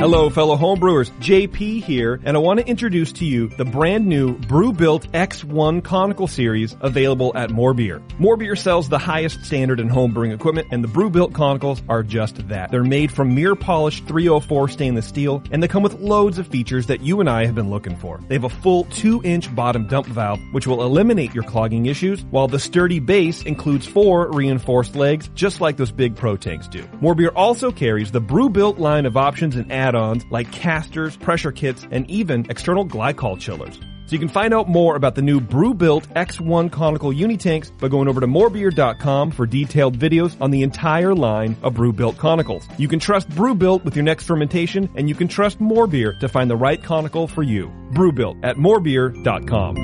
Hello, fellow homebrewers. JP here, and I want to introduce to you the brand new Brewbuilt X1 Conical Series available at More Beer. More Beer sells the highest standard in homebrewing equipment, and the Brewbuilt Conicals are just that. They're made from mirror-polished 304 stainless steel, and they come with loads of features that you and I have been looking for. They have a full 2-inch bottom dump valve, which will eliminate your clogging issues, while the sturdy base includes 4 reinforced legs, just like those big Pro tanks do. More Beer also carries the Brewbuilt line of options and add-ons like casters, pressure kits, and even external glycol chillers. So you can find out more about the new Brewbuilt X1 Conical Unitanks by going over to morebeer.com for detailed videos on the entire line of Brewbuilt Conicals. You can trust Brewbuilt with your next fermentation, and you can trust More Beer to find the right conical for you. Brewbuilt at morebeer.com.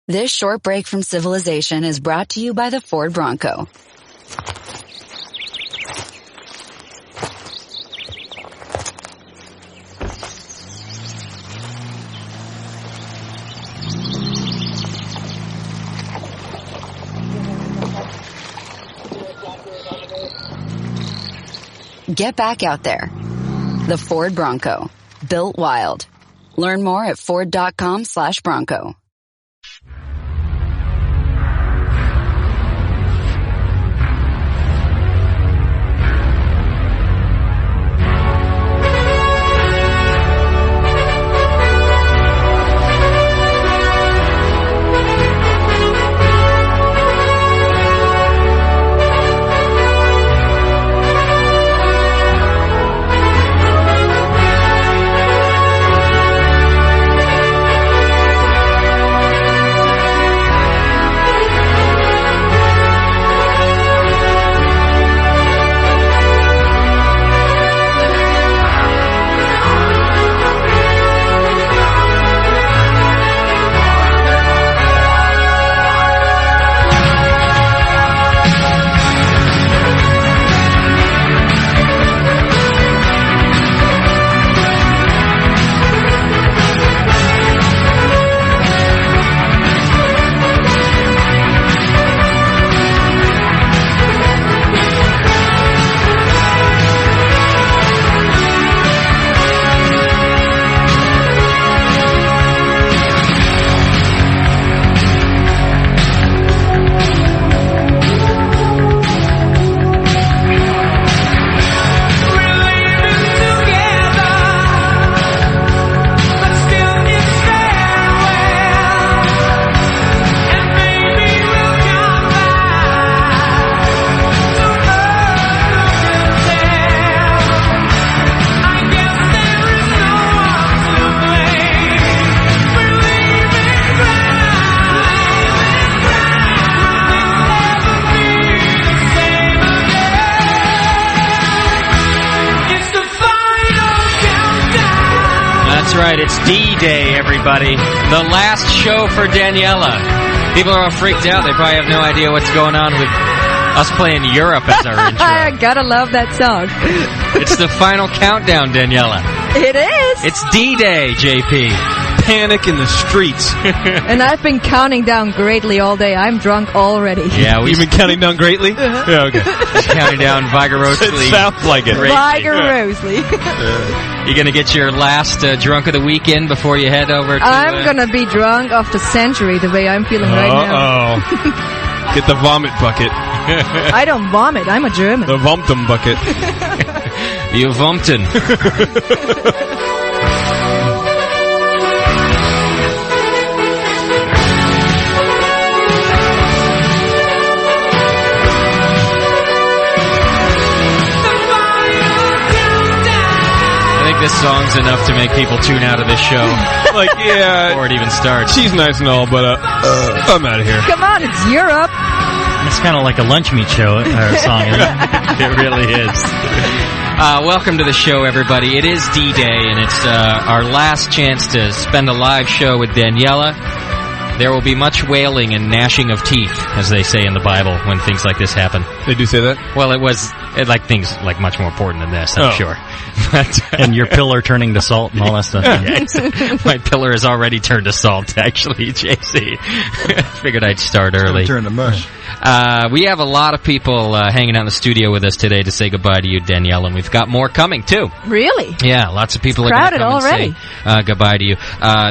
This short break from civilization is brought to you by the Ford Bronco. Get back out there. The Ford Bronco. Built wild. Learn more at Ford.com/Bronco. It's D-Day, everybody. The last show for Daniela. People are all freaked out. They probably have no idea what's going on with us playing Europe as our intro. I gotta love that song. It's the final countdown, Daniela. It is. It's D-Day, JP. Panic in the streets. And I've been counting down greatly all day. I'm drunk already. Yeah, You've been counting down greatly? Yeah, okay. Just counting down vigorously. It sounds like it. Vigorously. You gonna get your last drunk of the weekend before you head over to... I'm gonna be drunk of the century the way I'm feeling right now. Uh-oh. Get the vomit bucket. I don't vomit. I'm a German. The Vomtum bucket. You Vomten. This song's enough to make people tune out of this show. Like, yeah. Before it even starts. She's nice and all, but I'm out of here. Come on, it's Europe. It's kind of like a lunch meat show or song, isn't it? It really is. Welcome to the show, everybody. It is D-Day, and it's our last chance to spend a live show with Daniela. there will be much wailing and gnashing of teeth, as they say in the Bible, when things like this happen. They do say that? Well, things like much more important than this, I'm sure. But, and your pillar turning to salt and all that stuff. My pillar has already turned to salt, actually, JC. Figured I'd start early. Turn to mush. We have a lot of people hanging out in the studio with us today to say goodbye to you, Danielle, and we've got more coming, too. Really? Yeah, lots of people are going to come already. and say goodbye to you.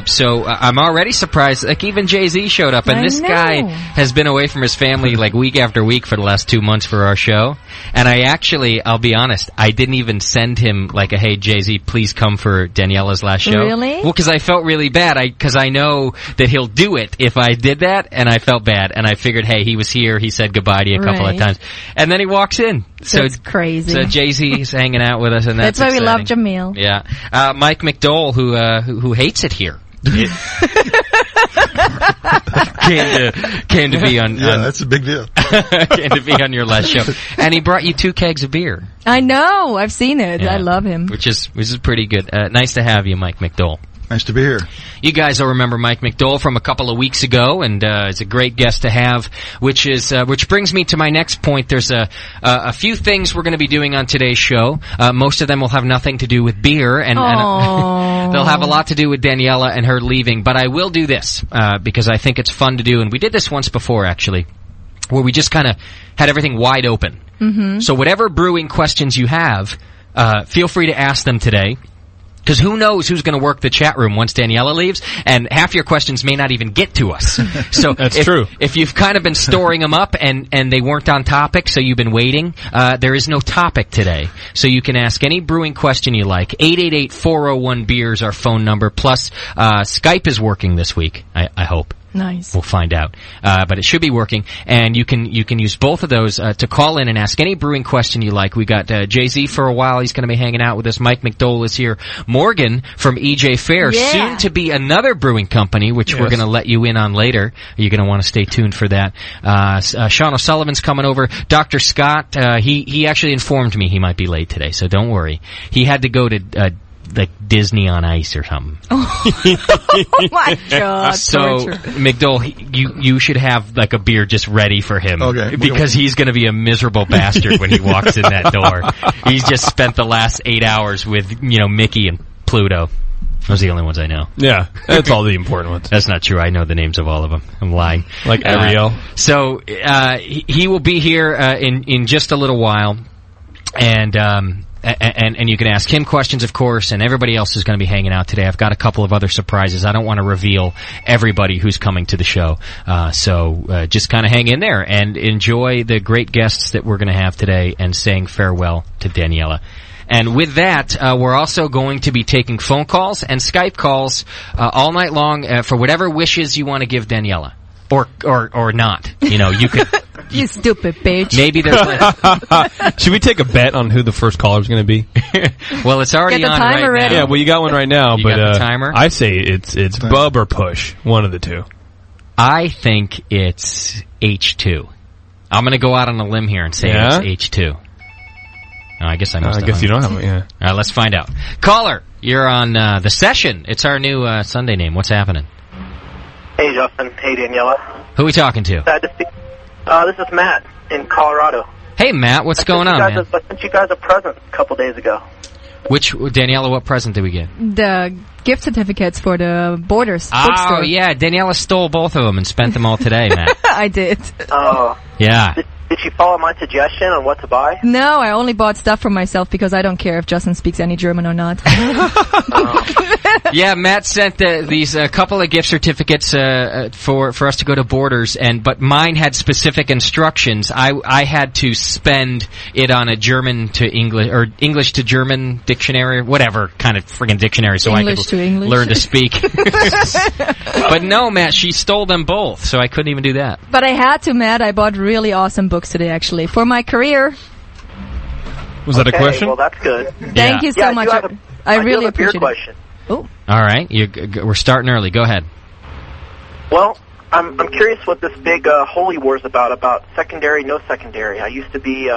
So I'm already surprised. Like, even Jay-Z showed up, and this guy has been away from his family like week after week for the last 2 months for our show. And I'll be honest, I didn't even send him like a, hey, Jay-Z, please come for Daniella's last show. Really? Well, because I felt really bad, because I know that he'll do it if I did that, and I felt bad. And I figured, hey, he was here, he said goodbye to you a couple of times. And then he walks in. So it's crazy. So Jay-Z's hanging out with us, and that's why exciting. we love Jamil. Yeah. Mike McDole, who hates it here. came to be on. Yeah, that's a big deal. Came to be on your last show, and he brought you 2 kegs of beer. I know, I've seen it. Yeah. I love him. Which is pretty good. Nice to have you, Mike McDole. Nice to be here. You guys will remember Mike McDole from a couple of weeks ago, and it's a great guest to have. Which brings me to my next point. There's a few things we're going to be doing on today's show. Most of them will have nothing to do with beer, and they'll have a lot to do with Daniela and her leaving. But I will do this because I think it's fun to do, and we did this once before actually, where we just kind of had everything wide open. Mm-hmm. So whatever brewing questions you have, feel free to ask them today. Because who knows who's going to work the chat room once Daniela leaves, and half your questions may not even get to us. So that's true. If you've kind of been storing them up and they weren't on topic, so you've been waiting, there is no topic today. So you can ask any brewing question you like. 888-401-BEERS, our phone number. Plus, Skype is working this week, I hope. Nice. We'll find out. But it should be working. And you can use both of those to call in and ask any brewing question you like. We got Jay-Z for a while. He's going to be hanging out with us. Mike McDole is here. Morgan from EJ Fair, soon to be another brewing company, which we're going to let you in on later. You're going to want to stay tuned for that. Sean O'Sullivan's coming over. Dr. Scott, he actually informed me he might be late today, so don't worry. He had to go to like Disney on Ice or something. Oh my God! So McDole, you should have like a beer just ready for him, because he's going to be a miserable bastard when he walks in that door. He's just spent the last 8 hours with Mickey and Pluto. Those are the only ones I know. Yeah, that's all the important ones. That's not true. I know the names of all of them. I'm lying. Like Ariel. So he will be here in just a little while, and you can ask him questions, of course, and everybody else is going to be hanging out today. I've got a couple of other surprises. I don't want to reveal everybody who's coming to the show. So just kind of hang in there and enjoy the great guests that we're going to have today and saying farewell to Daniela. And with that, we're also going to be taking phone calls and Skype calls all night long for whatever wishes you want to give Daniela. Or not. You could... You stupid bitch. Maybe there's like... Should we take a bet on who the first caller is going to be? Well, it's already on right ready. now. Yeah, well, you got one right now. You but got the timer? I say it's Bub or Push. One of the two. I think it's H2. I'm going to go out on a limb here and say it's H2. No, I guess I must have. I guess you don't have it, yeah. All right, let's find out. Caller, you're on The Session. It's our new Sunday name. What's happening? Hey, Justin. Hey, Daniela. Who are we talking to? Sad to see. This is Matt in Colorado. Hey, Matt. What's going on, man? I sent you guys a present a couple days ago. Daniela, what present did we get? The gift certificates for the Borders bookstore. Oh, yeah. Daniela stole both of them and spent them all today, Matt. I did. Oh. Yeah. Did you follow my suggestion on what to buy? No, I only bought stuff for myself because I don't care if Justin speaks any German or not. Yeah, Matt sent these couple of gift certificates for us to go to Borders, but mine had specific instructions. I had to spend it on a German to English or English to German dictionary, whatever kind of friggin' dictionary, so English I could learn to speak. But no, Matt, she stole them both, so I couldn't even do that. But I had to, Matt. I bought really awesome books today, actually, for my career. Was that a question? Well, that's good. Thank you so much. I really appreciate it. Question. Oh. All right, we're starting early. Go ahead. Well, I'm curious what this big holy war is about secondary, no secondary. I used to be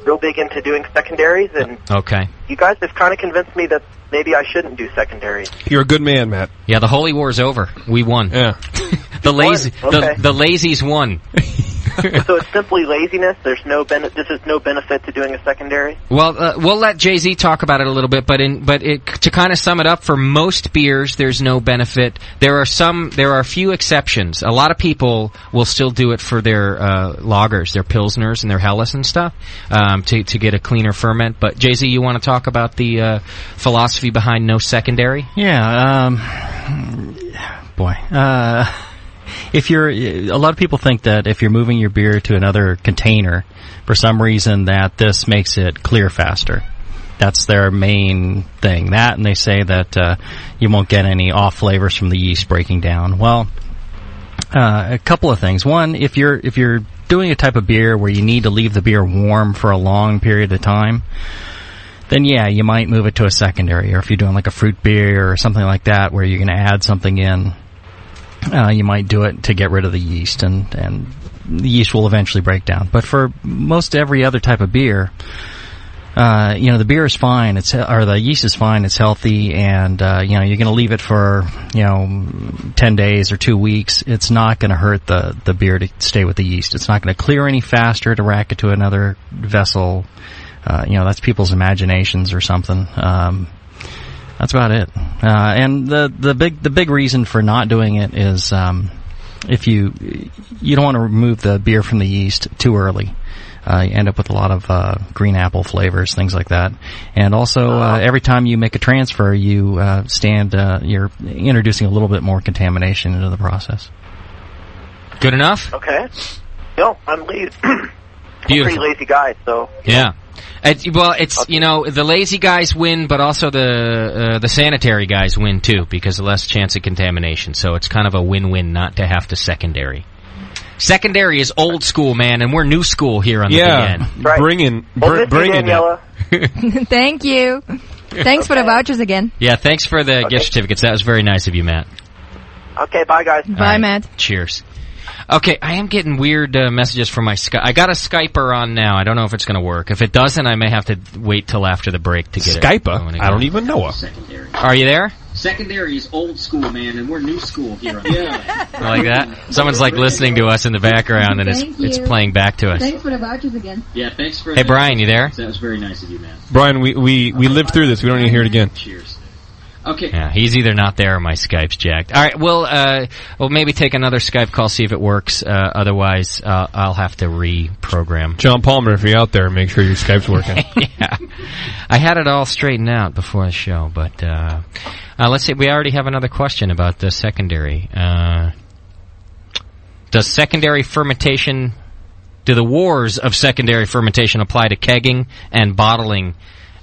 real big into doing secondaries, and Okay. you guys have kind of convinced me that maybe I shouldn't do secondaries. You're a good man, Matt. Yeah, the Holy War's over. We won. Yeah. The lazy, Okay. the lazies won. So it's simply laziness. There's no this is no benefit to doing a secondary. Well, we'll let Jay-Z talk about it a little bit, but to kind of sum it up, for most beers, there's no benefit. There are a few exceptions. A lot of people will still do it for their lagers, their pilsners, and their Helles and stuff, to get a cleaner ferment. But Jay-Z, you want to talk about the philosophy behind no secondary? Yeah. Boy. A lot of people think that if you're moving your beer to another container, for some reason that this makes it clear faster. That's their main thing. That, and they say that you won't get any off flavors from the yeast breaking down. Well, a couple of things. One, if you're doing a type of beer where you need to leave the beer warm for a long period of time, then yeah, you might move it to a secondary. Or if you're doing like a fruit beer or something like that where you're going to add something in, you might do it to get rid of the yeast, and the yeast will eventually break down. But for most every other type of beer, the beer is fine. Or the yeast is fine. It's healthy, and you're going to leave it for 10 days or 2 weeks. It's not going to hurt the beer to stay with the yeast. It's not going to clear any faster to rack it to another vessel. That's people's imaginations or something. That's about it. And the big reason for not doing it is if you don't want to remove the beer from the yeast too early. You end up with a lot of green apple flavors, things like that. And also, every time you make a transfer, you're introducing a little bit more contamination into the process. Good enough? Okay. No, I'm lazy. I'm a Beautiful. pretty lazy guy, so. Yeah. The lazy guys win, but also the sanitary guys win too, because less chance of contamination. So it's kind of a win-win not to have to secondary. Secondary is old school, man, and we're new school here on the BN. Right. Bring in Daniela. it. Thank you. Thanks for the vouchers again. Yeah, thanks for the gift certificates. That was very nice of you, Matt. Okay, bye, guys. Bye, All right. Matt. Cheers. Okay, I am getting weird messages from my Skype. I got a Skyper on now. I don't know if it's going to work. If it doesn't, I may have to wait till after the break to get it. Skype? I don't even know. Secondary. Are you there? Secondary is old school, man, and we're new school here. Yeah. Like that? Someone's like listening to us in the background, and it's playing back to us. Thanks for the vouchers again. Yeah, thanks for Hey, Brian, you there? That was very nice of you, man. Brian, we lived through this. We don't need to hear it again. Cheers. Okay. Yeah, he's either not there or my Skype's jacked. All right, we'll maybe take another Skype call, see if it works. Otherwise, I'll have to reprogram. John Palmer, if you're out there, make sure your Skype's working. Yeah. I had it all straightened out before the show, but let's see. We already have another question about the secondary. Does secondary fermentation... Do the wars of secondary fermentation apply to kegging and bottling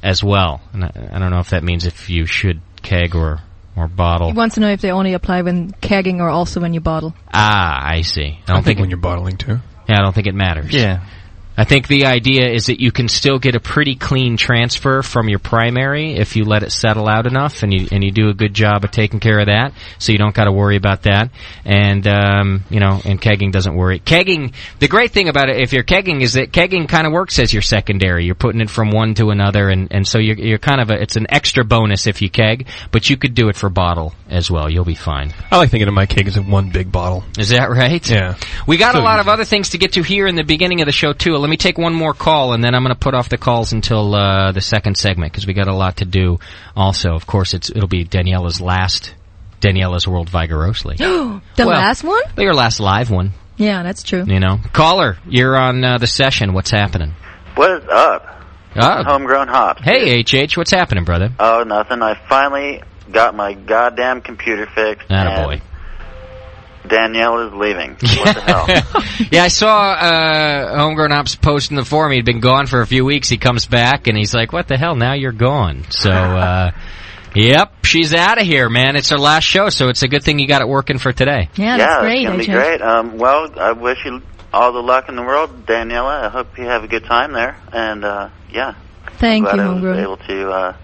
as well? And I don't know if that means if you should keg or bottle. He wants to know if they only apply when kegging or also when you bottle. Ah, I see. I don't think when you're bottling too. Yeah, I don't think it matters. Yeah. I think the idea is that you can still get a pretty clean transfer from your primary if you let it settle out enough, and you do a good job of taking care of that, so you don't got to worry about that. And and kegging doesn't worry. Kegging, the great thing about it, if you're kegging, is that kegging kind of works as your secondary. You're putting it from one to another, and so you're kind of it's an extra bonus if you keg, but you could do it for bottle as well. You'll be fine. I like thinking of my keg as one big bottle. Is that right? Yeah. We got a lot of other things to get to here in the beginning of the show too. Let me take one more call, and then I'm going to put off the calls until the second segment, because we got a lot to do also. Of course, it'll be Daniela's World Vigorously. Last one? Your last live one. Yeah, that's true. Caller, you're on the session. What's happening? What is up? Homegrown Hops. Hey, HH, what's happening, brother? Oh, nothing. I finally got my goddamn computer fixed. Attaboy. Danielle is leaving. What the hell? Yeah, I saw Homegrown Ops post in the forum. He'd been gone for a few weeks. He comes back, and he's like, what the hell? Now you're gone. So, yep, she's out of here, man. It's her last show, so it's a good thing you got it working for today. Yeah, that's great. It's going to be great. Well, I wish you all the luck in the world, Daniela. I hope you have a good time there. And, yeah. Thank you, Glad I Homegrown. was able to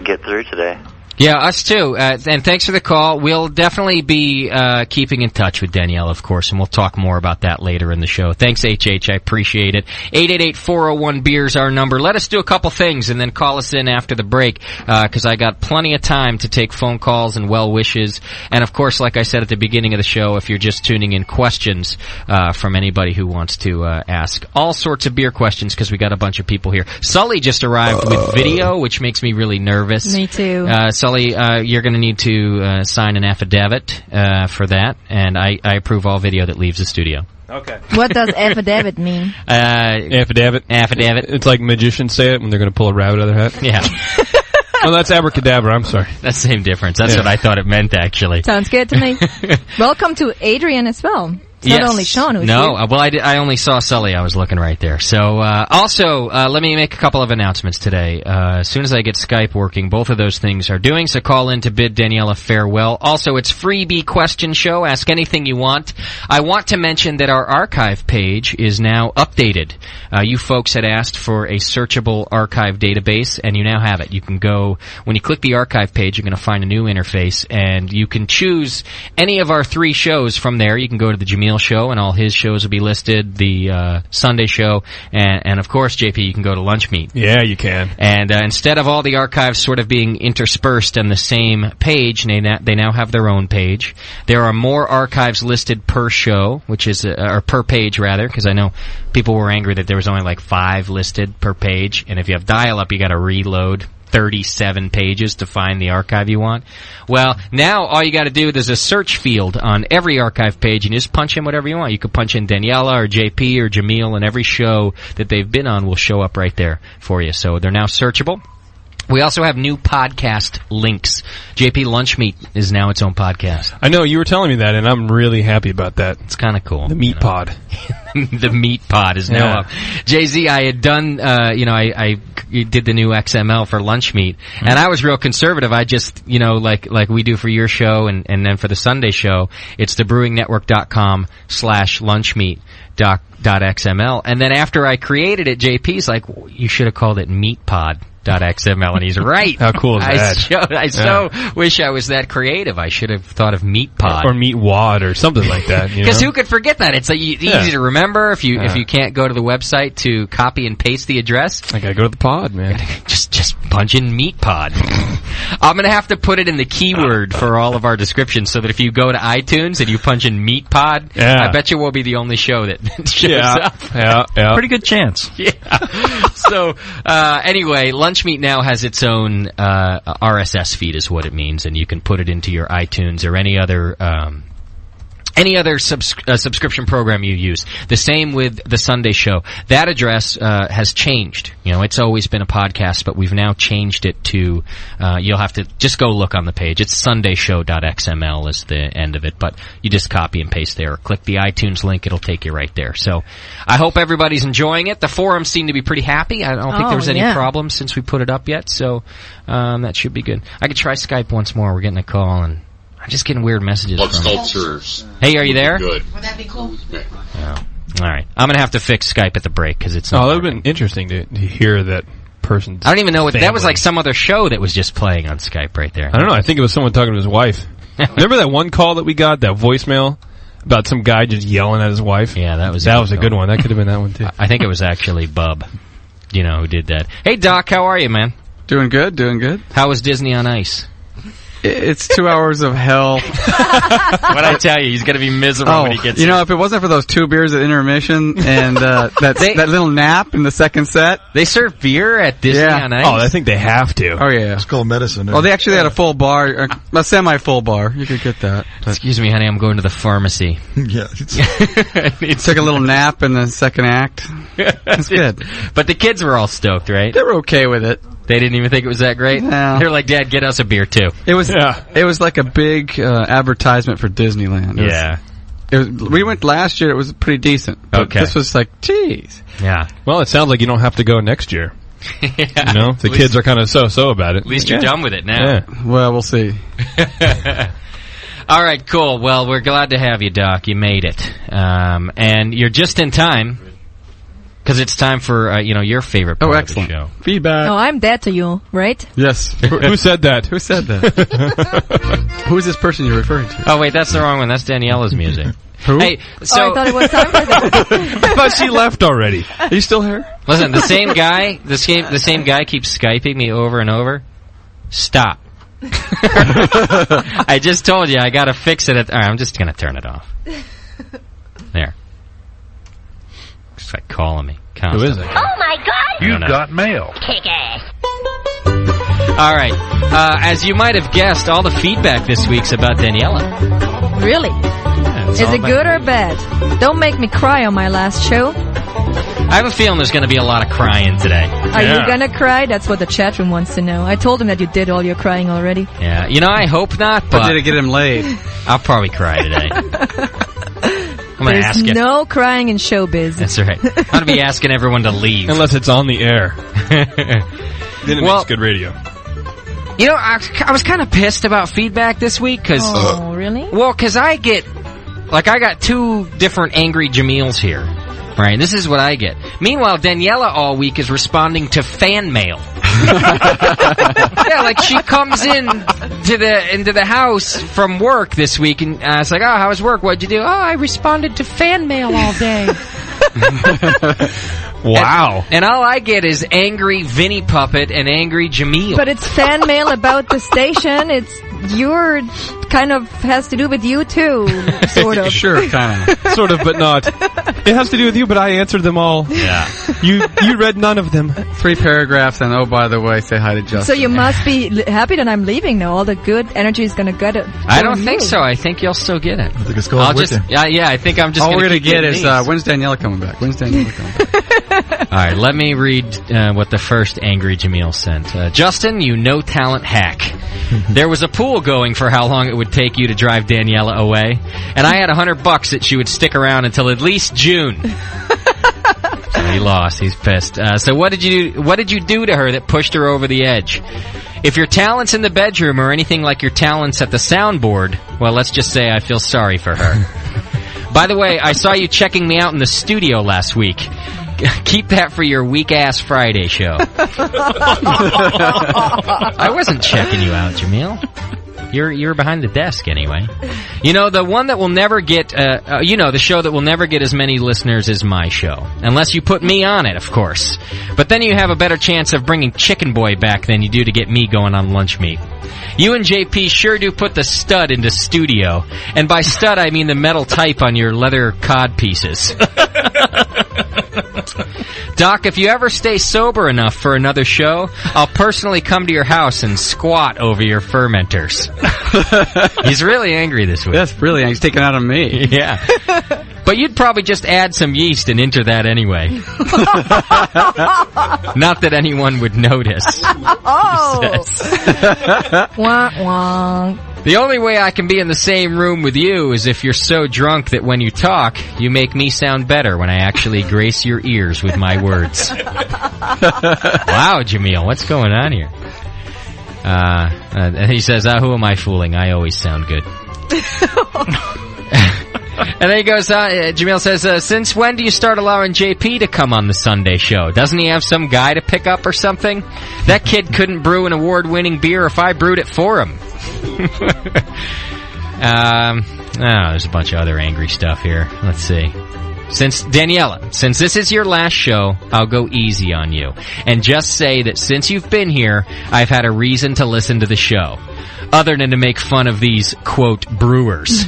get through today. Yeah, us too. And thanks for the call. We'll definitely be keeping in touch with Danielle, of course, and we'll talk more about that later in the show. Thanks, HH. I appreciate it. 888-401-BEER is our number. Let us do a couple things and then call us in after the break, because I got plenty of time to take phone calls and well wishes. And, of course, like I said at the beginning of the show, if you're just tuning in, questions from anybody who wants to ask all sorts of beer questions, because we got a bunch of people here. Sully just arrived with video, which makes me really nervous. Me too. Sully, you're going to need to sign an affidavit for that, and I approve all video that leaves the studio. Okay. What does affidavit mean? Affidavit. Affidavit. It's like magicians say it when they're going to pull a rabbit out of their hat. Yeah. Oh, that's abracadabra. I'm sorry. That's the same difference. That's what I thought it meant, actually. Sounds good to me. Welcome to Adrian as well. It's not only Sean who's No, here. well, I only saw Sully. I was looking right there. So, also, let me make a couple of announcements today. As soon as I get Skype working, both of those things are doing, so call in to bid Daniela farewell. Also, it's freebie question show. Ask anything you want. I want to mention that our archive page is now updated. You folks had asked for a searchable archive database, and you now have it. You can go, when you click the archive page, you're going to find a new interface, and you can choose any of our 3 shows from there. You can go to the Jameel Show, and all his shows will be listed, the Sunday Show, and of course, JP, you can go to Lunch Meat. Yeah, you can. And instead of all the archives sort of being interspersed on the same page, they now have their own page. There are more archives listed per show, which is, or per page rather, because I know people were angry that there was only like 5 listed per page, and if you have dial-up, you got to reload 37 pages to find the archive you want. Well, now all you got to do, there's a search field on every archive page, and you just punch in whatever you want. You could punch in Daniela or JP or Jameel, and every show that they've been on will show up right there for you. So they're now searchable. We also have new podcast links. JP Lunch Meat is now its own podcast. I know, you were telling me that, and I'm really happy about that. It's kind of cool. The Meat Pod. The Meat Pod is now up. JZ, I had done, I did the new XML for Lunch Meat, and I was real conservative. I just, like we do for your show and then for the Sunday show, it's thebrewingnetwork.com/lunchmeat.xml. And then after I created it, JP's like, you should have called it MeatPod. .xml, and he's right. How cool is that? I so wish I was that creative. I should have thought of MeatPod or MeatWad or something like that. Because who could forget that? It's easy to remember if you can't go to the website to copy and paste the address. I gotta go to the pod, man. Just punch in MeatPod. I'm gonna have to put it in the keyword for all of our descriptions, so that if you go to iTunes and you punch in MeatPod, I bet you we'll be the only show that shows up. Yeah. Pretty good chance. Yeah. So anyway, Lunch Meat now has its own RSS feed, is what it means, and you can put it into your iTunes or any other subscription program you use. The same with the Sunday show. That address has changed. It's always been a podcast, but we've now changed it to, you'll have to just go look on the page. It's sundayshow.xml is the end of it, but you just copy and paste there. Or click the iTunes link, it'll take you right there. So I hope everybody's enjoying it. The forums seem to be pretty happy. I don't think there was any problems since we put it up yet, so that should be good. I could try Skype once more. We're getting a call, and I'm just getting weird messages from sculptures. Hey, are you there? Good. Would that be cool? Yeah. Oh. All right. I'm going to have to fix Skype at the break because it's not that would have been interesting to hear that person's I don't even know what family. that was, like some other show that was just playing on Skype right there. I don't know. I think it was someone talking to his wife. Remember that one call that we got, that voicemail about some guy just yelling at his wife? Yeah, that was a good one. That could have been that one too. I think it was actually Bub, who did that. Hey, Doc, how are you, man? Doing good. How was Disney on Ice? It's 2 hours of hell. What'd I tell you? He's going to be miserable when he gets here. If it wasn't for those 2 beers at intermission and that little nap in the second set. They serve beer at Disney on Ice? Oh, I think they have to. Oh, yeah. It's called medicine. Oh, they actually had a full bar, a semi-full bar. You could get that. Excuse me, honey, I'm going to the pharmacy. Yeah. Took a little nap in the second act. It's good. But the kids were all stoked, right? They were okay with it. They didn't even think it was that great? No. They were like, Dad, get us a beer, too. It was like a big advertisement for Disneyland. We went last year. It was pretty decent. But this was like, geez. Yeah. Well, it sounds like you don't have to go next year. Yeah. The kids are kind of so about it. At least you're done with it now. Yeah. Well, we'll see. All right, cool. Well, we're glad to have you, Doc. You made it. And you're just in time Because it's time for, your favorite part of the show. Feedback. Oh, I'm dead to you, right? Yes. Who said that? Who said that? Who is this person you're referring to? Oh, wait, that's the wrong one. That's Daniela's music. Who? Hey, so... I thought it was time for that. I thought she left already. Are you still here? Listen, the same guy keeps Skyping me over and over. Stop. I just told you I gotta fix it. All right, I'm just gonna turn it off. There. It's like calling me constantly. Who is it? Oh my God! You've got mail. Kick ass. All right. As you might have guessed, all the feedback this week's about Daniela. Really? Yeah, is it good or bad? Don't make me cry on my last show. I have a feeling there's going to be a lot of crying today. Are you going to cry? That's what the chat room wants to know. I told him that you did all your crying already. Yeah. I hope not, but... Or did it get him laid? I'll probably cry today. I'm going to ask you. There's no crying in showbiz. That's right. I'm going to be asking everyone to leave. Unless it's on the air. Then it makes good radio. I was kind of pissed about feedback this week because... Oh, really? Well, because I got two different angry Jamils here. Right, this is what I get. Meanwhile, Daniela all week is responding to fan mail. Yeah, like she comes into the house from work this week, and it's like, oh, how was work? What'd you do? Oh, I responded to fan mail all day. Wow. And all I get is angry Vinny Puppet and angry Jamil. But it's fan mail about the station. It's your kind of has to do with you too, sort of. Sure, kind of. Sort of, but not. It has to do with you, but I answered them all. Yeah. You read none of them. 3 paragraphs, and oh, by the way, say hi to Justin. So you must be happy that I'm leaving now. All the good energy is going to get it. I don't think so. I think you'll still get it. I think it's going with you. Yeah, I think I'm just all going we're going to get is, when's Daniela coming back? All right, let me read what the first angry Jamil sent. Justin, you no-talent hack. There was a pool going for how long it would take you to drive Daniela away, and I had $100 that she would stick around until at least June. So he lost. He's pissed. So what did you do to her that pushed her over the edge? If your talents in the bedroom are anything like your talents at the soundboard, well, let's just say I feel sorry for her. By the way, I saw you checking me out in the studio last week. Keep that for your weak-ass Friday show. I wasn't checking you out, Jamil. You're behind the desk anyway. The one that will never get, the show that will never get as many listeners as my show. Unless you put me on it, of course. But then you have a better chance of bringing Chicken Boy back than you do to get me going on lunch meat. You and JP sure do put the stud into studio. And by stud, I mean the metal type on your leather cod pieces. Doc, if you ever stay sober enough for another show, I'll personally come to your house and squat over your fermenters. He's really angry this week. That's really angry. He's taking out on me. Yeah. But you'd probably just add some yeast and enter that anyway. Not that anyone would notice. Oh! Wah, wah. The only way I can be in the same room with you is if you're so drunk that when you talk, you make me sound better when I actually grace your ears with my words. Wow, Jamil, what's going on here? And he says, who am I fooling? I always sound good. And then he goes on, Jamil says, since when do you start allowing JP to come on the Sunday show? Doesn't he have some guy to pick up or something? That kid couldn't brew an award-winning beer if I brewed it for him. There's a bunch of other angry stuff here. Let's see. Daniela, since this is your last show, I'll go easy on you. And just say that since you've been here, I've had a reason to listen to the show. Other than to make fun of these, quote, brewers.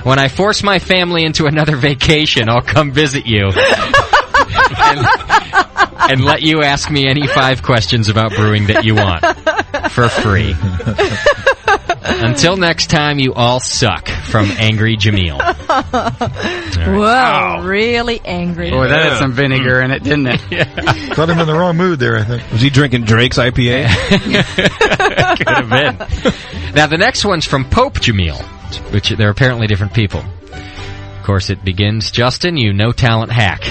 When I force my family into another vacation, I'll come visit you. And let you ask me any 5 questions about brewing that you want. For free. Until next time, you all suck. From Angry Jamil. Right. Whoa, really angry. Boy, that had some vinegar in it, didn't it? Yeah. Got him in the wrong mood there, I think. Was he drinking Drake's IPA? Could have been. Now, the next one's from Pope Jamil, which they're apparently different people. Of course, it begins, Justin, you no-talent hack.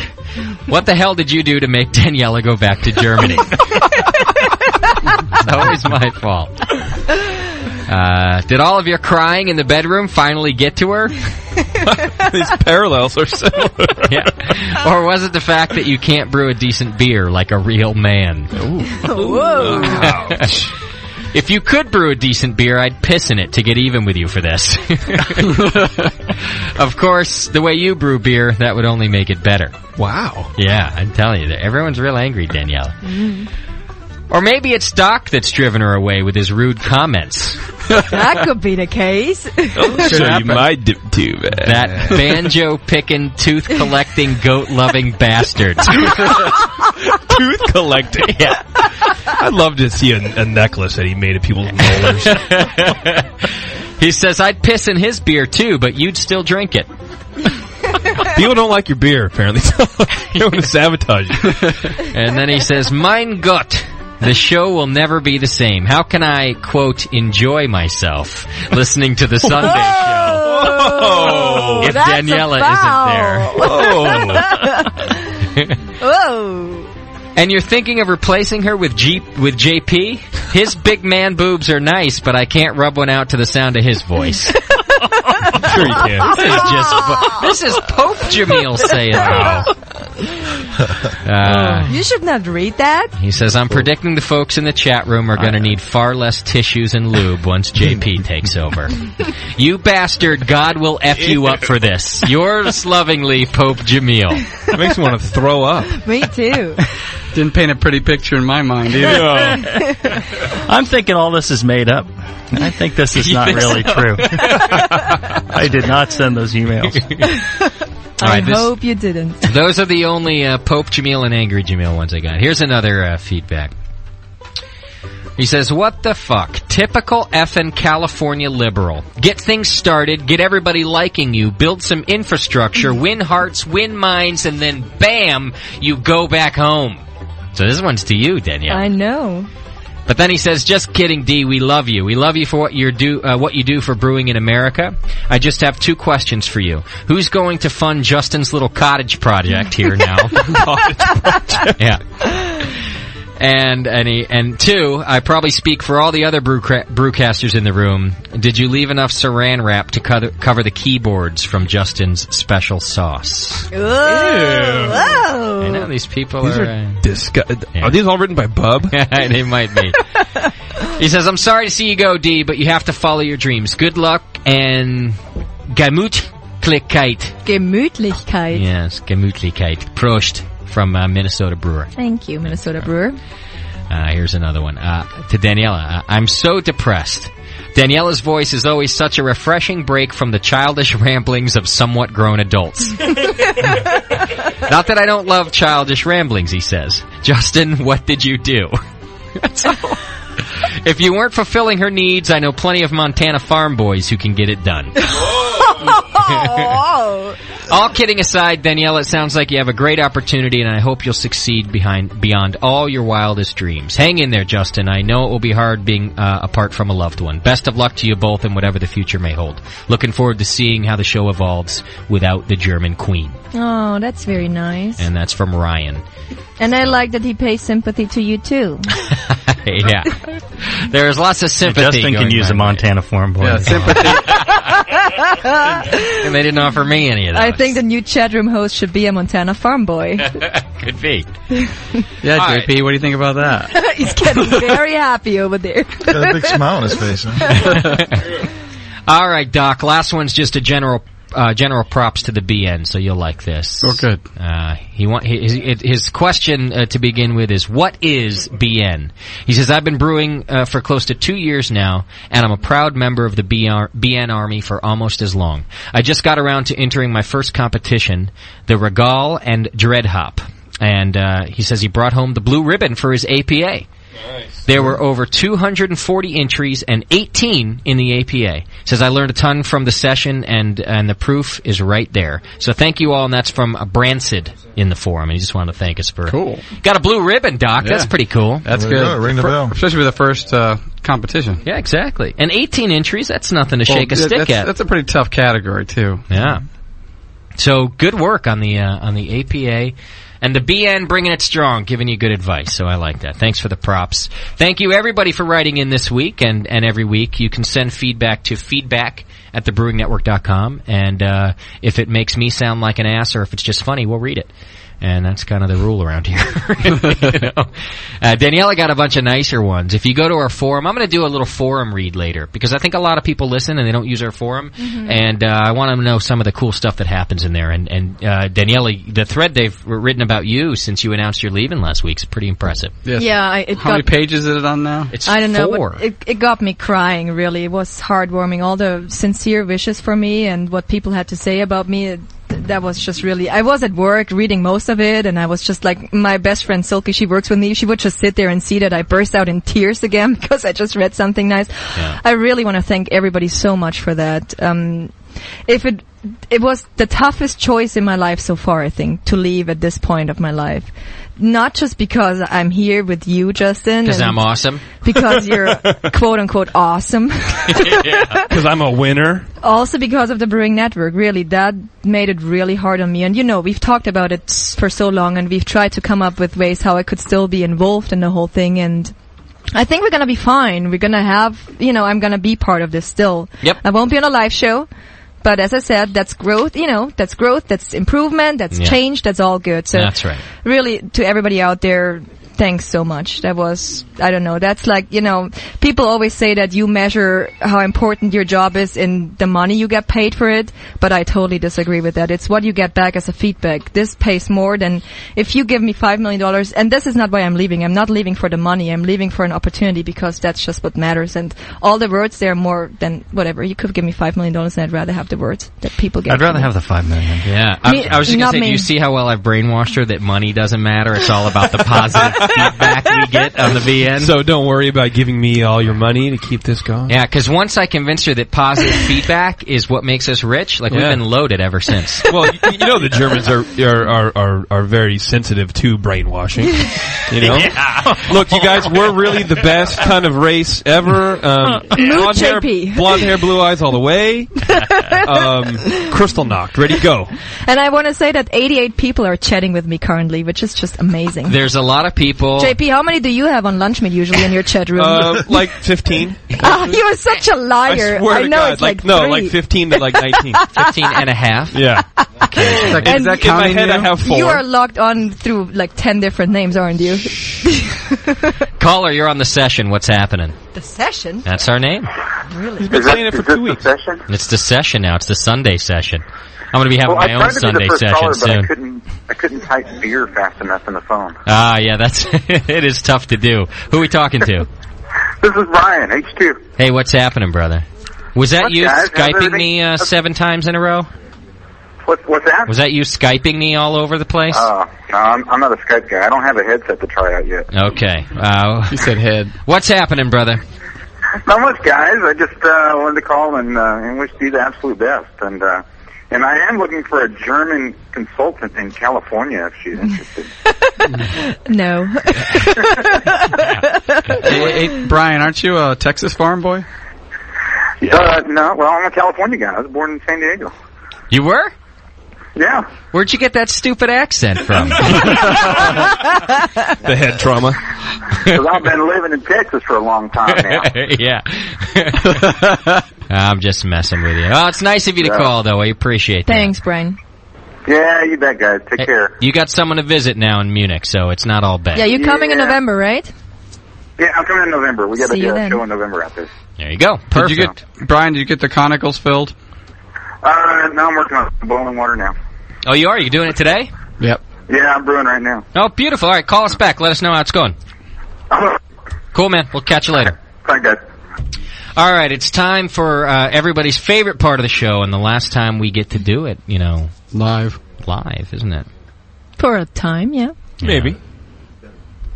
What the hell did you do to make Daniela go back to Germany? It's always my fault. Did all of your crying in the bedroom finally get to her? These parallels are similar. Yeah. Or was it the fact that you can't brew a decent beer like a real man? Whoa. Ouch. If you could brew a decent beer, I'd piss in it to get even with you for this. Of course, the way you brew beer, that would only make it better. Wow. Yeah, I'm telling you, everyone's real angry, Danielle. Or maybe it's Doc that's driven her away with his rude comments. That could be the case. I'll show you my dip tube. That banjo-picking, tooth-collecting, goat-loving bastard. Tooth collecting? Yeah. I'd love to see a necklace that he made of people's molars. He says, I'd piss in his beer too, but you'd still drink it. People don't like your beer, apparently. They want to sabotage you. And then he says, Mein Gott, the show will never be the same. How can I, quote, enjoy myself listening to the Sunday show? Whoa. If Daniela isn't there. Whoa. And you're thinking of replacing her with JP? His big man boobs are nice, but I can't rub one out to the sound of his voice. Sure you can. This is Pope Jamil saying that. You should not read that. He says, I'm predicting the folks in the chat room are going to need far less tissues and lube once JP takes over. You bastard, God will F you up for this. Yours lovingly, Pope Jamil. It makes me want to throw up. Me too. Didn't paint a pretty picture in my mind either. I'm thinking all this is made up. I think this is not really true. I did not send those emails. I hope you didn't. Those are the only Pope Jamil and Angry Jamil ones I got. Here's another feedback. He says, what the fuck? Typical effing California liberal. Get things started, get everybody liking you, build some infrastructure, win hearts, win minds, and then bam, you go back home. So this one's to you, Danielle. I know. But then he says, just kidding, D, we love you. We love you for what you do for brewing in America. I just have two questions for you. Who's going to fund Justin's little cottage project here now? Cottage project. Yeah. And two, I probably speak for all the other brewcasters in the room. Did you leave enough saran wrap to cover the keyboards from Justin's special sauce? Ew. Whoa. I know these people are disgusting. Yeah. Are these all written by Bub? They might be. He says, I'm sorry to see you go, D, but you have to follow your dreams. Good luck and Gemütlichkeit. Gemütlichkeit. Yes, Gemütlichkeit. Prost. From Minnesota Brewer. Thank you, Minnesota Brewer. Here's another one. To Daniela. I'm so depressed. Daniela's voice is always such a refreshing break from the childish ramblings of somewhat grown adults. Not that I don't love childish ramblings, he says. Justin, what did you do? If you weren't fulfilling her needs, I know plenty of Montana farm boys who can get it done. All kidding aside, Danielle, it sounds like you have a great opportunity, and I hope you'll succeed beyond all your wildest dreams. Hang in there, Justin. I know it will be hard being apart from a loved one. Best of luck to you both in whatever the future may hold. Looking forward to seeing how the show evolves without the German Queen. Oh, that's very nice. And that's from Ryan. And I like that he pays sympathy to you, too. Yeah. There's lots of sympathy. Justin can use a Montana farm boy. Yeah, sympathy. And they didn't offer me any of those. I think the new chat room host should be a Montana farm boy. Could be. Yeah, all JP, right. What do you think about that? He's getting very happy over there. Got a big smile on his face, huh? All right, Doc. Last one's just a general props to the BN, so you'll like this. Oh, good. His question to begin with is, what is BN? He says, I've been brewing for close to 2 years now, and I'm a proud member of the BN Army for almost as long. I just got around to entering my first competition, the Regal and Dread Hop, and he says he brought home the blue ribbon for his APA. Nice. There were over 240 entries and 18 in the APA. Says, I learned a ton from the session, and the proof is right there. So thank you all, and that's from Bransid in the forum. And he just wanted to thank us for... Cool. Got a blue ribbon, Doc. Yeah. That's pretty cool. That's good. Ring the bell. Especially for the first competition. Yeah, exactly. And 18 entries, that's nothing to shake a stick at. That's a pretty tough category, too. Yeah. So good work on the APA. And the BN bringing it strong, giving you good advice. So I like that. Thanks for the props. Thank you, everybody, for writing in this week and every week. You can send feedback to feedback@thebrewingnetwork.com. And if it makes me sound like an ass or if it's just funny, we'll read it. And that's kind of the rule around here. Daniela got a bunch of nicer ones. If you go to our forum, I'm going to do a little forum read later because I think a lot of people listen and they don't use our forum. Mm-hmm. And I want to know some of the cool stuff that happens in there. And Daniela, the thread they've written about you since you announced you're leaving last week is pretty impressive. Yes. Yeah. How many pages is it on now? It's I don't 4. know, but it got me crying, really. It was heartwarming. All the sincere wishes for me and what people had to say about me. That was just really, I was at work reading most of it, and I was just like, my best friend Silke, she works with me, she would just sit there and see that I burst out in tears again because I just read something nice. Yeah. I really want to thank everybody so much for that. If it was the toughest choice in my life so far, I think, to leave at this point of my life. Not just because I'm here with you, Justin. Because I'm awesome. Because you're quote-unquote awesome. Because I'm a winner. Also because of the Brewing Network, really. That made it really hard on me. And, we've talked about it for so long, and we've tried to come up with ways how I could still be involved in the whole thing. And I think we're going to be fine. We're going to have, I'm going to be part of this still. Yep. I won't be on a live show. But as I said, that's growth, that's growth, that's improvement, that's change, that's all good. So that's right. Really, to everybody out there, thanks so much. That was, I don't know, that's like, people always say that you measure how important your job is in the money you get paid for it, but I totally disagree with that. It's what you get back as a feedback. This pays more than if you give me $5 million, and this is not why I'm leaving. I'm not leaving for the money. I'm leaving for an opportunity because that's just what matters. And all the words there are more than whatever. You could give me $5 million and I'd rather have the words that people get. I'd rather have the $5 million. Yeah. I was just going to say, do you see how well I've brainwashed her that money doesn't matter? It's all about the positive feedback we get on the VN. So don't worry about giving me all your money to keep this going. Yeah, because once I convinced her that positive feedback is what makes us rich, we've been loaded ever since. Well, the Germans are very sensitive to brainwashing. Yeah. Look, you guys, we're really the best kind of race ever. Blonde hair, blue eyes all the way. Crystal knocked, ready to go. And I want to say that 88 people are chatting with me currently, which is just amazing. There's a lot of people. JP, how many do you have on Lunchmeat usually in your chat room? Like 15. You are such a liar. I swear to know God, it's like 3. like 15 to like 19. 15 and a half? Yeah. Okay. And in my head, I have 4. You are logged on through like 10 different names, aren't you? Caller, you're on the session. What's happening? The session? That's our name. Really? He's been saying it for 2 weeks. It's the session now. It's the Sunday session. I'm going to be having my own Sunday session caller, soon. I couldn't type beer fast enough on the phone. Ah, yeah, it is tough to do. Who are we talking to? This is Brian, H2. Hey, what's happening, brother? Was that you Skyping me 7 times in a row? What's that? Was that you Skyping me all over the place? No, I'm not a Skype guy. I don't have a headset to try out yet. Okay. He said head. What's happening, brother? Not much, guys. I just wanted to call and wish you the absolute best. And I am looking for a German consultant in California if she's interested. No. Hey, Brian, aren't you a Texas farm boy? No, well, I'm a California guy. I was born in San Diego. You were? Yeah. Where'd you get that stupid accent from? The head trauma. Because I've been living in Texas for a long time now. Yeah. I'm just messing with you. Oh, it's nice of you to call, though. I appreciate that. Thanks, Brian. Yeah, you bet, guys. Take care. You got someone to visit now in Munich, so it's not all bad. Yeah, you're coming in November, right? Yeah, I'm coming in November. We got to do a show in November out there. There you go. Perfect. Brian, did you get the conicals filled? No, I'm working on boiling water now. Oh, you are? You doing it today? Yep. Yeah, I'm brewing right now. Oh, beautiful. All right, call us back. Let us know how it's going. Cool, man. We'll catch you later. Thank you. All right, it's time for everybody's favorite part of the show, and the last time we get to do it, live, isn't it? For a time, yeah. Maybe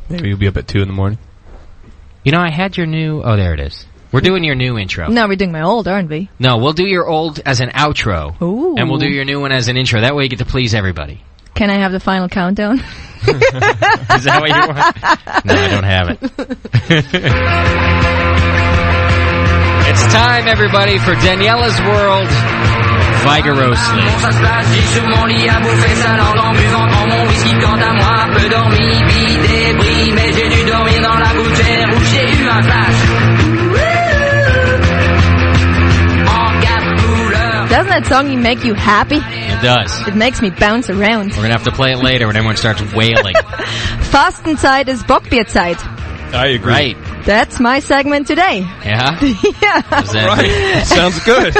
you'll be up at 2 in the morning. I had your new... Oh, there it is. We're doing your new intro. No, we're doing my old, aren't we? No, we'll do your old as an outro. Ooh. And we'll do your new one as an intro. That way you get to please everybody. Can I have the final countdown? Is that what you want? No, I don't have it. It's time, everybody, for Daniela's World vigorously. Ça se passe, j'ai sur mon lit à bouffer sa langue en buvant dans mon whisky. Quant à moi, peu dormi, vie débris, mais j'ai dû dormir dans la gouttière où j'ai eu un flash. Doesn't that song make you happy? It does. It makes me bounce around. We're going to have to play it later when everyone starts wailing. Fastenzeit is Bockbierzeit. I agree. Right. That's my segment today. Yeah? Yeah. Is that Right. Sounds good.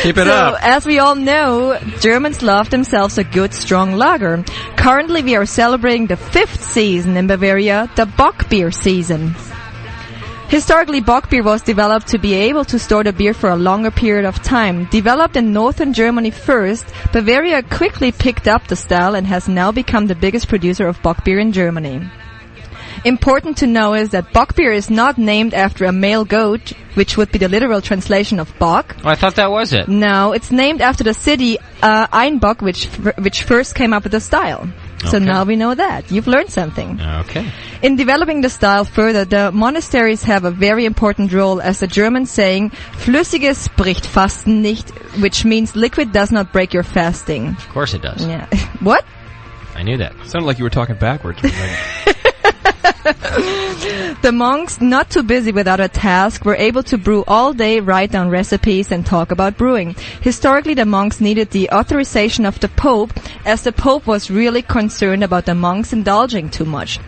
Keep it up. So, as we all know, Germans love themselves a good, strong lager. Currently, we are celebrating the 5th season in Bavaria, the Bockbier season. Historically, Bock beer was developed to be able to store the beer for a longer period of time. Developed in northern Germany first, Bavaria quickly picked up the style and has now become the biggest producer of Bock beer in Germany. Important to know is that Bock beer is not named after a male goat, which would be the literal translation of Bock. Oh, I thought that was it. No, it's named after the city Einbock, which first came up with the style. So now we know that. You've learned something. Okay. In developing the style further, the monasteries have a very important role, as the German saying, Flüssiges bricht Fasten nicht, which means liquid does not break your fasting. Of course it does. Yeah. What? I knew that. Sounded like you were talking backwards. The monks, not too busy with other tasks, were able to brew all day, write down recipes, and talk about brewing. Historically, the monks needed the authorization of the Pope, as the Pope was really concerned about the monks indulging too much.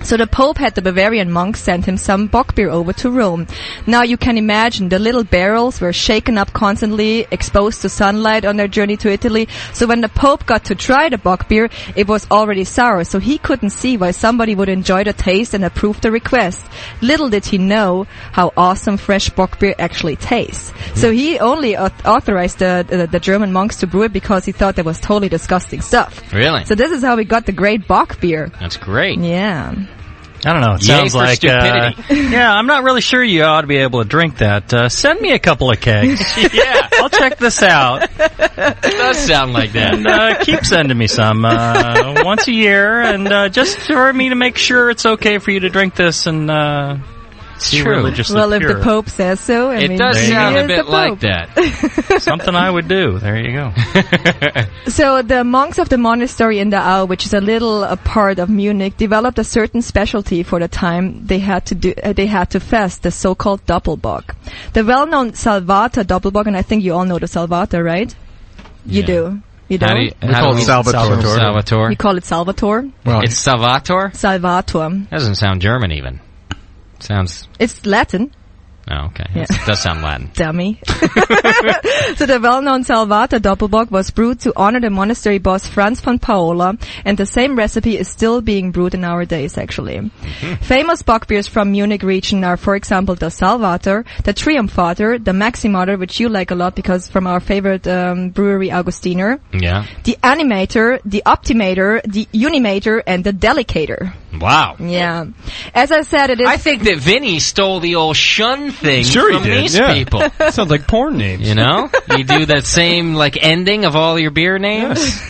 So the Pope had the Bavarian monks send him some Bock beer over to Rome. Now you can imagine the little barrels were shaken up constantly, exposed to sunlight on their journey to Italy. So when the Pope got to try the Bock beer, it was already sour, so he couldn't see why somebody would enjoy the taste and approve the request. Little did he know how awesome fresh Bock beer actually tastes. So he only authorized the German monks to brew it because he thought that was totally disgusting stuff. Really? So this is how we got the great Bock beer. That's great. Yeah. I don't know. It sounds like yeah, I'm not really sure you ought to be able to drink that. Send me a couple of kegs. Yeah, I'll check this out. It does sound like that. And keep sending me some once a year, and just for me to make sure it's okay for you to drink this and it's true. Well, if the Pope says so, I mean, it does sound a bit like that. Something I would do. There you go. So the monks of the monastery in the Au, which is a little part of Munich, developed a certain specialty for the time they had to fast, the so-called Doppelbock. The well-known Salvator Doppelbock, and I think you all know the Salvator, right? You do. You don't? We call it Salvatore. You call it Salvatore? Well, it's Salvatore? Salvatore. Doesn't sound German even. Sounds... It's Latin. Oh, okay. Yeah. It does sound Latin. Dummy. So the well-known Salvator Doppelbock was brewed to honor the monastery boss Franz von Paola, and the same recipe is still being brewed in our days, actually. Mm-hmm. Famous Bock beers from Munich region are, for example, the Salvator, the Triumphator, the Maximator, which you like a lot because from our favorite brewery Augustiner. Yeah. The Animator, the Optimator, the Unimator, and the Delicator. Wow. Yeah. As I said, it is... I think that Vinny stole the old shun thing from these people. Sounds like porn names. You know? You do that same, ending of all your beer names?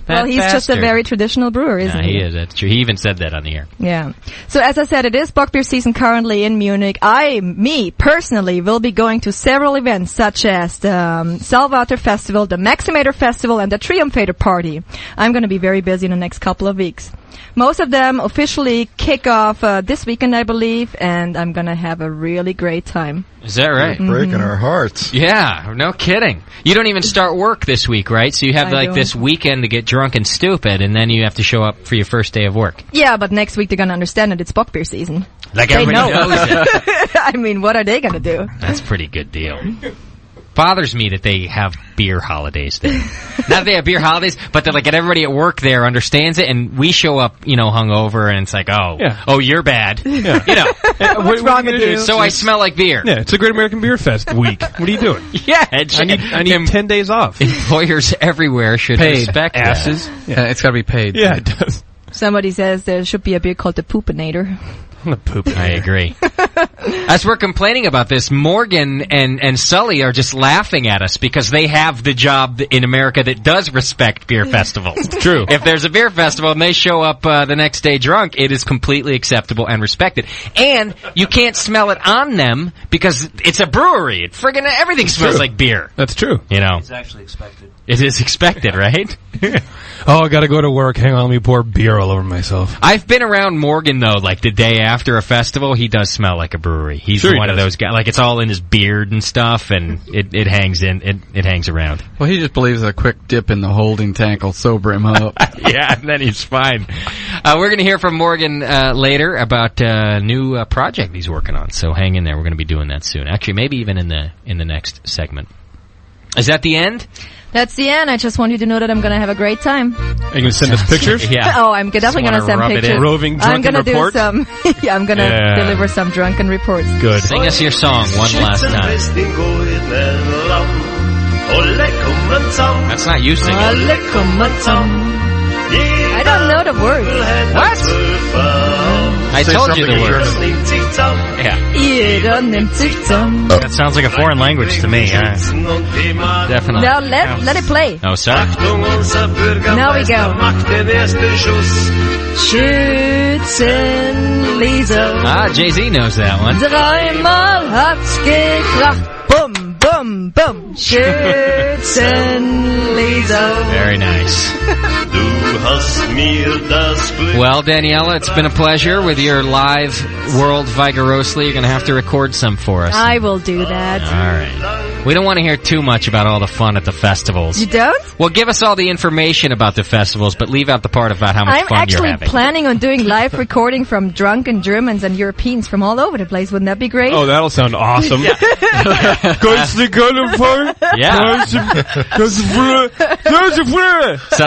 Well, he's just a very traditional brewer, isn't he? He is. That's true. He even said that on the air. Yeah. So as I said, it is Bock beer season currently in Munich. Me personally, will be going to several events such as the Salvator Festival, the Maximator Festival, and the Triumphator Party. I'm going to be very busy in the next couple of weeks. Most of them officially kick off this weekend, I believe, and I'm going to have a really great time. Is that right? Breaking our hearts. Yeah, no kidding. You don't even start work this week, right? So you have this weekend to get drunk and stupid, and then you have to show up for your first day of work. Yeah, but next week they're going to understand that it's Bock beer season. Like everybody knows it. I mean, what are they going to do? That's a pretty good deal. Bothers me that they have beer holidays there. Not that they have beer holidays, but that everybody at work there understands it, and we show up, hungover, and it's like, oh, you're bad. Yeah. What's wrong with you? So I smell like beer. Yeah, it's a Great American Beer Fest week. What are you doing? Yeah, I need 10 days off. Employers everywhere should respect asses. That. Yeah, it's got to be paid. Yeah, it does. Somebody says there should be a beer called the Poopinator. The poop. I agree. As we're complaining about this, Morgan and Sully are just laughing at us because they have the job in America that does respect beer festivals. True. If there's a beer festival and they show up the next day drunk, it is completely acceptable and respected. And you can't smell it on them because it's a brewery. Friggin' everything smells like beer. That's true. You know. It's actually expected. It is expected, right? Oh, I gotta go to work. Hang on, let me pour beer all over myself. I've been around Morgan, though, like the day after a festival. He does smell like a brewery. He's one of those guys. Like, it's all in his beard and stuff, and it hangs it hangs around. Well, he just believes a quick dip in the holding tank will sober him up. Yeah, and then he's fine. We're going to hear from Morgan later about a new project he's working on, so hang in there. We're going to be doing that soon. Actually, maybe even in the next segment. Is that the end? That's the end. I just want you to know that I'm going to have a great time. Are you going to send us pictures? Yeah. Oh, I'm definitely going to send pictures. Roving drunken report? I'm going to deliver some drunken reports. Good. Sing us your song one last time. That's not you singing. I don't know the words. What? I told you the words. Yeah. That sounds like a foreign language to me. Definitely. Now let it play. Oh, sorry. Now we go. Schützenliesel. Jay-Z knows that one. Dreimal hat's gekracht. Boom, boom, boom. Schützenliesel. Very nice. Well, Daniela, it's been a pleasure with your live World Vigorosely. You're going to have to record some for us. I will do that. All right. We don't want to hear too much about all the fun at the festivals. You don't? Well, give us all the information about the festivals, but leave out the part about how much fun you're having. I'm actually planning on doing live recording from drunken Germans and Europeans from all over the place. Wouldn't that be great? Oh, that'll sound awesome. Yeah. Sounds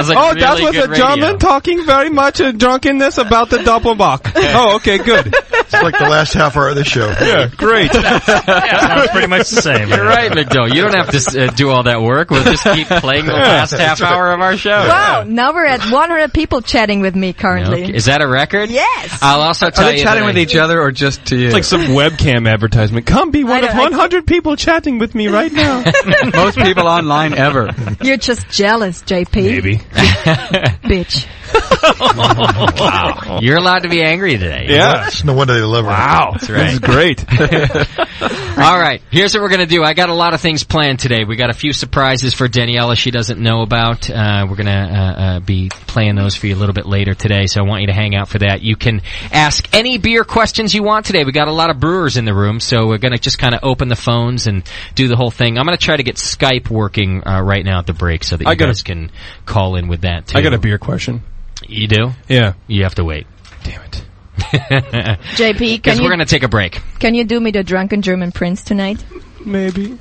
like really that was good a German radio. talking very much drunkenness about the Doppelbock. Oh, okay, good. It's like the last half hour of the show. Yeah, great. Sounds pretty much the same. You're right, McDowell. You don't have to do all that work. We'll just keep playing the last half hour of our show. Wow, now we're at 100 people chatting with me currently. Okay. Is that a record? Yes. I'll also tell you. Are they chatting with each other or just to you? It's like some webcam advertisement. Come be one of 100 people chatting with me right now. Most people online ever. You're just jealous, JP. Maybe. Bitch. Wow. You're allowed to be angry today. Yeah. It's no wonder they love her. Wow. That's right. This is great. All right. Here's what we're going to do. I got a lot of things planned today. We got a few surprises for Daniela she doesn't know about. We're going to be playing those for you a little bit later today, so I want you to hang out for that. You can ask any beer questions you want today. We got a lot of brewers in the room, so we're going to just kind of open the phones and do the whole thing. I'm going to try to get Skype working right now at the break so that you guys can call in with that, too. I got a beer question. You do? Yeah. You have to wait. Damn it. JP, Because we're going to take a break. Can you do me the drunken German prince tonight? Maybe.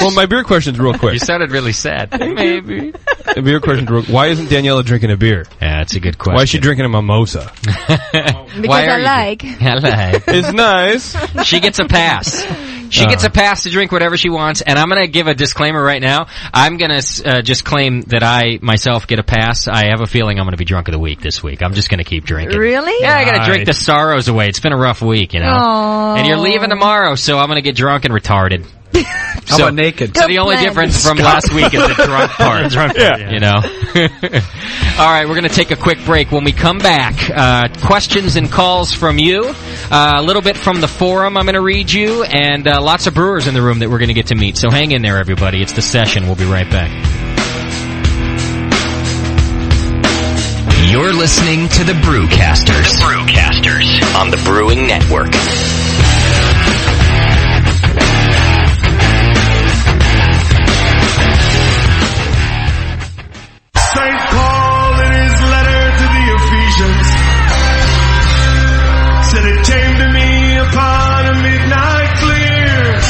Well, my beer question's real quick. You sounded really sad. Maybe. The beer question's real. Why isn't Daniela drinking a beer? Yeah, that's a good question. Why is she drinking a mimosa? Because I like. It's nice. She gets a pass. She gets a pass to drink whatever she wants, and I'm going to give a disclaimer right now. I'm going to just claim that I, myself, get a pass. I have a feeling I'm going to be drunk of the week this week. I'm just going to keep drinking. Really? Yeah, I got to drink the sorrows away. It's been a rough week, you know. Aww. And you're leaving tomorrow, so I'm going to get drunk and retarded. How about naked? So the only difference from last week is the drunk part. Yeah. You know. All right, we're going to take a quick break. When we come back, questions and calls from you, a little bit from the forum I'm going to read you, and lots of brewers in the room that we're going to get to meet. So hang in there, everybody. It's The Session. We'll be right back. You're listening to the Brewcasters. On the Brewing Network. St. Paul in his letter to the Ephesians said it came to me upon a midnight clear.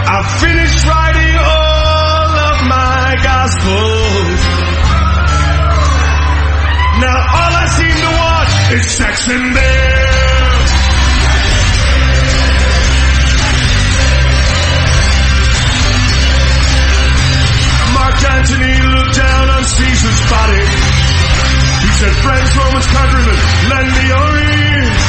I finished writing all of my gospels. Now all I seem to watch is sex and beer. Mark Antony looked down on Caesar's body. He said, friends, Romans, countrymen, lend me your ears.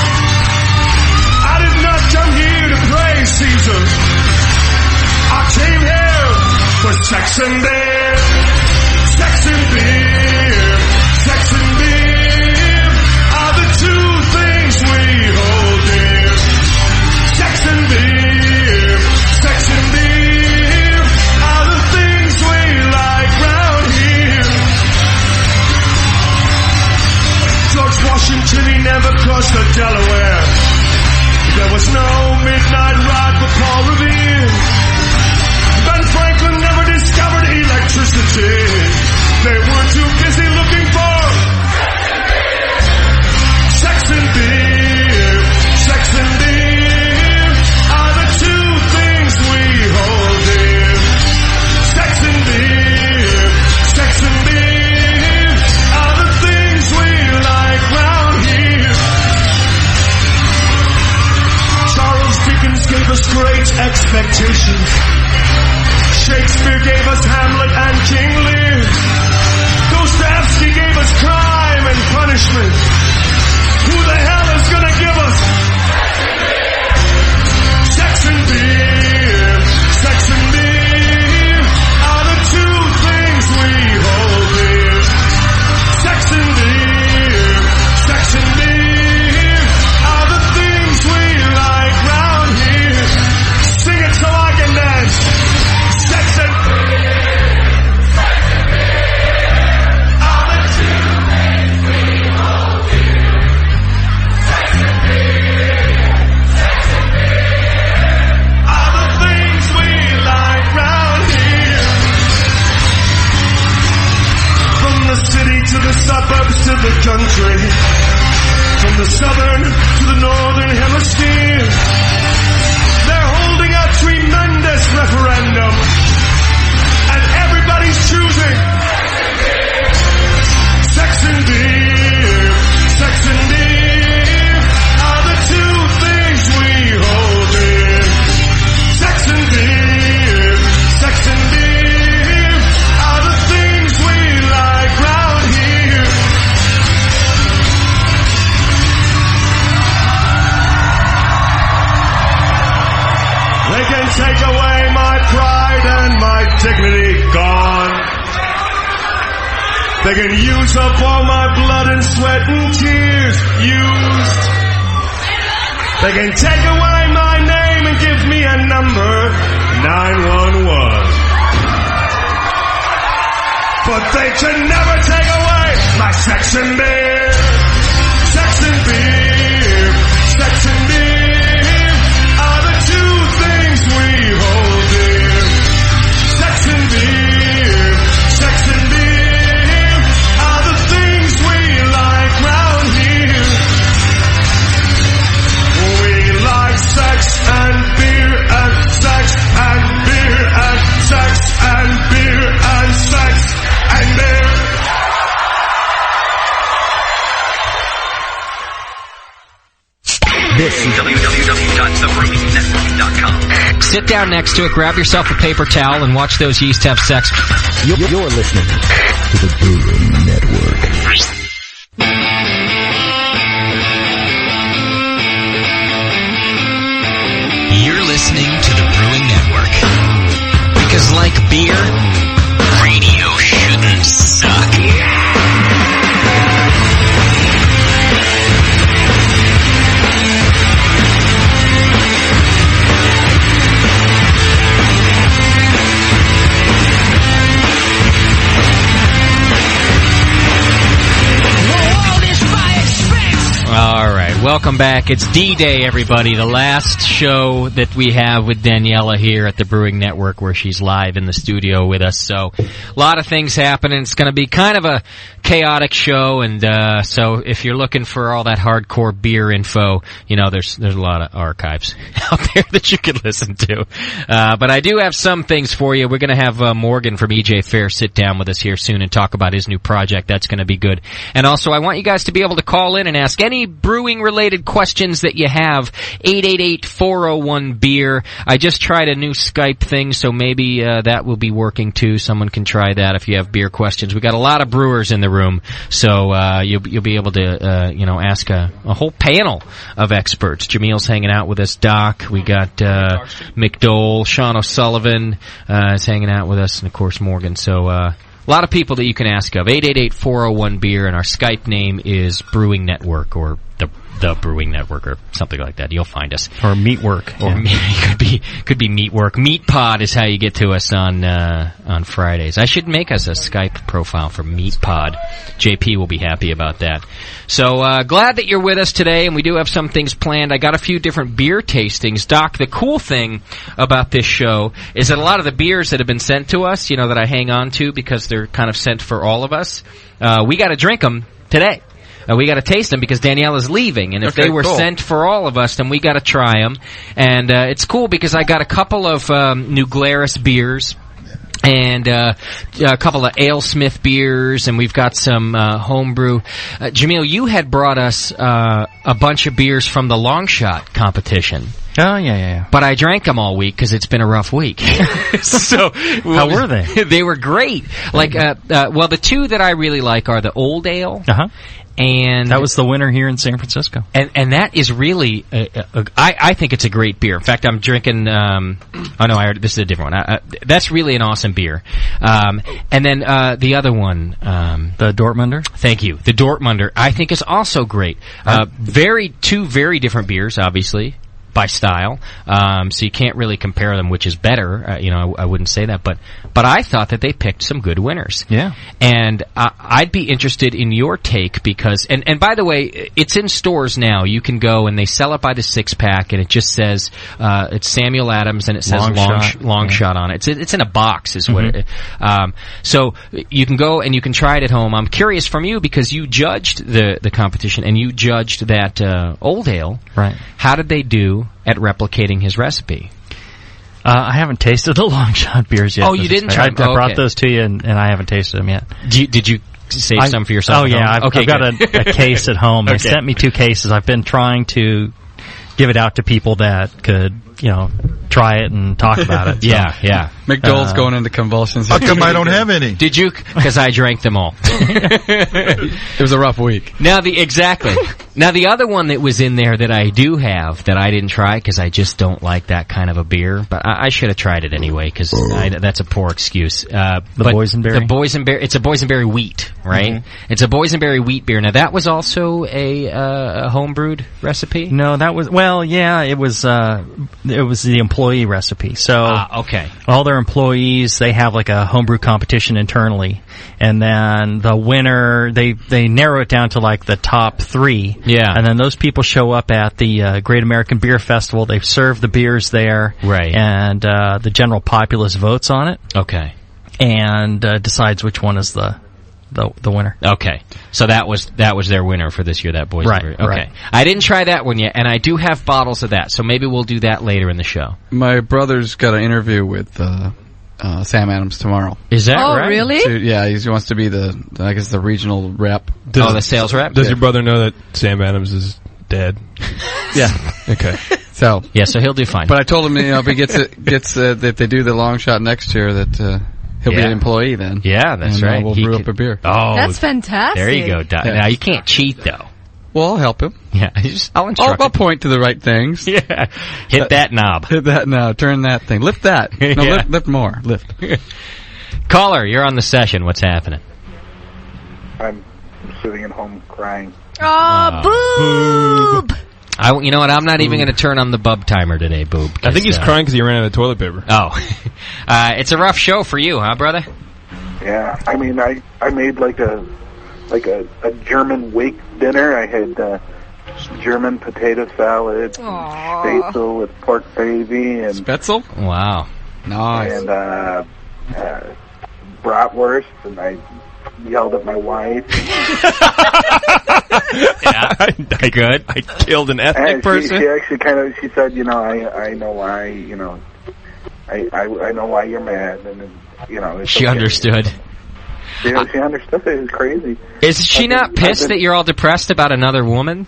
southern to the northern hemisphere. They're holding a tremendous referendum, and everybody's choosing sex and beer. Sex and beer are the two things we hold dear. Sex and beer, sex and beer are the things we like round here. They can take away my pride and my dignity gone. They can use up all my blood and sweat and tears used. They can take away my name and give me a number, 911. But they can never take away my sex and beer. Sex and beer, sex and beer are the two things we hold dear. Sex and beer, sex and beer are the things we like round here. We like sex and beer and sex and beer and sex and beer and sex and beer. This is www.thebrewingnetwork.com. Sit down next to it, grab yourself a paper towel, and watch those yeast have sex. You're listening to the Brewing Network. You're listening to the Brewing Network. Because like beer, radio shouldn't suck. All right, welcome back. It's D-Day, everybody. The last show that we have with Daniela here at the Brewing Network, where she's live in the studio with us. So, a lot of things happening. It's going to be kind of a chaotic show, and so if you're looking for all that hardcore beer info, you know, there's a lot of archives out there that you can listen to. But I do have some things for you. We're going to have Morgan from EJ Fair sit down with us here soon and talk about his new project. That's going to be good. And also, I want you guys to be able to call in and ask any brewing-related questions that you have. 888-401-BEER. I just tried a new Skype thing, so maybe that will be working too. Someone can try that if you have beer questions. We got a lot of brewers in the room, so you'll be able to ask a whole panel of experts. Jamil's hanging out with us. Doc, we got McDole, Sean O'Sullivan is hanging out with us, and of course Morgan. So a lot of people that you can ask of. 888-401-BEER, and our Skype name is Brewing Network, or the Brewing Network, or something like that. You'll find us. Or Meatwork. Or could be Meatwork. Meatpod is how you get to us on Fridays. I should make us a Skype profile for Meatpod. JP will be happy about that. So glad that you're with us today, and we do have some things planned. I got a few different beer tastings. Doc, the cool thing about this show is that a lot of the beers that have been sent to us, that I hang on to because they're kind of sent for all of us, we got to drink them today. We got to taste them because Daniela's leaving, and if they were sent for all of us, then we got to try them. And it's cool because I got a couple of New Glarus beers and a couple of AleSmith beers, and we've got some homebrew. Jamil, you had brought us a bunch of beers from the Long Shot competition. Oh, yeah. But I drank them all week because it's been a rough week. So how were they? They were great. Like, the two that I really like are the Old Ale. Uh-huh. And that was the winner here in San Francisco. And that is really, I think it's a great beer. In fact, I'm drinking, this is a different one. That's really an awesome beer. And then, the other one, the Dortmunder? Thank you. The Dortmunder, I think is also great. Two very different beers, obviously. by style. So you can't really compare them, which is better. I wouldn't say that, but I thought that they picked some good winners. Yeah. And I'd be interested in your take because, and by the way, it's in stores now. You can go and they sell it by the 6-pack, and it just says it's Samuel Adams, and it says long shot on it. It's in a box, is what it. So you can go and you can try it at home. I'm curious from you because you judged the competition and you judged that Old Ale. Right. How did they do at replicating his recipe? I haven't tasted the long shot beers yet. Oh, you didn't try them? I brought those to you, and I haven't tasted them yet. Did you save some for yourself? Oh, yeah. I've got a case at home. They sent me 2 cases. I've been trying to give it out to people that could, try it and talk about it. So. Yeah. McDole's going into convulsions. How come I don't have any? Did you? Because I drank them all. It was a rough week. Exactly. Now, the other one that was in there that I do have that I didn't try because I just don't like that kind of a beer, but I should have tried it anyway because that's a poor excuse. The boysenberry? The boysenberry. It's a boysenberry wheat, right? Mm-hmm. It's a boysenberry wheat beer. Now, that was also a homebrewed recipe? No, that was, it was the employee recipe. So, okay. All their employees, they have like a homebrew competition internally, and then the winner, they narrow it down to like the top 3. Yeah. And then those people show up at the Great American Beer Festival. They serve the beers there. Right. And the general populace votes on it. Okay. And decides which one is the winner. Okay. So that was their winner for this year, that boysenberry. Right. Okay. Right. I didn't try that one yet, and I do have bottles of that, so maybe we'll do that later in the show. My brother's got an interview with Sam Adams tomorrow. Is that right? Oh, really? So, yeah, he wants to be the regional rep. The sales rep? Does your brother know that Sam Adams is dead? Yeah. Okay. So he'll do fine. But I told him, if he gets that they do the long shot next year, that he'll be an employee then. Yeah, that's and, right. We'll brew up a beer. Oh, that's fantastic. There you go. Now you can't cheat though. Well, I'll help him. Yeah, I'll instruct. I'll point to the right things. Yeah, hit that knob. Hit that knob. Turn that thing. Lift that. No, lift more. Lift. Caller, you're on the session. What's happening? I'm sitting at home crying. Oh, boob! You know what? I'm not even going to turn on the bub timer today, Boob. I think he's crying because he ran out of toilet paper. Oh, it's a rough show for you, huh, brother? Yeah, I mean, I made like a German wake dinner. I had German potato salad, Spätzle with pork gravy, and Spätzle. Wow, nice. And bratwurst, and I yelled at my wife. Yeah, good. I killed an ethnic person. She actually she said, I know why, I know why you're mad, and it's she understood. She understood. It was crazy. Is she not pissed that you're all depressed about another woman?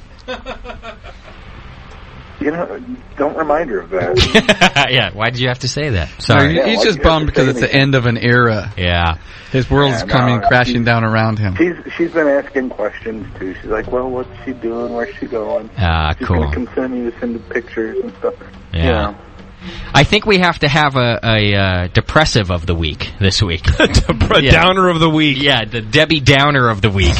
Don't remind her of that. Yeah, why did you have to say that? Sorry. No, he's just bummed because it's the end of an era. Yeah. His world's coming crashing down around him. She's been asking questions, too. She's like, well, what's she doing? Where's she going? Cool. She's going to continue to send pictures and stuff. Yeah. I think we have to have a depressive of the week this week. Downer of the week. Yeah, the Debbie Downer of the week.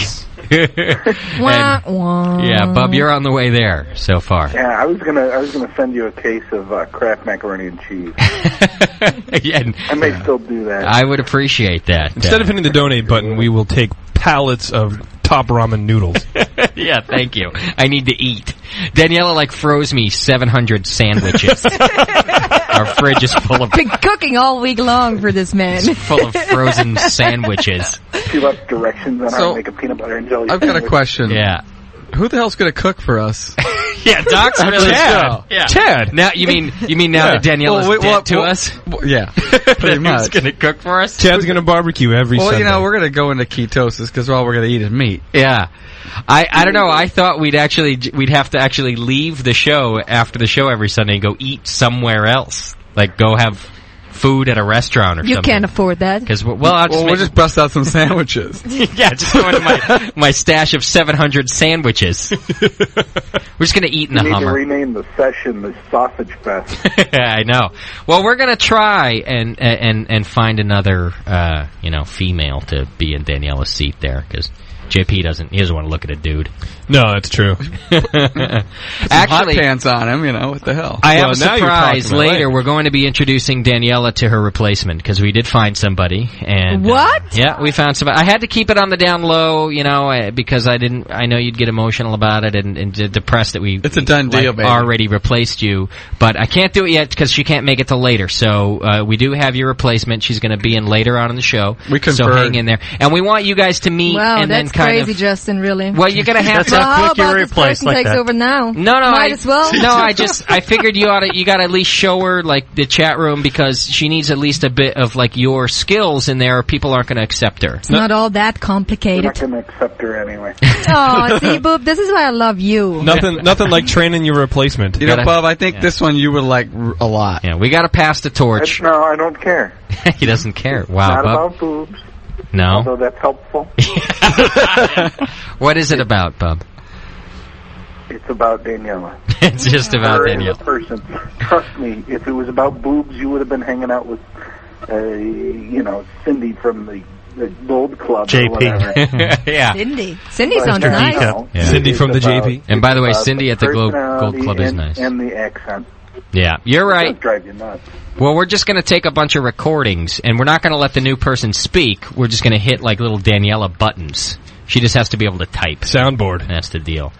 Wah, wah. Yeah, Bub, you're on the way there so far. Yeah, I was gonna send you a case of Kraft macaroni and cheese. I may still do that. I would appreciate that. Instead of hitting the donate button, we will take pallets of top ramen noodles. Yeah, thank you. I need to eat. Daniela froze me 700 sandwiches. Our fridge is full of... Been cooking all week long for this man. It's full of frozen sandwiches. She left directions on how to make a peanut butter and jelly I've got a question. Yeah. Who the hell's going to cook for us? Yeah, Doc's really Chad. Yeah. Chad. Now you mean now that Daniela's dead to us? Yeah, pretty much. Who's going to cook for us? Chad's going to barbecue every Sunday. Well, we're going to go into ketosis because all we're going to eat is meat. Yeah. I don't know. I thought we'd have to actually leave the show after the show every Sunday and go eat somewhere else. Like go have food at a restaurant or something. You can't afford that. Because we'll just bust out some sandwiches. Yeah, just go into my stash of 700 sandwiches. We're just going to eat in the Hummer. You need to rename the session the Sausage Fest. I know. Well, we're going to try and find another female to be in Daniela's seat there because JP doesn't want to look at a dude. No, that's true. Actually, hot pants on him, what the hell? I have a surprise later. We're going to be introducing Daniela to her replacement because we did find somebody. And what? Yeah, we found somebody. I had to keep it on the down low, because I know you'd get emotional about it and depressed that it's a done deal, baby. Already replaced you. But I can't do it yet because she can't make it till later. So we do have your replacement. She's going to be in later on in the show. So hang in there. And we want you guys to meet. Wow, and that's then kind crazy, Justin, really. Well, you're going to have to. Well, how about this person takes over now? No, Might as well. No, I figured you got to at least show her like the chat room because she needs at least a bit of like your skills in there or people aren't going to accept her. It's not all that complicated. We're not going to accept her anyway. Oh, see, Boop, this is why I love you. Nothing like training your replacement. Bob, I think this one you would like a lot. Yeah, we got to pass the torch. No, I don't care. He doesn't care. Wow, not Bub. about boobs. No. Although that's helpful. What is it about, Bub? It's about Daniela. It's just about her Daniela. As a person. Trust me, if it was about boobs, you would have been hanging out with, Cindy from the Gold Club. JP. Or whatever. Yeah. Cindy sounds nice. Yeah. Cindy from the JP. And by the way, Cindy at the Gold Club is nice. And the accent. Yeah, you're right. It does drive you nuts. Well, we're just going to take a bunch of recordings, and we're not going to let the new person speak. We're just going to hit like little Daniela buttons. She just has to be able to type. Soundboard. That's the deal.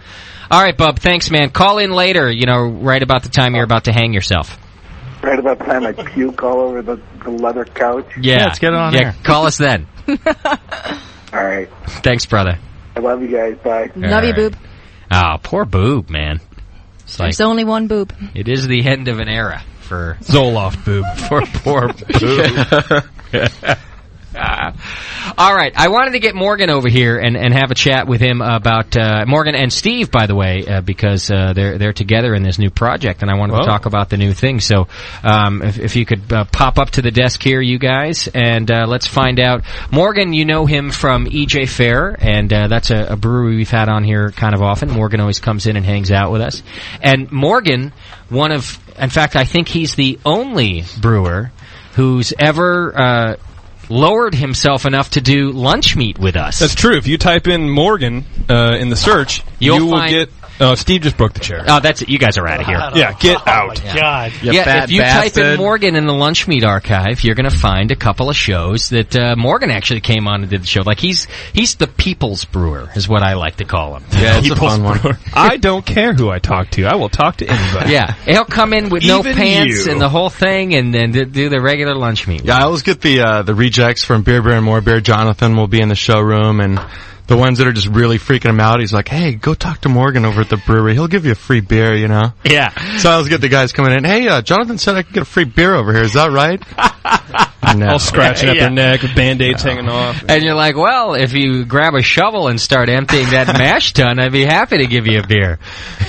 All right, Bub, thanks, man. Call in later, right about the time you're about to hang yourself. Right about the time I puke all over the leather couch. Yeah, let's get it on air. Call us then. All right. Thanks, brother. I love you guys. Bye. Love you, Boob. Oh, poor Boob, man. There's only one Boob. It is the end of an era for Zoloft Boob. For poor Boob. All right, I wanted to get Morgan over here and have a chat with him about Morgan and Steve, by the way, because they're together in this new project, and I wanted to talk about the new thing. So, if you could pop up to the desk here, you guys, and let's find out. Morgan, you know him from EJ Fair, and that's a brewery we've had on here kind of often. Morgan always comes in and hangs out with us, and Morgan, in fact, I think he's the only brewer who's ever lowered himself enough to do lunch meat with us. That's true. If you type in Morgan in the search, you will get... Steve just broke the chair. Oh, that's it. You guys are out of here. Yeah, get out. My God. Yeah, if you type in Morgan in the Lunch Meat archive, you're going to find a couple of shows that Morgan actually came on and did the show. Like, he's the people's brewer, is what I like to call him. Yeah, it's a fun one. I don't care who I talk to. I will talk to anybody. Yeah, he'll come in with no Even pants you. and the whole thing and then do the regular lunch meat. Yeah, I always get the rejects from Beer and More Beer. Jonathan will be in the showroom, and the ones that are just really freaking him out, he's like, hey, go talk to Morgan over at the brewery. He'll give you a free beer, Yeah. So I always get the guys coming in, hey, Jonathan said I could get a free beer over here. Is that right? No. All scratching at their neck with Band-Aids hanging off. And you're like, well, if you grab a shovel and start emptying that mash tun, I'd be happy to give you a beer.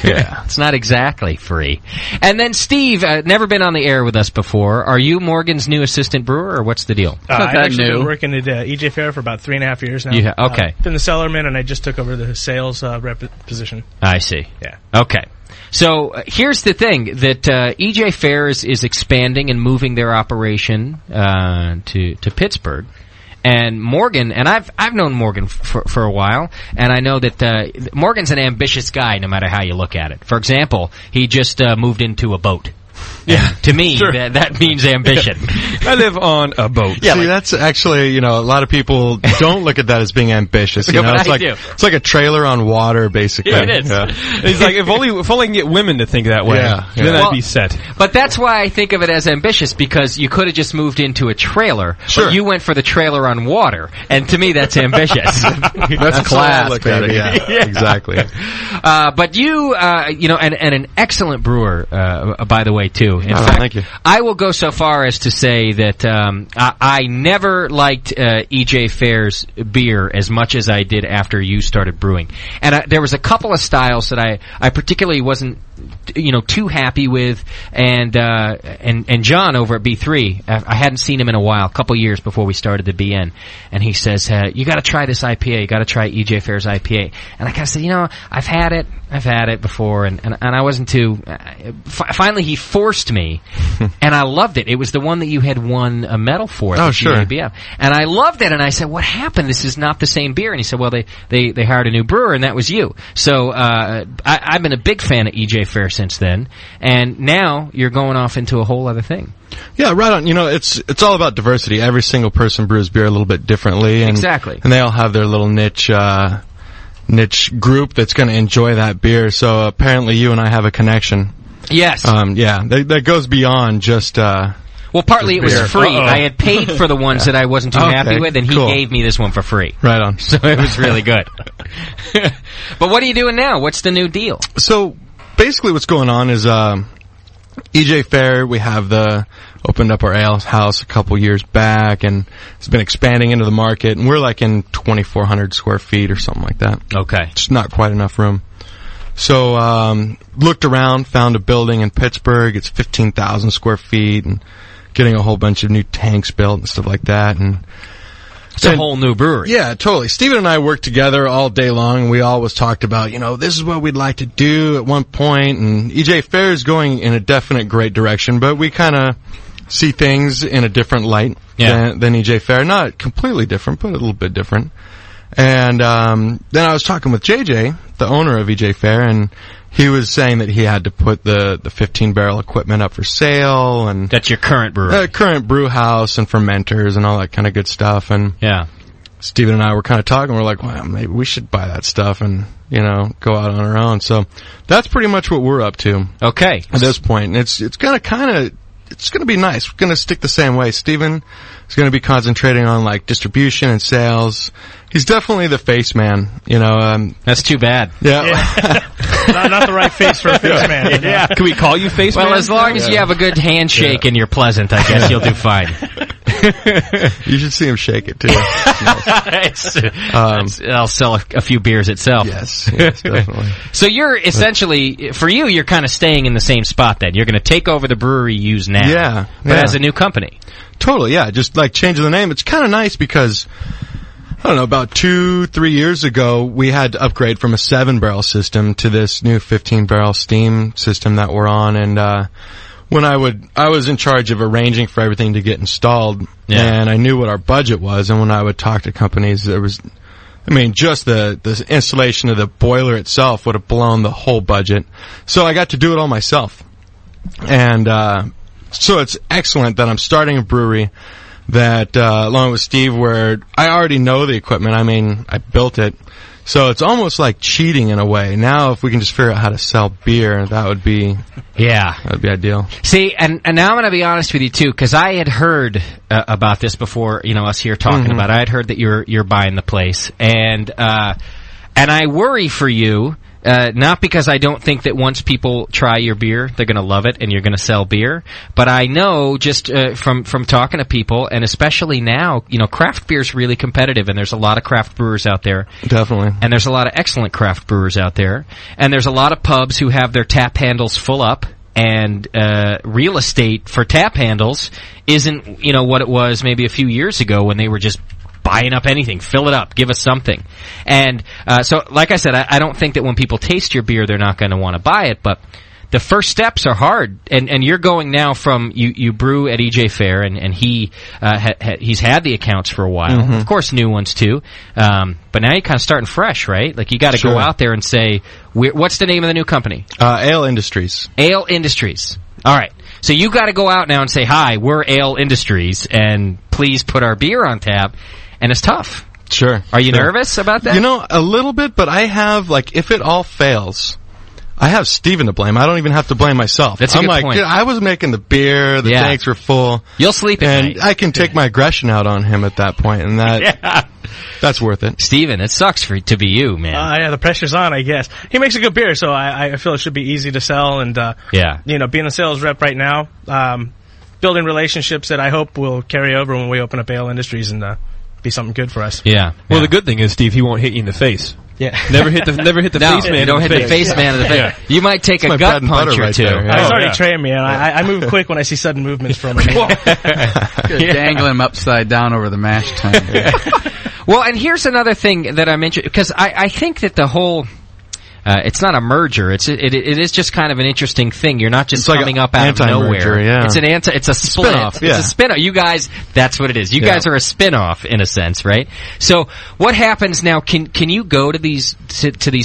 Yeah. It's not exactly free. And then Steve, never been on the air with us before. Are you Morgan's new assistant brewer, or what's the deal? I've actually been working at EJ Fair for about 3.5 years now. Okay. Been the cellarman, and I just took over the sales rep position. I see. Yeah. Okay. So here's the thing, that EJ Fair is expanding and moving their operation to Pittsburgh. And Morgan, and I've known Morgan for a while, and I know that Morgan's an ambitious guy no matter how you look at it. For example, he just moved into a boat. Yeah, to me, sure. that means ambition. I live on a boat. Yeah, see, that's actually, a lot of people don't look at that as being ambitious. It's like a trailer on water, basically. Yeah, it is. Yeah. He's like, if only I can get women to think that way, then I'd be set. But that's why I think of it as ambitious, because you could have just moved into a trailer, but you went for the trailer on water, and to me, that's ambitious. That's class, baby. Yeah, exactly. But you, and an excellent brewer, by the way, too. In fact, thank you. I will go so far as to say that I never liked EJ Fair's beer as much as I did after you started brewing. And there was a couple of styles that I particularly wasn't too happy with, and John over at B3, I hadn't seen him in a while, a couple years before we started the BN, and he says, you got to try this IPA, you got to try EJ Fair's IPA. And I kind of said, I've had it before, and I wasn't too. Finally, he forced introduced me, and I loved it. It was the one that you had won a medal for. At the sure. GABF. And I loved it, and I said, what happened? This is not the same beer. And he said, well, they hired a new brewer, and that was you. So I've been a big fan of EJ Fair since then, and now you're going off into a whole other thing. Yeah, right on. You know, it's all about diversity. Every single person brews beer a little bit differently. And, exactly. And they all have their little niche group that's going to enjoy that beer. So apparently you and I have a connection. Yes. That goes beyond just, well, partly it was free. I had paid for the ones that I wasn't too happy with, and he gave me this one for free. Right on. So it was really good. But what are you doing now? What's the new deal? So basically what's going on is, EJ Fair, we have opened up our ale house a couple years back, and it's been expanding into the market, and we're like in 2,400 square feet or something like that. Okay. It's not quite enough room. So, looked around, found a building in Pittsburgh. It's 15,000 square feet, and getting a whole bunch of new tanks built and stuff like that, and it's a whole new brewery. Yeah, totally. Steven and I worked together all day long, and we always talked about, this is what we'd like to do at one point, and EJ Fair is going in a definite great direction, but we kind of see things in a different light than EJ Fair. Not completely different, but a little bit different. And then I was talking with JJ, the owner of EJ Fair, and he was saying that he had to put the 15-barrel equipment up for sale. And that's your current brewery. Current brew house and fermenters and all that kind of good stuff. And Steven and I were kind of talking. We're like, well, maybe we should buy that stuff and, go out on our own. So that's pretty much what we're up to. Okay. At this point. And it's going to it's going to be nice. We're going to stick the same way. Steven is going to be concentrating on, distribution and sales. He's definitely the face man, That's too bad. Yeah. not the right face for a face man. Yeah. Can we call you face man? Well, as long as you have a good handshake and you're pleasant, I guess you'll do fine. You should see him shake it, too. I'll sell a few beers itself. Yes, definitely. So you're essentially, for you're kind of staying in the same spot then. You're going to take over the brewery you use now. But as a new company. Totally, yeah. Just changing the name. It's kind of nice because, I don't know, about 2-3 years ago, we had to upgrade from a 7-barrel system to this new 15-barrel steam system that we're on. And, when I was in charge of arranging for everything to get installed, and I knew what our budget was, and when I would talk to companies, just the installation of the boiler itself would have blown the whole budget. So I got to do it all myself. And, so it's excellent that I'm starting a brewery that, along with Steve, where I already know the equipment. I built it. So it's almost like cheating in a way. Now, if we can just figure out how to sell beer, that would be ideal. See, and now I'm going to be honest with you too, because I had heard about this before. Us here talking about it. I had heard that you're buying the place, and I worry for you. Not because I don't think that once people try your beer, they're going to love it and you're going to sell beer. But I know just from talking to people, and especially now, craft beer is really competitive, and there's a lot of craft brewers out there. Definitely. And there's a lot of excellent craft brewers out there. And there's a lot of pubs who have their tap handles full up. And real estate for tap handles isn't, what it was maybe a few years ago when they were just buying up anything. Fill it up. Give us something. And so, like I said, I don't think that when people taste your beer, they're not going to want to buy it. But the first steps are hard. And you're going now from, you brew at EJ Fair, and he's had the accounts for a while. Mm-hmm. Of course, new ones too. But now you're kind of starting fresh, right? You got to go out there and say, what's the name of the new company? Ale Industries. Ale Industries. All right. So you got to go out now and say, hi, we're Ale Industries, and please put our beer on tap. And it's tough. Sure. Are you nervous about that? A little bit, but I have, if it all fails, I have Steven to blame. I don't even have to blame myself. That's a good point. I was making the beer, the tanks were full. You'll sleep at night. And I can take my aggression out on him at that point, and that's worth it. Steven, it sucks to be you, man. The pressure's on, I guess. He makes a good beer, so I feel it should be easy to sell, and, being a sales rep right now, building relationships that I hope will carry over when we open up Ale Industries and, be something good for us. Yeah. Well, the good thing is, Steve, he won't hit you in the face. Yeah. Never hit the face man. Don't hit the face man in the face. Yeah. You might take a gut punch or two. He's already trained me, and I move quick when I see sudden movements from him. Dangling him upside down over the mash tun. Well, and here's another thing that I mentioned, because I think that the whole it's not a merger. It is just kind of an interesting thing. You're not just coming up out of nowhere. Yeah. It's a split. Spin-off, yeah. It's a spin-off. You guys, that's what it is. You guys are a spin-off in a sense, right? So what happens now? Can you go to these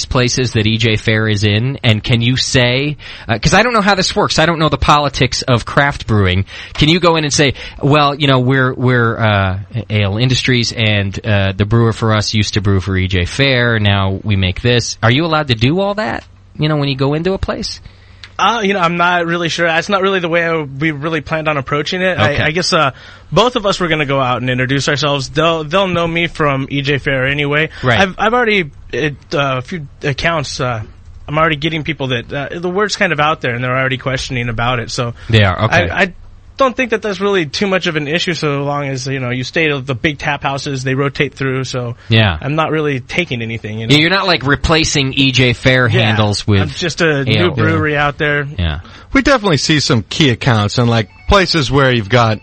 places that EJ Fair is in, and can you say, because I don't know how this works. I don't know the politics of craft brewing. Can you go in and say, well, we're Ale Industries, and the brewer for us used to brew for EJ Fair. Now we make this. Are you allowed to do all that? When you go into a place? I'm not really sure. That's not really the way we really planned on approaching it. Okay. I guess both of us were going to go out and introduce ourselves. They'll know me from EJ Fair anyway. Right. I've already a few accounts. I'm already getting people that the word's kind of out there, and they're already questioning about it. So they are okay. I don't think that that's really too much of an issue, so long as you stay at the big tap houses. They rotate through, so I'm not really taking anything. Yeah, you're not like replacing EJ Fair handles with. I'm just a new brewery out there. Yeah, we definitely see some key accounts and like places where you've got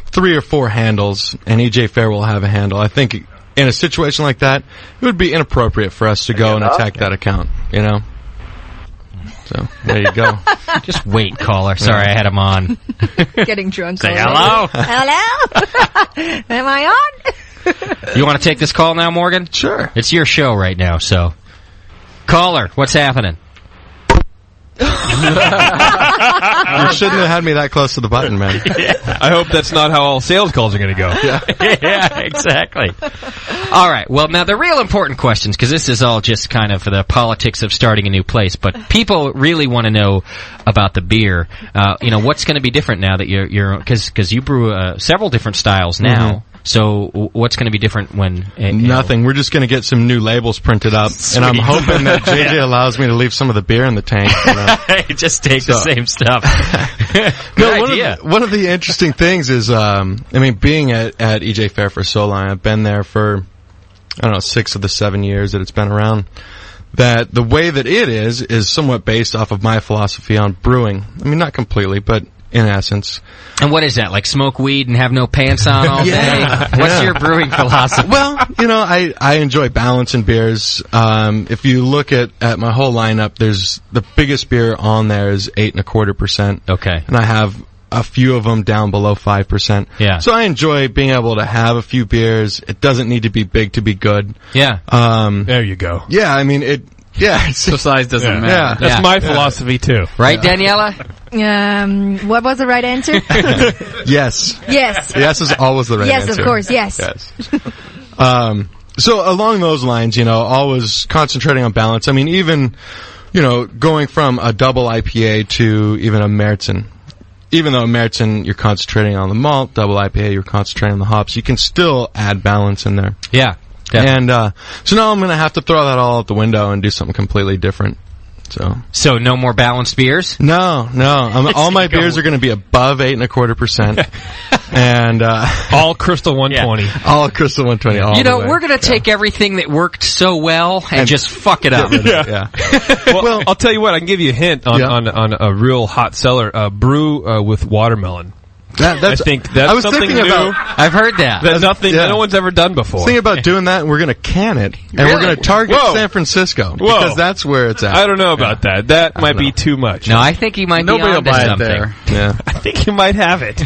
3 or 4 handles, and EJ Fair will have a handle. I think in a situation like that, it would be inappropriate for us to go and attack that account. So there you go. Just wait, caller. Sorry, I had him on. Getting drunk. Say hello. Hello. Am I on? You want to take this call now, Morgan? Sure. It's your show right now, so. Caller, what's happening? You shouldn't have had me that close to the button, man. Yeah. I hope that's not how all sales calls are going to go. Yeah, exactly. All right. Well, now the real important questions, because this is all just kind of the politics of starting a new place, but people really want to know about the beer. What's going to be different now that you're because you brew several different styles now. Mm-hmm. So what's going to be different when... Nothing. We're just going to get some new labels printed up. Sweet. And I'm hoping that JJ allows me to leave some of the beer in the tank. Just take the same stuff. Good idea. One of the interesting things is, being at EJ Fair for so long, I've been there for, 6 of the 7 years that it's been around, that the way that it is somewhat based off of my philosophy on brewing. Not completely, but... in essence. And what is that? Like smoke weed and have no pants on all day? What's your brewing philosophy? Well, I enjoy balance in beers. If you look at my whole lineup, there's the biggest beer on there is 8.25%. Okay. And I have a few of them down below 5%. Yeah. So I enjoy being able to have a few beers. It doesn't need to be big to be good. Yeah. There you go. Yeah, so size doesn't matter. Yeah. That's my philosophy too. Right, Daniela? What was the right answer? Yes. Yes. Yes is always the right answer. Yes, of course, yes. So along those lines, always concentrating on balance. Even, going from a double IPA to even a Märzen. Even though Märzen, you're concentrating on the malt, double IPA, you're concentrating on the hops, you can still add balance in there. Yeah. And so now I'm going to have to throw that all out the window and do something completely different. So no more balanced beers? No. All my beers are going to be above 8.25%. And all Crystal 120. Yeah. All Crystal 120. We're going to take everything that worked so well and just fuck it up. Yeah. Well, I'll tell you what. I can give you a hint on a real hot seller. Brew with watermelon. I think that's something new. I've heard that. That's nothing no one's ever done before. Think about doing that, and we're going to can it, and we're going to target San Francisco because that's where it's at. I don't know about that. That might be too much. No, I think he might be onto something. There. Yeah. I think you might have it.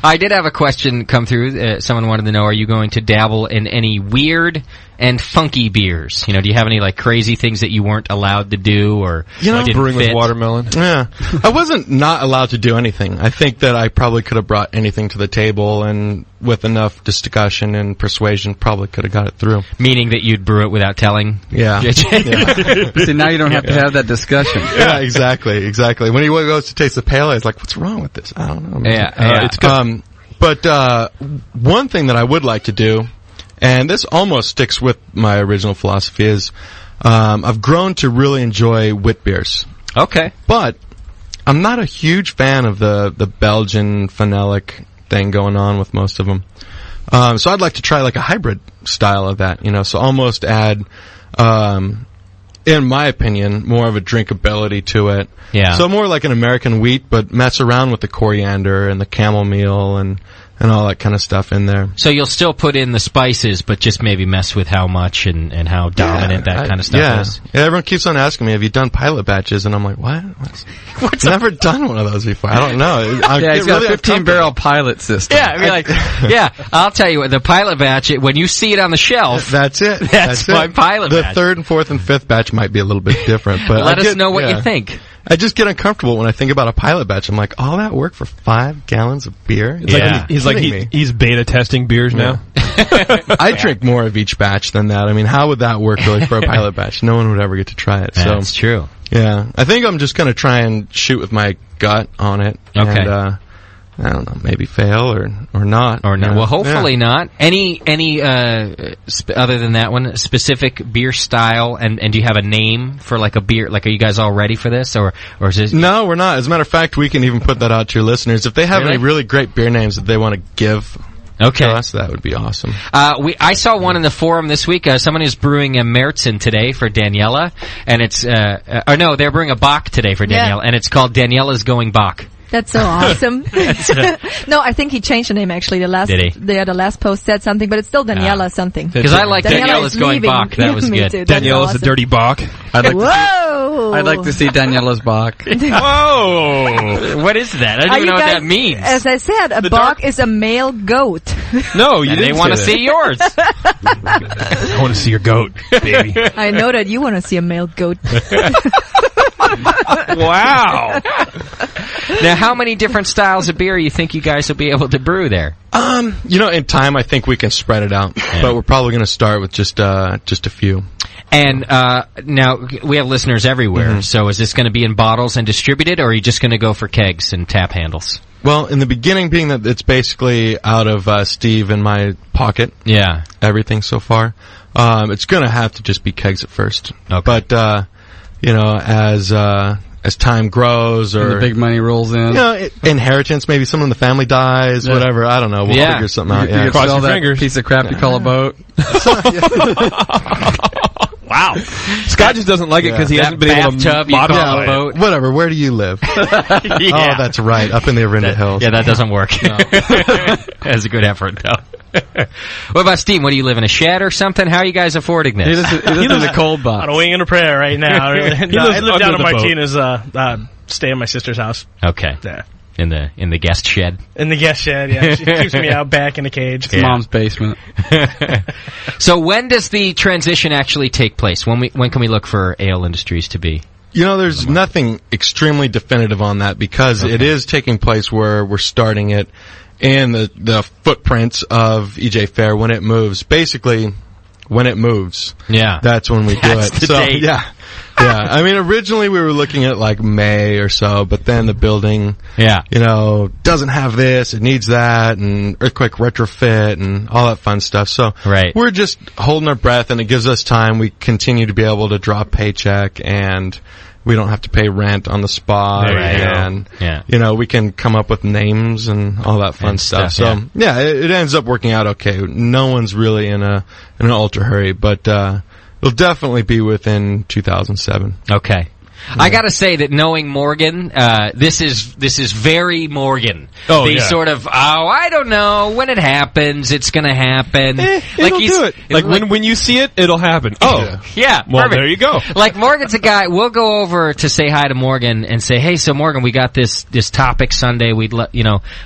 I did have a question come through. Someone wanted to know: are you going to dabble in any weird and funky beers? Do you have any crazy things that you weren't allowed to do or brewing with watermelon? Yeah, I wasn't not allowed to do anything. I think that I probably could have brought anything to the table, and with enough discussion and persuasion, probably could have got it through. Meaning that you'd brew it without telling? Yeah. See, now you don't have to have that discussion. Yeah, exactly. When he goes to taste the pale ale, he's like, "What's wrong with this?" I don't know. Yeah. It's good. But one thing that I would like to do, and this almost sticks with my original philosophy, is I've grown to really enjoy wit beers. Okay. But I'm not a huge fan of the Belgian phenolic thing going on with most of them. So I'd like to try a hybrid style of that, so almost add, in my opinion, more of a drinkability to it. Yeah. So more like an American wheat, but mess around with the coriander and the chamomile and and all that kind of stuff in there. So you'll still put in the spices, but just maybe mess with how much and how dominant that kind of stuff is. Yeah, everyone keeps on asking me, have you done pilot batches? And I'm like, what? What's never done one of those before. I don't know. He's got a 15-barrel pilot system. Yeah, I mean, like, I'll tell you what, the pilot batch, when you see it on the shelf, that's it. That's my pilot batch. The third and fourth and fifth batch might be a little bit different, but let us know what you think. I just get uncomfortable when I think about a pilot batch. I'm like, all that work for 5 gallons of beer? He's beta testing beers now. I drink more of each batch than that. I mean, how would that work really for a pilot batch? No one would ever get to try it. So that's true. Yeah, I think I'm just going to try and shoot with my gut on it. Okay. And, I don't know, maybe fail or not. Or not. Well, hopefully not. Any other than that one, specific beer style, and do you have a name for like a beer? Like, are you guys all ready for this, or is this? No, we're not. As a matter of fact, we can even put that out to your listeners. If they have any really great beer names that they want to give to us, that would be awesome. I saw one in the forum this week. Someone is brewing a Märzen today for Daniela, and it's, they're brewing a Bock today for Daniela, and it's called Daniela's Going Bock. That's so awesome. No, I think he changed the name actually. The last post said something, but it's still Daniela something. Because I like Daniela's Going Bock. That was good. Daniela's a dirty Bock. I'd like to see Daniela's Bock. Whoa! What is that? I don't even know what that means. As I said, a Bock is a male goat. No, you didn't. They want to see yours. I want to see your goat, baby. I know that you want to see a male goat. Wow. Now, how many different styles of beer you think you guys will be able to brew there? In time, I think we can spread it out, but we're probably going to start with just a few. And now we have listeners everywhere. So is this going to be in bottles and distributed, or are you just going to go for kegs and tap handles? Well, in the beginning, being that it's basically out of Steve and my pocket. Yeah. Everything so far. It's going to have to just be kegs at first. Okay. But as time grows, or and the big money rolls in, inheritance, maybe someone in the family dies, whatever. I don't know. We'll figure something out. You cross your fingers. Piece of crap you call a boat. Wow. Scott just doesn't like it because he hasn't been able to model a boat. Whatever. Where do you live? Oh, that's right. Up in the Orinda Hills. Yeah, that doesn't work. No. That's a good effort, though. What about Steve? What do you live in, a shed or something? How are you guys affording this? He lives in a cold box. On a wing and a prayer right now. I live down in Martinez, stay at my sister's house. Okay. Yeah. In the guest shed. In the guest shed, yeah. She keeps me out back in a cage. It's Mom's basement. So when does the transition actually take place? When can we look for Ale Industries to be? There's nothing extremely definitive on that because it is taking place where we're starting it in the footprints of EJ Fair when it moves. Basically, when it moves. Yeah. That's when we do it. The date. Yeah. I mean, originally we were looking at like May or so, but then the building, doesn't have this, it needs that, and earthquake retrofit and all that fun stuff. So we're just holding our breath, and it gives us time. We continue to be able to draw a paycheck, and we don't have to pay rent on the spot, and we can come up with names and all that fun stuff. So it ends up working out okay. No one's really in an ultra hurry, but it'll definitely be within 2007. Okay. I gotta say that knowing Morgan, this is very Morgan. Sort of, I don't know, when it happens, it's gonna happen. It'll do it. Like when you see it, it'll happen. Yeah. Well, perfect. there you go. Like Morgan's a guy, we'll go over to say hi to Morgan and say, hey, so Morgan, we got this topic Sunday,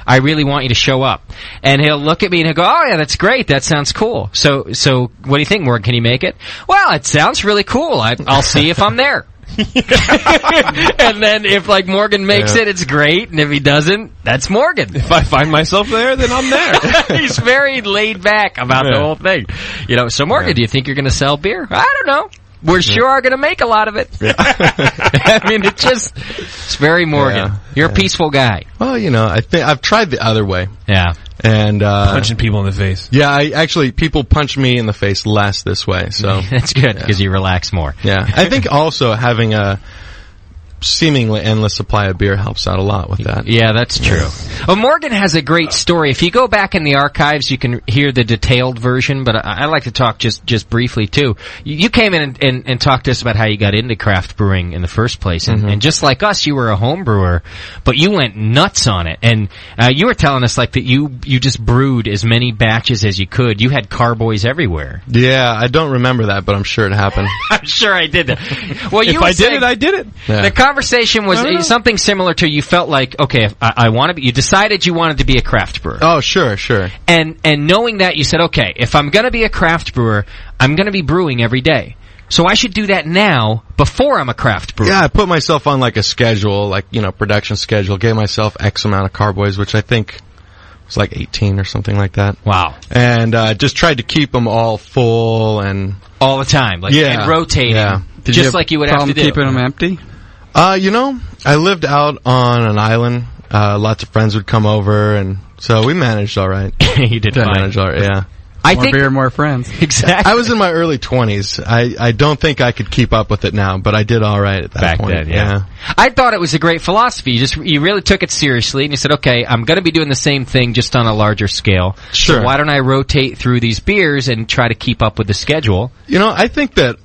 I really want you to show up. And he'll look at me and he'll go, oh yeah, that's great, that sounds cool. So what do you think, Morgan, can you make it? Well, it sounds really cool, I'll see if I'm there. And then if Morgan makes it, it's great, and if he doesn't, that's Morgan. If I find myself there, then I'm there. He's very laid back about the whole thing. So Morgan, do you think you're going to sell beer? I don't know. We're sure are going to make a lot of it. I mean, it's very Morgan. You're a peaceful guy. Well, I think I've tried the other way. Yeah. And punching people in the face. Yeah, people punch me in the face less this way. So that's good because you relax more. Yeah, I think also having seemingly endless supply of beer helps out a lot with that. Yeah, that's true. Well, Morgan has a great story. If you go back in the archives, you can hear the detailed version, but I'd like to talk just briefly, too. You came in and talked to us about how you got into craft brewing in the first place, and just like us, you were a home brewer, but you went nuts on it, and you were telling us like that you just brewed as many batches as you could. You had carboys everywhere. Yeah, I don't remember that, but I'm sure it happened. I'm sure I did that. Well, if I did it, I did it. Yeah. The conversation was something similar to you felt like, okay, if I want to be, you decided you wanted to be a craft brewer. Oh, sure. And knowing that, you said, okay, if I'm going to be a craft brewer, I'm going to be brewing every day. So I should do that now before I'm a craft brewer. Yeah, I put myself on like a schedule, like, production schedule, gave myself X amount of carboys, which I think was like 18 or something like that. Wow. And just tried to keep them all full and... all the time, and rotating. Yeah. Just like you would have to do. Keeping them empty? I lived out on an island. Lots of friends would come over, and so we managed all right. You did fine. Managed all right, yeah. More beer, more friends. Exactly. I was in my early 20s. I don't think I could keep up with it now, but I did all right at that Back point. then, yeah. I thought it was a great philosophy. You really took it seriously, and you said, okay, I'm going to be doing the same thing just on a larger scale. Sure. So why don't I rotate through these beers and try to keep up with the schedule? I think that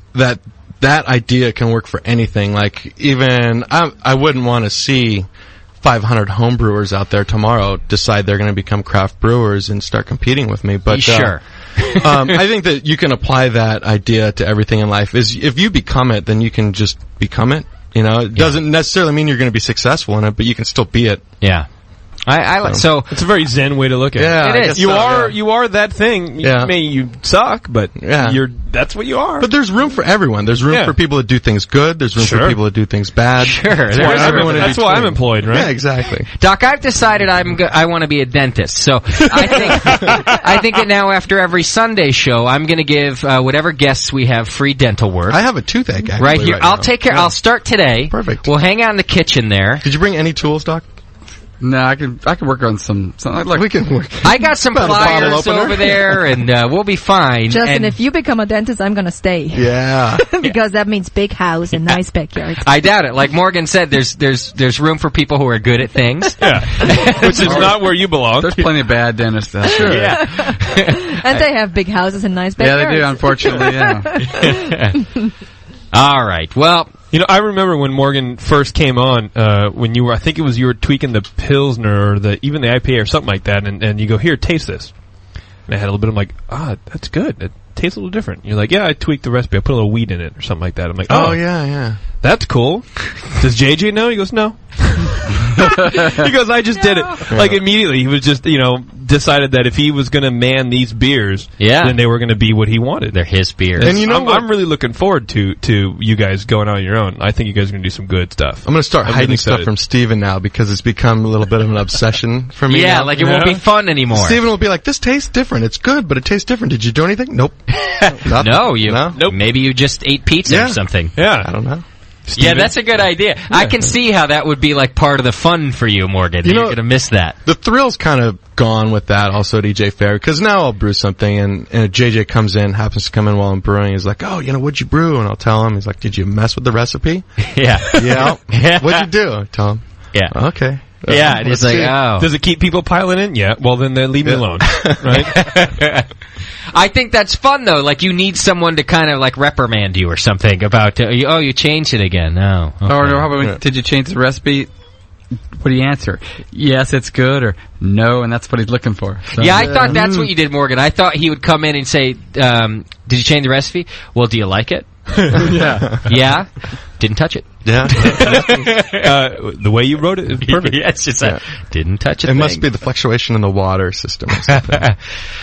idea can work for anything. Like, even, I wouldn't want to see 500 homebrewers out there tomorrow decide they're going to become craft brewers and start competing with me. But sure. I think that you can apply that idea to everything in life. If you become it, then you can just become it. It doesn't necessarily mean you're going to be successful in it, but you can still be it. Yeah. So it's a very zen way to look at it. Yeah, it is. You are that thing. You suck, but that's what you are. But there's room for everyone. There's room for people to do things good. There's room for people to do things bad. Sure. That's why I'm employed, right? Yeah, exactly. Doc, I've decided I want to be a dentist. So I think that now after every Sunday show, I'm going to give whatever guests we have free dental work. I have a toothache actually, right here. I'll take care. Yeah. I'll start today. Perfect. We'll hang out in the kitchen there. Did you bring any tools, Doc? No, I can work on some like we can work. I got some pliers over there, and we'll be fine. Justin, if you become a dentist, I'm gonna stay. Yeah, because that means big house and nice backyard. I doubt it. Like Morgan said, there's room for people who are good at things. Yeah, which is not where you belong. There's plenty of bad dentists. Sure. Yeah, and they have big houses and nice backyards. Yeah, they do. Unfortunately, yeah. All right. Well. I remember when Morgan first came on, when you were tweaking the Pilsner or even the IPA or something like that, and you go, here, taste this. And I had a little bit, I'm like, that's good. It tastes a little different. You're like, yeah, I tweaked the recipe. I put a little wheat in it or something like that. I'm like, oh yeah. That's cool. Does JJ know? He goes, no. He goes, I just did it. Like, immediately, he was just, decided that if he was going to man these beers, then they were going to be what he wanted. They're his beers. And I'm really looking forward to you guys going on your own. I think you guys are going to do some good stuff. I'm going to start hiding stuff from Steven now because it's become a little bit of an obsession for me. Yeah, now. like it won't be fun anymore. Steven will be like, this tastes different. It's good, but it tastes different. Did you do anything? Nope. No. Maybe you just ate pizza or something. Yeah. I don't know. Steven? Yeah, that's a good idea. Yeah. I can see how that would be like part of the fun for you, Morgan. You're going to miss that. The thrill's kind of gone with that also at EJ Fair, because now I'll brew something and JJ comes in, happens to come in while I'm brewing. He's like, oh, what'd you brew? And I'll tell him. He's like, did you mess with the recipe? Yeah. Yeah. What'd you do? I tell him. Yeah. Okay. Yeah, and it's like, oh. Does it keep people piling in? Yeah. Well, then leave me alone. Right? I think that's fun, though. Like, you need someone to kind of, like, reprimand you or something about, you changed it again. No. Okay. Or how about, did you change the recipe? What do you answer? Yes, it's good, or no, and that's what he's looking for. So, yeah, I thought that's what you did, Morgan. I thought he would come in and say, did you change the recipe? Well, do you like it? Yeah. Yeah? Didn't touch it. Yeah. The way you wrote it is perfect. Yeah, it's just didn't touch it. It must be the fluctuation in the water system or something.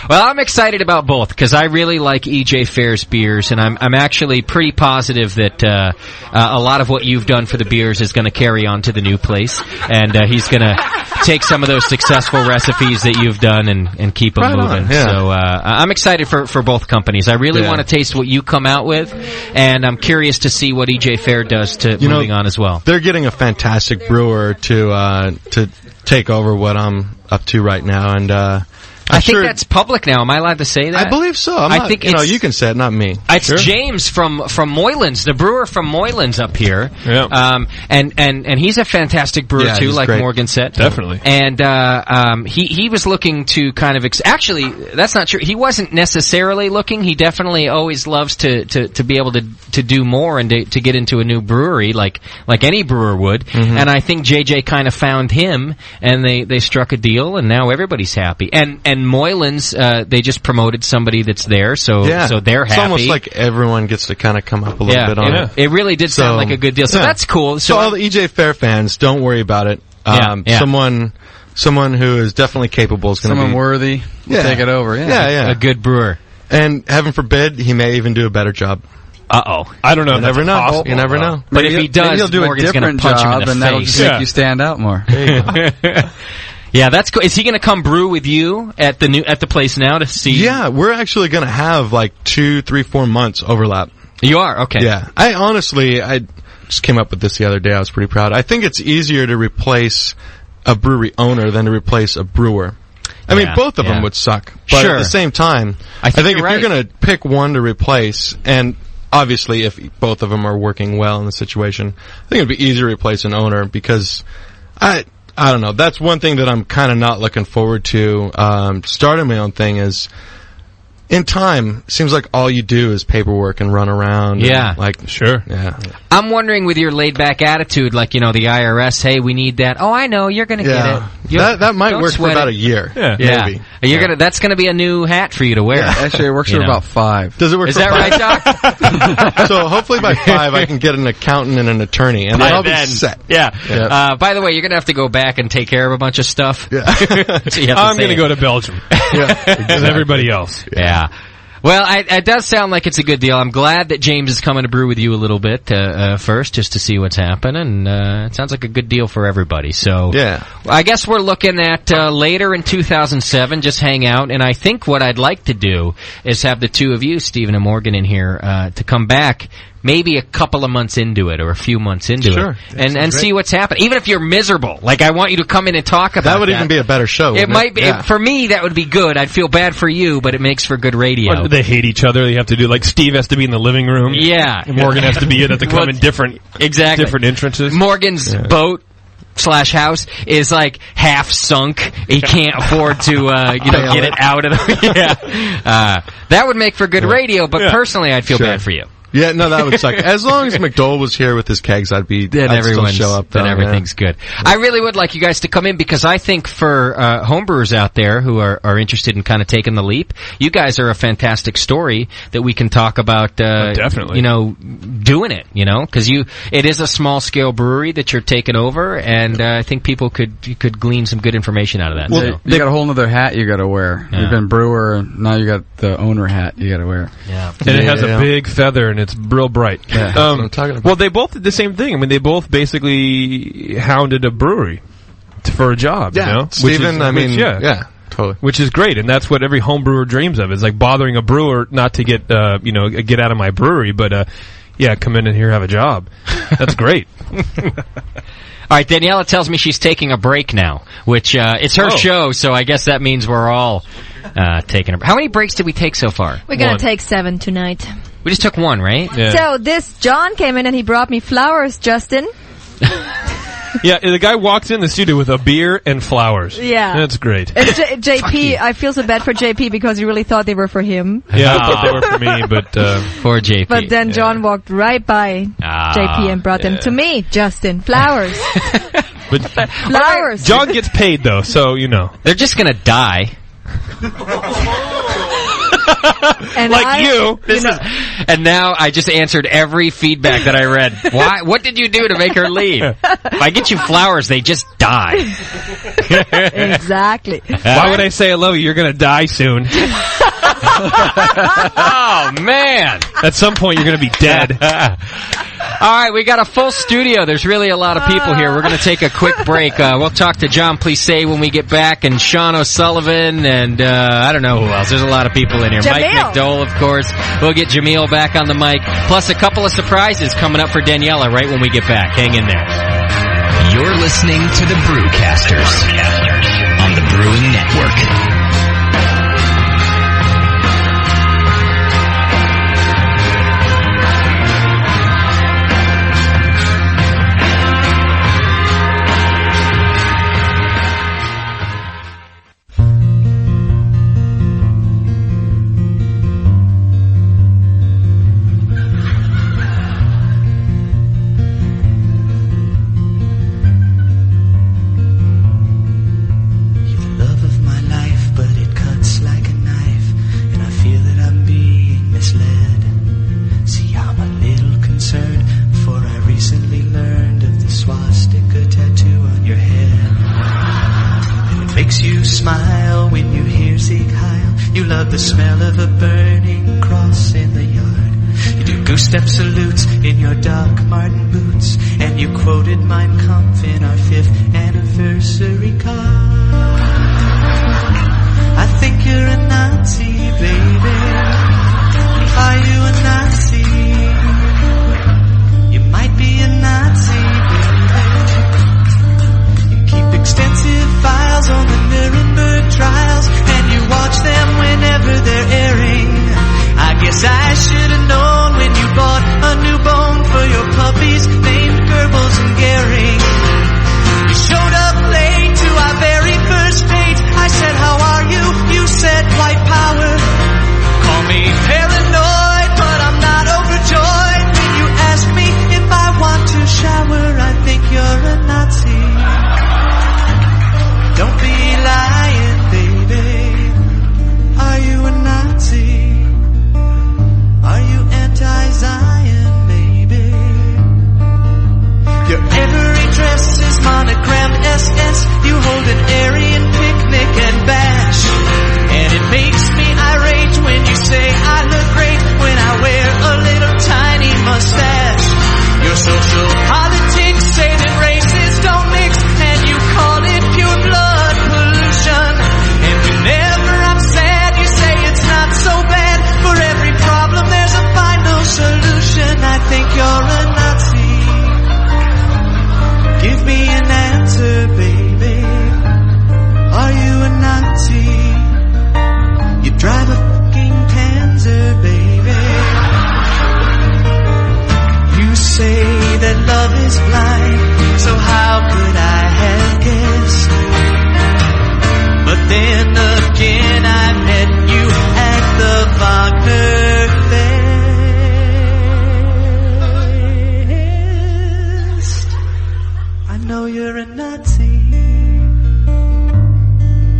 Well, I'm excited about both because I really like EJ Fair's beers, and I'm actually pretty positive that a lot of what you've done for the beers is going to carry on to the new place, and he's going to take some of those successful recipes that you've done and keep them moving. Yeah. So I'm excited for both companies. I really want to taste what you come out with, and I'm curious to see what EJ Fair does to moving on as well. They're getting a fantastic brewer to take over what I'm up to right now, and I think that's public now. Am I allowed to say that? I believe so. I think you can say it, not me. It's James from Moylan's, the brewer from Moylan's up here. Yeah. And he's a fantastic brewer too, like great. Morgan said. Definitely. And he was looking to kind of actually, that's not true. He wasn't necessarily looking. He definitely always loves to be able to do more and to get into a new brewery like any brewer would. Mm-hmm. And I think JJ kind of found him, and they struck a deal, and now everybody's happy. And Moylan's, they just promoted somebody that's there, so they're happy. It's almost like everyone gets to kind of come up a little bit on it. It really did sound like a good deal. So that's cool. So all the EJ Fair fans, don't worry about it. Someone who is definitely capable is going to be... Someone worthy will take it over. Yeah. A good brewer. And heaven forbid, he may even do a better job. Uh-oh. I don't know. You never know. You never know. But if he does, he'll do Morgan's a different punch job, him in the and that'll face. just make you stand out more. Yeah, that's cool. Is he going to come brew with you at the place now to see? Yeah, we're actually going to have like 2, 3, 4 months overlap. You are? Okay. Yeah. I just came up with this the other day. I was pretty proud. I think it's easier to replace a brewery owner than to replace a brewer. I mean, both of them would suck. But at the same time, I think if you're going to pick one to replace, and obviously if both of them are working well in the situation, I think it'd be easier to replace an owner because I don't know. That's one thing that I'm kind of not looking forward to. Starting my own thing is, in time, it seems like all you do is paperwork and run around. Yeah. Sure. Yeah. I'm wondering with your laid-back attitude, like, the IRS, hey, we need that. Oh, I know, you're going to get it. That might work for about a year. Yeah. Maybe. That's going to be a new hat for you to wear. Yeah, actually, it works for about 5. Does it work Is for that 5? right, Doc? So hopefully by 5 I can get an accountant and an attorney, and then I'll be set. Yeah. By the way, you're going to have to go back and take care of a bunch of stuff. Yeah. I'm going to go to Belgium. With everybody else. Yeah. Well, it does sound like it's a good deal. I'm glad that James is coming to brew with you a little bit first, just to see what's happening. And it sounds like a good deal for everybody. So, I guess we're looking at later in 2007. Just hang out, and I think what I'd like to do is have the two of you, Stephen and Morgan, in here to come back. Maybe a couple of months into it, or a few months into it, and see what's happening. Even if you're miserable, like I want you to come in and talk about that. That would even be a better show. It might be for me. That would be good. I'd feel bad for you, but it makes for good radio. Or they hate each other. They have to do like Steve has to be in the living room. Yeah, and Morgan has to be in at the come in different entrances. Morgan's boat /house is like half sunk. He can't afford to get it out of the that would make for good radio, but personally I'd feel bad for you. Yeah, no, that would suck. As long as McDole was here with his kegs, I'd still show up. Then everything's good. I really would like you guys to come in because I think for homebrewers out there who are interested in kind of taking the leap, you guys are a fantastic story that we can talk about. Definitely, doing it. Because it is a small scale brewery that you're taking over, and I think people could glean some good information out of that. Well, you got a whole other hat you got to wear. Yeah. You've been brewer, now you got the owner hat you got to wear. Yeah, and it has a big feather and it's real bright. Yeah, that's what I'm talking about. Well, they both did the same thing. I mean, they both basically hounded a brewery for a job. Yeah, Stephen. Totally. Which is great, and that's what every home brewer dreams of. Is like bothering a brewer not to get get out of my brewery, but come in and here have a job. That's great. All right, Daniela tells me she's taking a break now, which it's her show, so I guess that means we're all taking a break. How many breaks did we take so far? We're going to take 7 tonight. We just took 1, right? Yeah. So John came in and he brought me flowers, Justin. Yeah, the guy walked in the studio with a beer and flowers. Yeah. That's great. And JP, I feel so bad for JP because he really thought they were for him. Yeah, I thought they were for me, but... for JP. But then John walked right by JP and brought them to me, Justin. Flowers. But flowers. John gets paid, though, so, They're just going to die. And and now I just answered every feedback that I read. Why? What did you do to make her leave? If I get you flowers, they just die. Exactly. Why would I say I love you? You're going to die soon. Oh, man. At some point, you're going to be dead. All right, we got a full studio. There's really a lot of people here. We're going to take a quick break. We'll talk to John Plissé when we get back, and Sean O'Sullivan, and I don't know who else. There's a lot of people in here. Jamil. Mike McDole, of course. We'll get Jamil back on the mic, plus a couple of surprises coming up for Daniela right when we get back. Hang in there. You're listening to the Brewcasters on the Brewing Network. makes you smile when you hear Sieg Heil. You love the smell of a burning cross in the yard. You do goose-step salutes in your Doc Marten boots, and you quoted Mein Kampf in our 5th anniversary card. I think you're a Nazi, baby. Are you a Nazi? You might be a Nazi, baby. You keep extensive files on the Nuremberg trials, and you watch them whenever they're airing. I guess I should have known when you bought a new bone for your puppies named Goebbels and Goering. You showed up late to our very first date. I said, how are you? You said, white power. Call me paranoid, but I'm not overjoyed when you ask me if I want to shower. I think you're a Nazi. Don't be lying, baby. Are you a Nazi? Are you anti-Zion, baby? Your every dress is monogrammed SS. You hold an Aryan picnic and bash. And it makes me irate when you say I look great when I wear a little tiny mustache. Your social politics say that races don't mix, and you call it pure blood pollution. And whenever I'm sad, you say it's not so bad. For every problem there's a final solution. I think you're a Nazi. Give me an answer, baby. Are you a Nazi? You drive a fucking Panzer, baby. You say that love is blind, so how could I have guessed? But then again I met you at the Wagner Fest. I know you're a Nazi,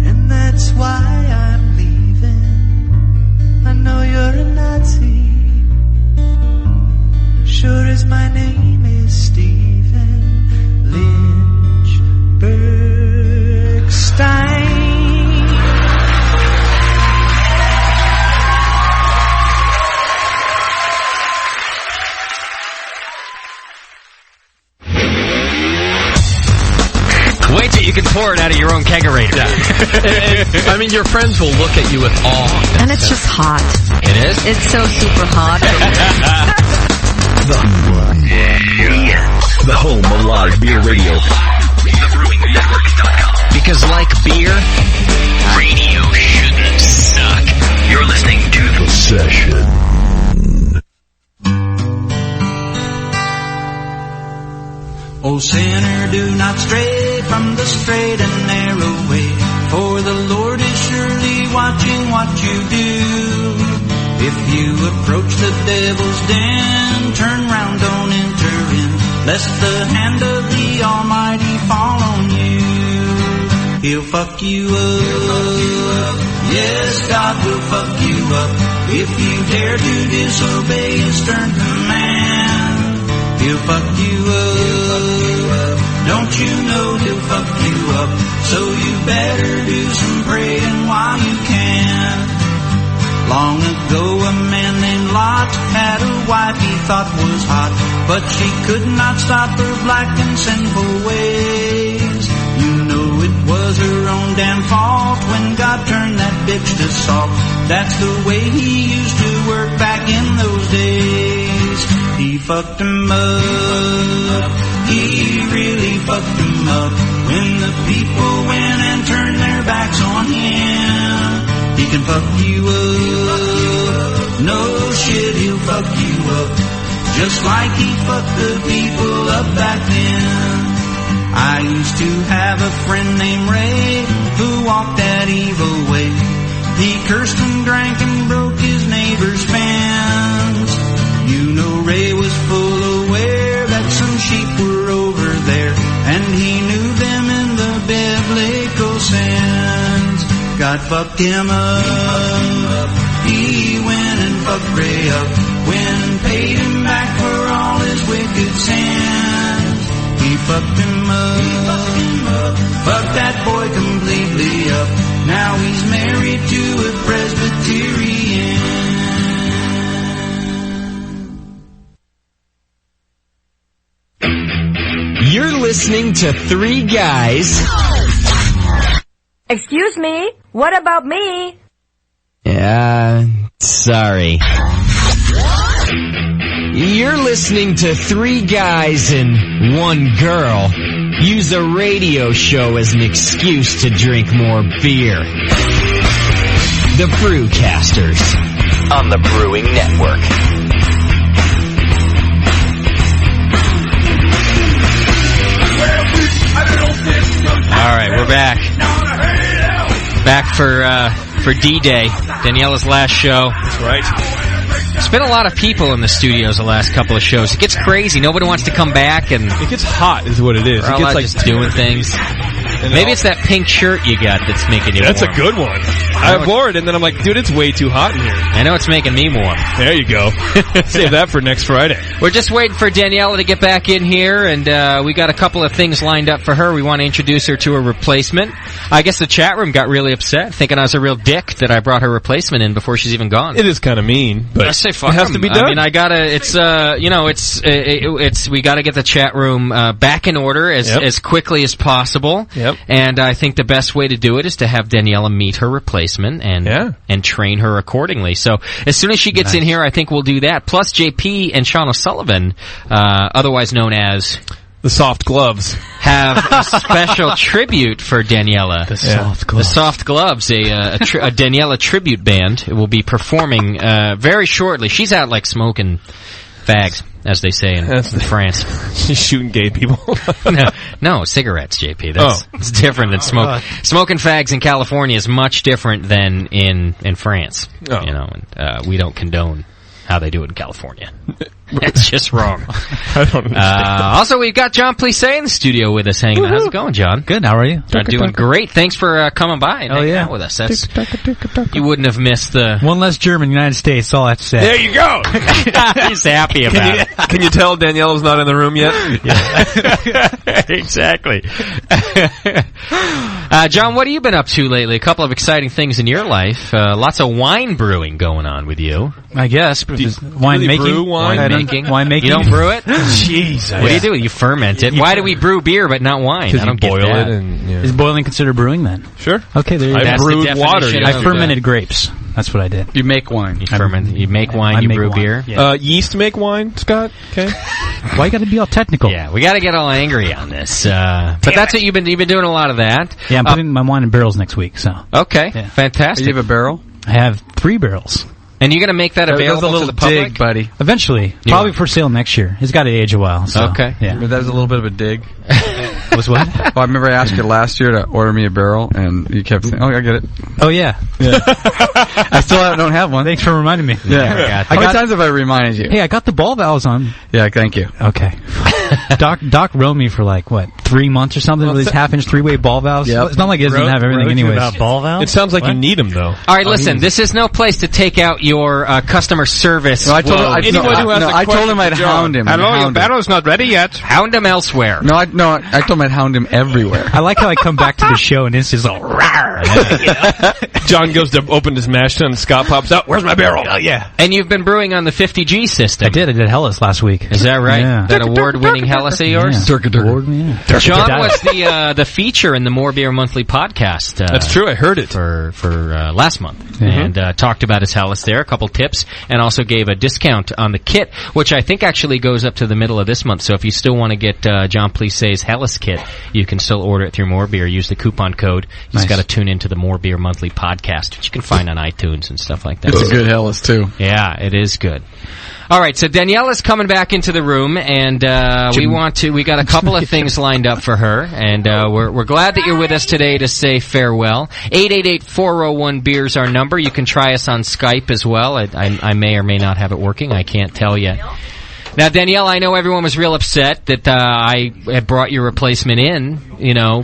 and that's why I'm leaving. I know you're a Nazi, sure as my name is Stephen Lynchbergstein. Wait till you can pour it out of your own kegerator. I mean, your friends will look at you with awe. And it's just hot. It is? It's so super hot. The home of live beer radio. TheBrewingNetwork.com. Because like beer, radio shouldn't suck. You're listening to The Session. O sinner, do not stray from the straight and narrow way, for the Lord is surely watching what you do. If you approach the devil's den, turn round, don't enter in, lest the hand of the Almighty fall on you. He'll fuck you up. Yes, God will fuck you up if you dare to disobey His stern command. He'll fuck you up. Don't you know He'll fuck you up? So you better do some praying while you can. Long ago a man named Lot had a wife he thought was hot, but she could not stop her black and sinful ways. You know it was her own damn fault when God turned that bitch to salt. That's the way He used to work back in those days. He fucked him up. He really fucked him up. When the people went and turned their backs on Him. He can fuck you up. No shit, He'll fuck you up. Just like He fucked the people up back then. I used to have a friend named Ray who walked that evil way. He cursed and drank and broke his neighbor's fence. You know Ray was full aware that some sheep were over there, and he knew them in the biblical sense. God fucked him up. He went and fucked Ray up when paid him back for all his wicked sins. He fucked him up. Fucked that boy completely to Three Guys. Excuse me? What about me? Yeah, sorry. You're listening to Three Guys and One Girl use a radio show as an excuse to drink more beer. The Brewcasters on the Brewing Network. All right, we're back. Back for D-Day, Daniela's last show. That's right. There's been a lot of people in the studios the last couple of shows. It gets crazy. Nobody wants to come back, and it gets hot, is what it is. It gets like just doing things. Maybe it's that pink shirt you got that's making you warm. That's a good one. I wore it, and then I'm like, dude, it's way too hot in here. I know it's making me warm. There you go. Save that for next Friday. We're just waiting for Daniela to get back in here, and we got a couple of things lined up for her. We want to introduce her to a replacement. I guess the chat room got really upset, thinking I was a real dick that I brought her replacement in before she's even gone. It is kind of mean, but I say fuck it has to be done. I mean, I gotta. It's we gotta get the chat room back in order as quickly as possible. Yep. And I think the best way to do it is to have Daniela meet her replacement and train her accordingly. So as soon as she gets in here, I think we'll do that. Plus JP and Sean O'Sullivan, otherwise known as the Soft Gloves, have a special tribute for Daniela. The Soft Gloves. The Soft Gloves, a Daniela tribute band, will be performing very shortly. She's out like smoking fags, as they say in France. She's shooting gay people. No, cigarettes, JP. It's different than smoke. Smoking fags in California is much different than in France. Oh. You know, and we don't condone how they do it in California. That's just wrong. I don't understand. Also, we've got John Plisse in the studio with us hanging out. How's it going, John? Good. How are you? Doing great. Thanks for coming by and hanging out with us. You wouldn't have missed the... One less German, United States, that's all I have to say. There you go! He's happy about it. Can you tell Daniela's not in the room yet? Exactly. John, what have you been up to lately? A couple of exciting things in your life. Lots of wine brewing going on with you. I guess. Wine making. Brew wine? Wine making. You don't brew it? Jeez. What do you do? You ferment it. Why do we brew beer but not wine? I don't boil get that. it. And, Is boiling considered brewing then? Sure. Okay, there you go. I brewed water. I fermented grapes. That's what I did. You make wine. You ferment. You make wine. You brew beer. Yeah. Yeast make wine, Scott. Okay. Why you got to be all technical? Yeah, we got to get all angry on this. But that's what you've been doing a lot of that. Yeah, I'm putting my wine in barrels next week. So. Okay. Yeah. Fantastic. You have a barrel? I have 3 barrels. And you're going to make that available to the public? Dig, buddy. Eventually. Probably for sale next year. It's got to age a while. So, okay. Yeah. But that was a little bit of a dig. Was what? Well, I remember I asked you last year to order me a barrel, and you kept saying, I get it. Oh, yeah. I still don't have one. Thanks for reminding me. Yeah. How many times have I reminded you? Hey, I got the ball valves on. Yeah, thank you. Okay. Doc rode me for 3 months or something with these half-inch 3-way ball valves. Yep. It's not like he doesn't have everything anyways. About ball valves? It sounds like you need them, though. All right, listen, this is no place to take out your customer service. No, I told him I'd hound him. Hello, your barrel's not ready yet. Hound him elsewhere. No, I told him I'd hound him everywhere. I like how I come back to the show and it's just all rawr. John goes to open his mash tun and Scott pops out. Where's my barrel? Oh, yeah. And you've been brewing on the 50G system. I did Hellas last week. Is that right? Yeah. That award-winning Hellas of yours? Yeah. John was the feature in the More Beer Monthly podcast. That's true. I heard it for last month, and talked about his Hellas there, a couple tips, and also gave a discount on the kit, which I think actually goes up to the middle of this month. So if you still want to get John Plisse's Hellas kit, you can still order it through More Beer. Use the coupon code. You just got to tune into the More Beer Monthly podcast, which you can find on iTunes and stuff like that. It's a good Hellas too. Yeah, it is good. All right, so Daniela's coming back into the room, and we got a couple of things lined up for her, and we're glad that you're with us today to say farewell. 888-401-BEER is our number. You can try us on Skype as well. I may or may not have it working. I can't tell yet. Now, Daniela, I know everyone was real upset that I had brought your replacement in,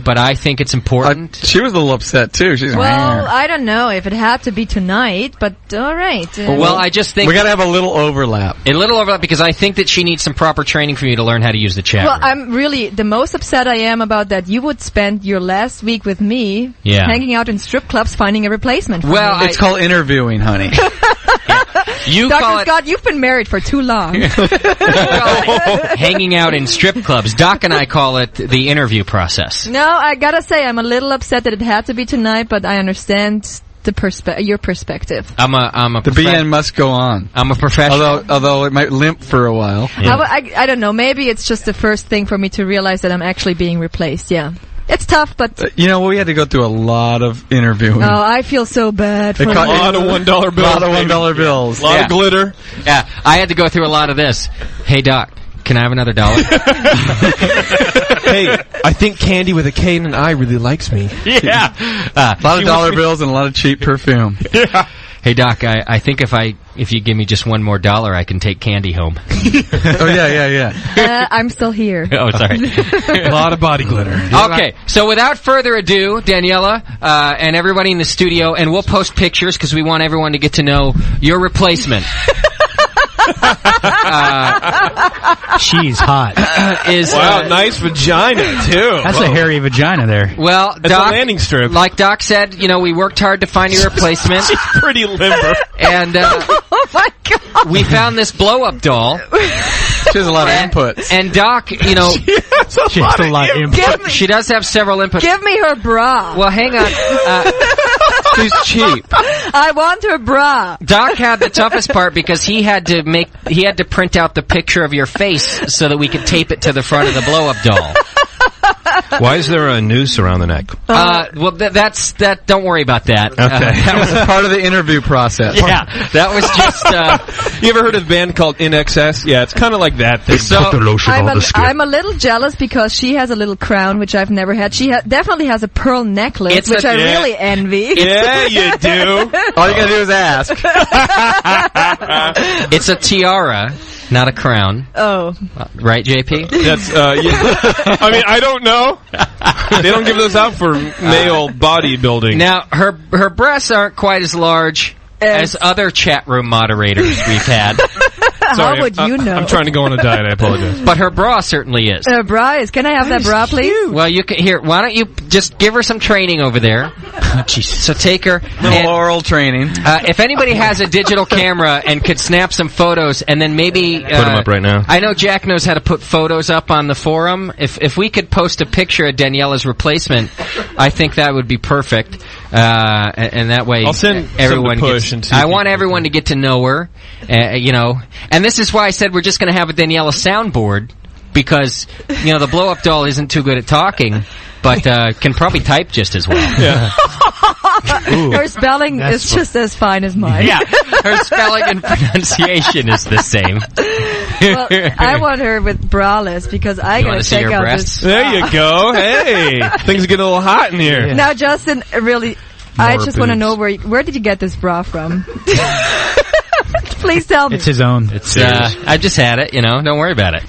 but I think it's important. She was a little upset, too. She's I don't know if it had to be tonight, but all right. Well, I just think... we got to have a little overlap. Because I think that she needs some proper training from you to learn how to use the chat room. I'm really... The most upset I am about that you would spend your last week with me hanging out in strip clubs finding a replacement for me. It's called interviewing, honey. You Dr. call it Scott, you've been married for too long. hanging out in strip clubs. Doc and I call it the interview process. No, I gotta say, I'm a little upset that it had to be tonight, but I understand your perspective. The BN must go on. I'm a professional. Although it might limp for a while. Yeah. I don't know. Maybe it's just the first thing for me to realize that I'm actually being replaced. Yeah. It's tough, but... we had to go through a lot of interviewing. Oh, I feel so bad for a lot of $1 bills. A lot of $1 bills. A lot of glitter. Yeah, I had to go through a lot of this. Hey, Doc, can I have another $1? Hey, I think Candy with a K and an I really likes me. Yeah. A lot of dollar bills and a lot of cheap perfume. Yeah. Hey, Doc, I think if you give me just $1 more, I can take Candy home. Oh, yeah. I'm still here. Oh, sorry. A lot of body glitter. Okay, so without further ado, Daniela, and everybody in the studio, and we'll post pictures because we want everyone to get to know your replacement. She's hot. Wow, nice vagina, too. That's a hairy vagina there. Well, That's Doc, a landing strip. Like Doc said, we worked hard to find your replacement. She's pretty limber. And oh my God. We found this blow-up doll. She has a lot of inputs. And Doc, she has a lot of inputs. She does have several inputs. Give me her bra. Well, hang on. She's cheap. I want her bra. Doc had the toughest part because he had to print out the picture of your face so that we could tape it to the front of the blow-up doll. Why is there a noose around the neck? Well, that's don't worry about that. Okay. That was part of the interview process. Yeah, that was just... you ever heard of a band called InXS? Yeah, it's kind of like that thing. So, put the lotion on the skin. I'm a little jealous because she has a little crown, which I've never had. She definitely has a pearl necklace, which I really envy. Yeah, you do. All you gotta do is ask. It's a tiara, not a crown. Oh. Right, JP? That's, I mean, I don't know. They don't give those out for male bodybuilding. Now, her breasts aren't quite as large as other chat room moderators we've had. Sorry, how would you know? I'm trying to go on a diet. I apologize. But her bra certainly is. Her bra is. Can I have that bra, please? Well, you can. Here, why don't you just give her some training over there? So take her. No oral training. If anybody has a digital camera and could snap some photos, and then maybe put them up right now. I know Jack knows how to put photos up on the forum. If we could post a picture of Daniela's replacement, I think that would be perfect. And that way, I'll send everyone push. I want everyone to get to know her. And this is why I said we're just going to have a Daniela soundboard, because the blow-up doll isn't too good at talking, but can probably type just as well. Yeah. Her spelling is just as fine as mine. Yeah, her spelling and pronunciation is the same. Well, I want her with braless because I gotta check out this. There you go. Hey, things are getting a little hot in here. Now, Justin, really, I just want to know where did you get this bra from? Please tell me. It's his own. It's I just had it. Don't worry about it.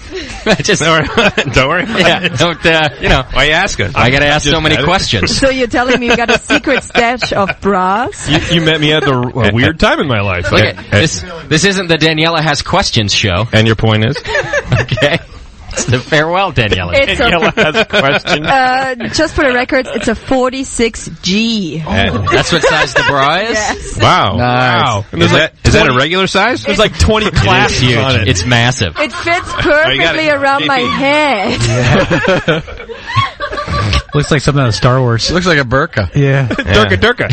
Don't worry. Yeah, don't. Why you asking? I gotta ask so many questions. So you're telling me you got a secret stash of bras? You met me at a weird time in my life. Look at this. This isn't the Daniela Has Questions show. And your point is? Okay. It's the farewell, Daniela. Daniela has questions. Just for the record, it's a 46G. Oh. That's what size the bra is? Yes. Wow. Nice. Wow. Is that a regular size? There's like 20 classes on it. It's massive. It fits perfectly around my head. Yeah. Looks like something out of Star Wars. Looks like a burqa. Yeah. Durka.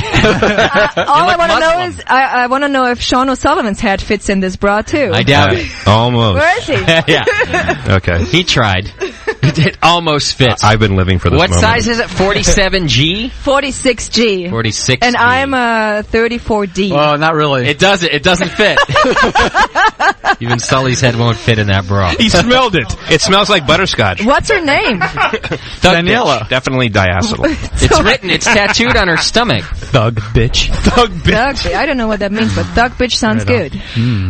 All I want to know is, I want to know if Sean O'Sullivan's head fits in this bra too. I doubt it. Almost. Where is he? Yeah. Okay. He tried. It almost fits. I've been living for this What moment. size is it? 47G? 46G. 46G. And I'm a 34D. Well, not really. It doesn't. It doesn't fit. Even Sully's head won't fit in that bra. He smelled it. It smells like butterscotch. What's her name? Daniela. Definitely diacetyl. It's written. It's tattooed on her stomach. Thug bitch. Thug bitch. I don't know what that means, but thug bitch sounds good.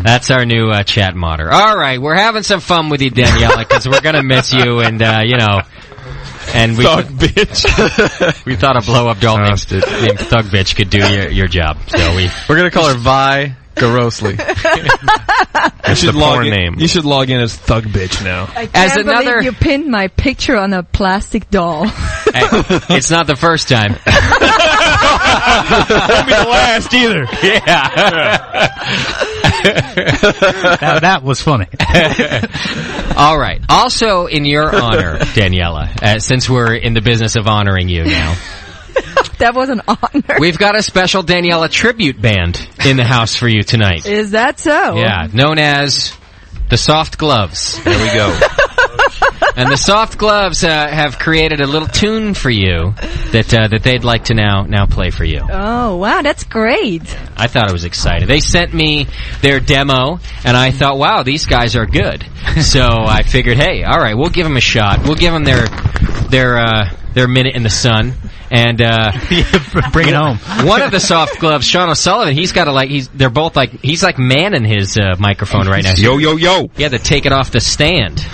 That's our new chat modder. All right, we're having some fun with you, Daniela, because we're gonna miss you, and and we Thug bitch. We thought a blow-up doll named Thug bitch could do your job, so we're gonna call her Vi Garosli. That's the porn name. You should log in as Thug bitch now. I can't believe you pinned my picture on a plastic doll. Hey, it's not the first time. Won't be the last either. That was funny. All right. Also, in your honor, Daniela, since we're in the business of honoring you now, That was an honor. we've got a special Daniela tribute band in the house for you tonight. Is that so? Yeah, known as the Soft Gloves. There we go. And the Soft Gloves have created a little tune for you that they'd like to now play for you. Oh, wow, that's great. I thought it was exciting. They sent me their demo, and I thought, wow, these guys are good. So I figured, hey, all right, we'll give them a shot. We'll give them their minute in the sun. And bring it home. One of the Soft Gloves, Sean O'Sullivan, he's got to they're both he's like manning his microphone right now. Yo, yo, yo. He had to take it off the stand.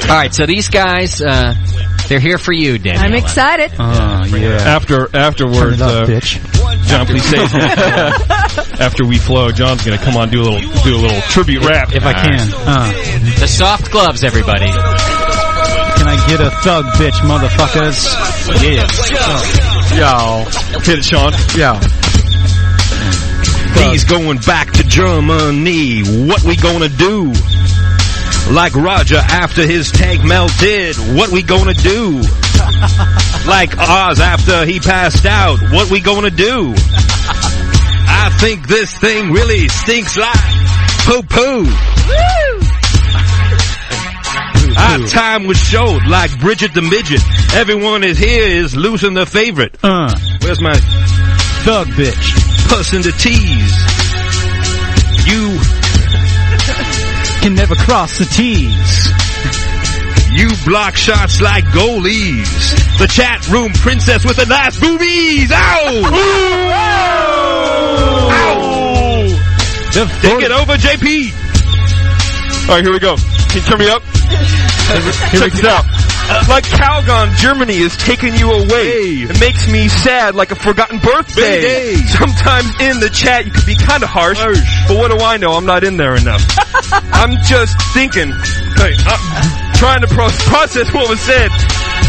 All right, so these guys, they're here for you, Daniela. I'm excited. Afterwards, bitch. John, please say it. After we flow, John's gonna come on do a little tribute rap If I can. The Soft Gloves, everybody. Can I get a thug, bitch, motherfuckers? Yeah. Yo. Hit it, Sean. Yo. He's going back to Germany. What we gonna do? Like Roger after his tank melted. What we gonna do? Like Oz after he passed out. What we gonna do? I think this thing really stinks like poo-poo. Our time was showed like Bridget the Midget. Everyone is losing their favorite. Where's my thug bitch? Pussing the T's. You can never cross the T's. You block shots like goalies. The chat room princess with the nice boobies. Ow! Ow! Take it over, JP. All right, here we go. Can you turn me up? Check this out. Like Calgon, Germany is taking you away. It makes me sad like a forgotten birthday. Sometimes in the chat you can be kind of harsh, but what do I know? I'm not in there enough. I'm just thinking, I'm trying to process what was said.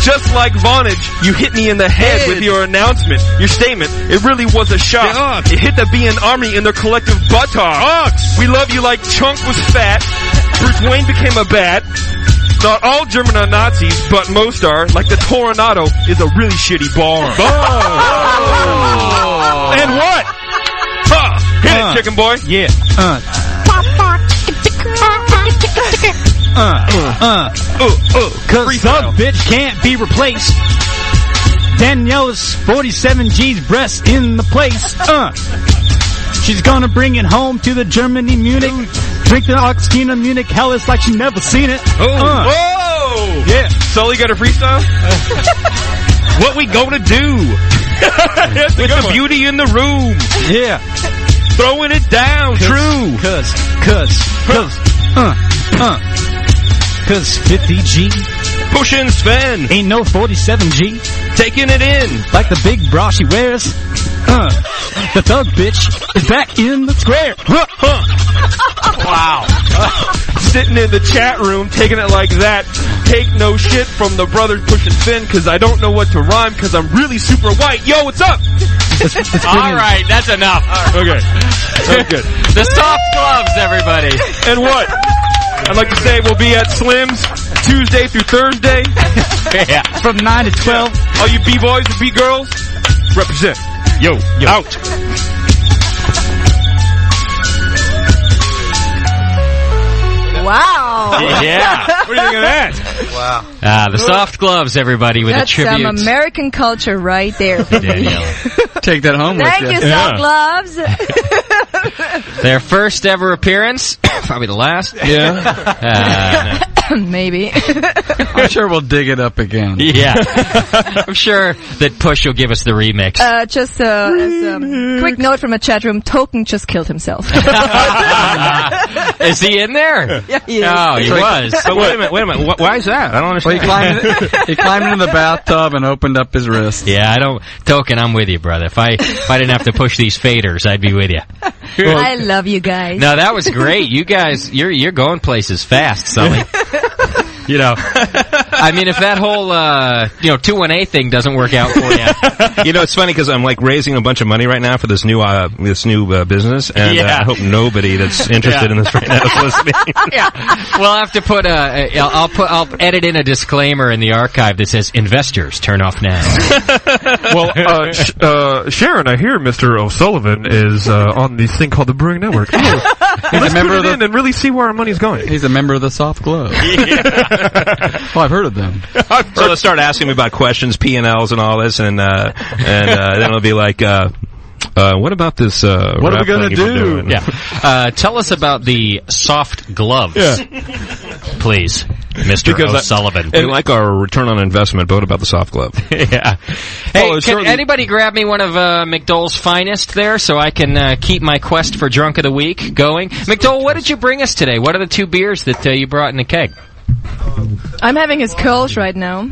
Just like Vonage, you hit me in the head with your announcement, your statement. It really was a shock. It hit the BN Army in their collective buttocks. We love you like Chunk was fat. Bruce Wayne became a bat. Not all German are Nazis, but most are. Like the Toronado is a really shitty bar. And what? Hit it, chicken boy. Yeah. Cause thug bitch can't be replaced. Daniela's 47 G's breast in the place. She's gonna bring it home to the Germany Munich. Drink the Augustina Munich Helles like she never seen it. Whoa! Yeah. Sully got a freestyle? What we gonna do? With the beauty in the room. Yeah. Throwing it down. True. Cause 50G. Pushing Sven. Ain't no 47G. Taking it in. Like the big bra she wears. The thug bitch is back in the square. Wow. Sitting in the chat room, taking it like that. Take no shit from the brothers pushing Finn, cause I don't know what to rhyme, cause I'm really super white. Yo, what's up? All right, that's enough. Okay. That's good. The Soft Gloves, everybody. And what? I'd like to say we'll be at Slim's Tuesday through Thursday. Yeah. From 9 to 12. All you B-boys and B-girls, represent. Yo, out. Wow. Yeah. What do you think of that? Wow. The Soft Gloves, everybody, with That's a tribute. some American culture right there. Take that home Thank with you, you. Soft Gloves. Their first ever appearance. Probably the last. Yeah. Maybe. I'm sure we'll dig it up again. Yeah. I'm sure that Push will give us the remix. Just as a quick note from a chat room, Token just killed himself. Is he in there? Yeah, he is. Oh, he was. But wait a minute. Why is that? I don't understand. Well, he climbed into the bathtub and opened up his wrist. Yeah, Token, I'm with you, brother. If I didn't have to push these faders, I'd be with you. I love you guys. No, that was great. You guys, you're going places fast, Sully. You know, I mean, if that whole 2-1-A thing doesn't work out for you. You know, it's funny because I'm like raising a bunch of money right now for this new business, and I hope nobody that's interested in this right now is listening. We'll have to put I'll edit in a disclaimer in the archive that says investors turn off now. Well, Sharon, I hear Mr. O'Sullivan is on this thing called the Brewing Network. Let's put it in and really see where our money's going. He's a member of the Soft Globe. Oh, I've heard of them. So they'll start asking me about questions, P&Ls and all this, and then it'll be like, what about this, what are we going to do? Yeah. Tell us about the soft gloves, please, Mr. O'Sullivan. We like our return on investment, but what about the soft glove? Yeah. Hey, can anybody grab me one of McDole's finest there so I can keep my quest for Drunk of the Week going? McDole, what did you bring us today? What are the 2 beers that you brought in the keg? I'm having his Kolsch right now.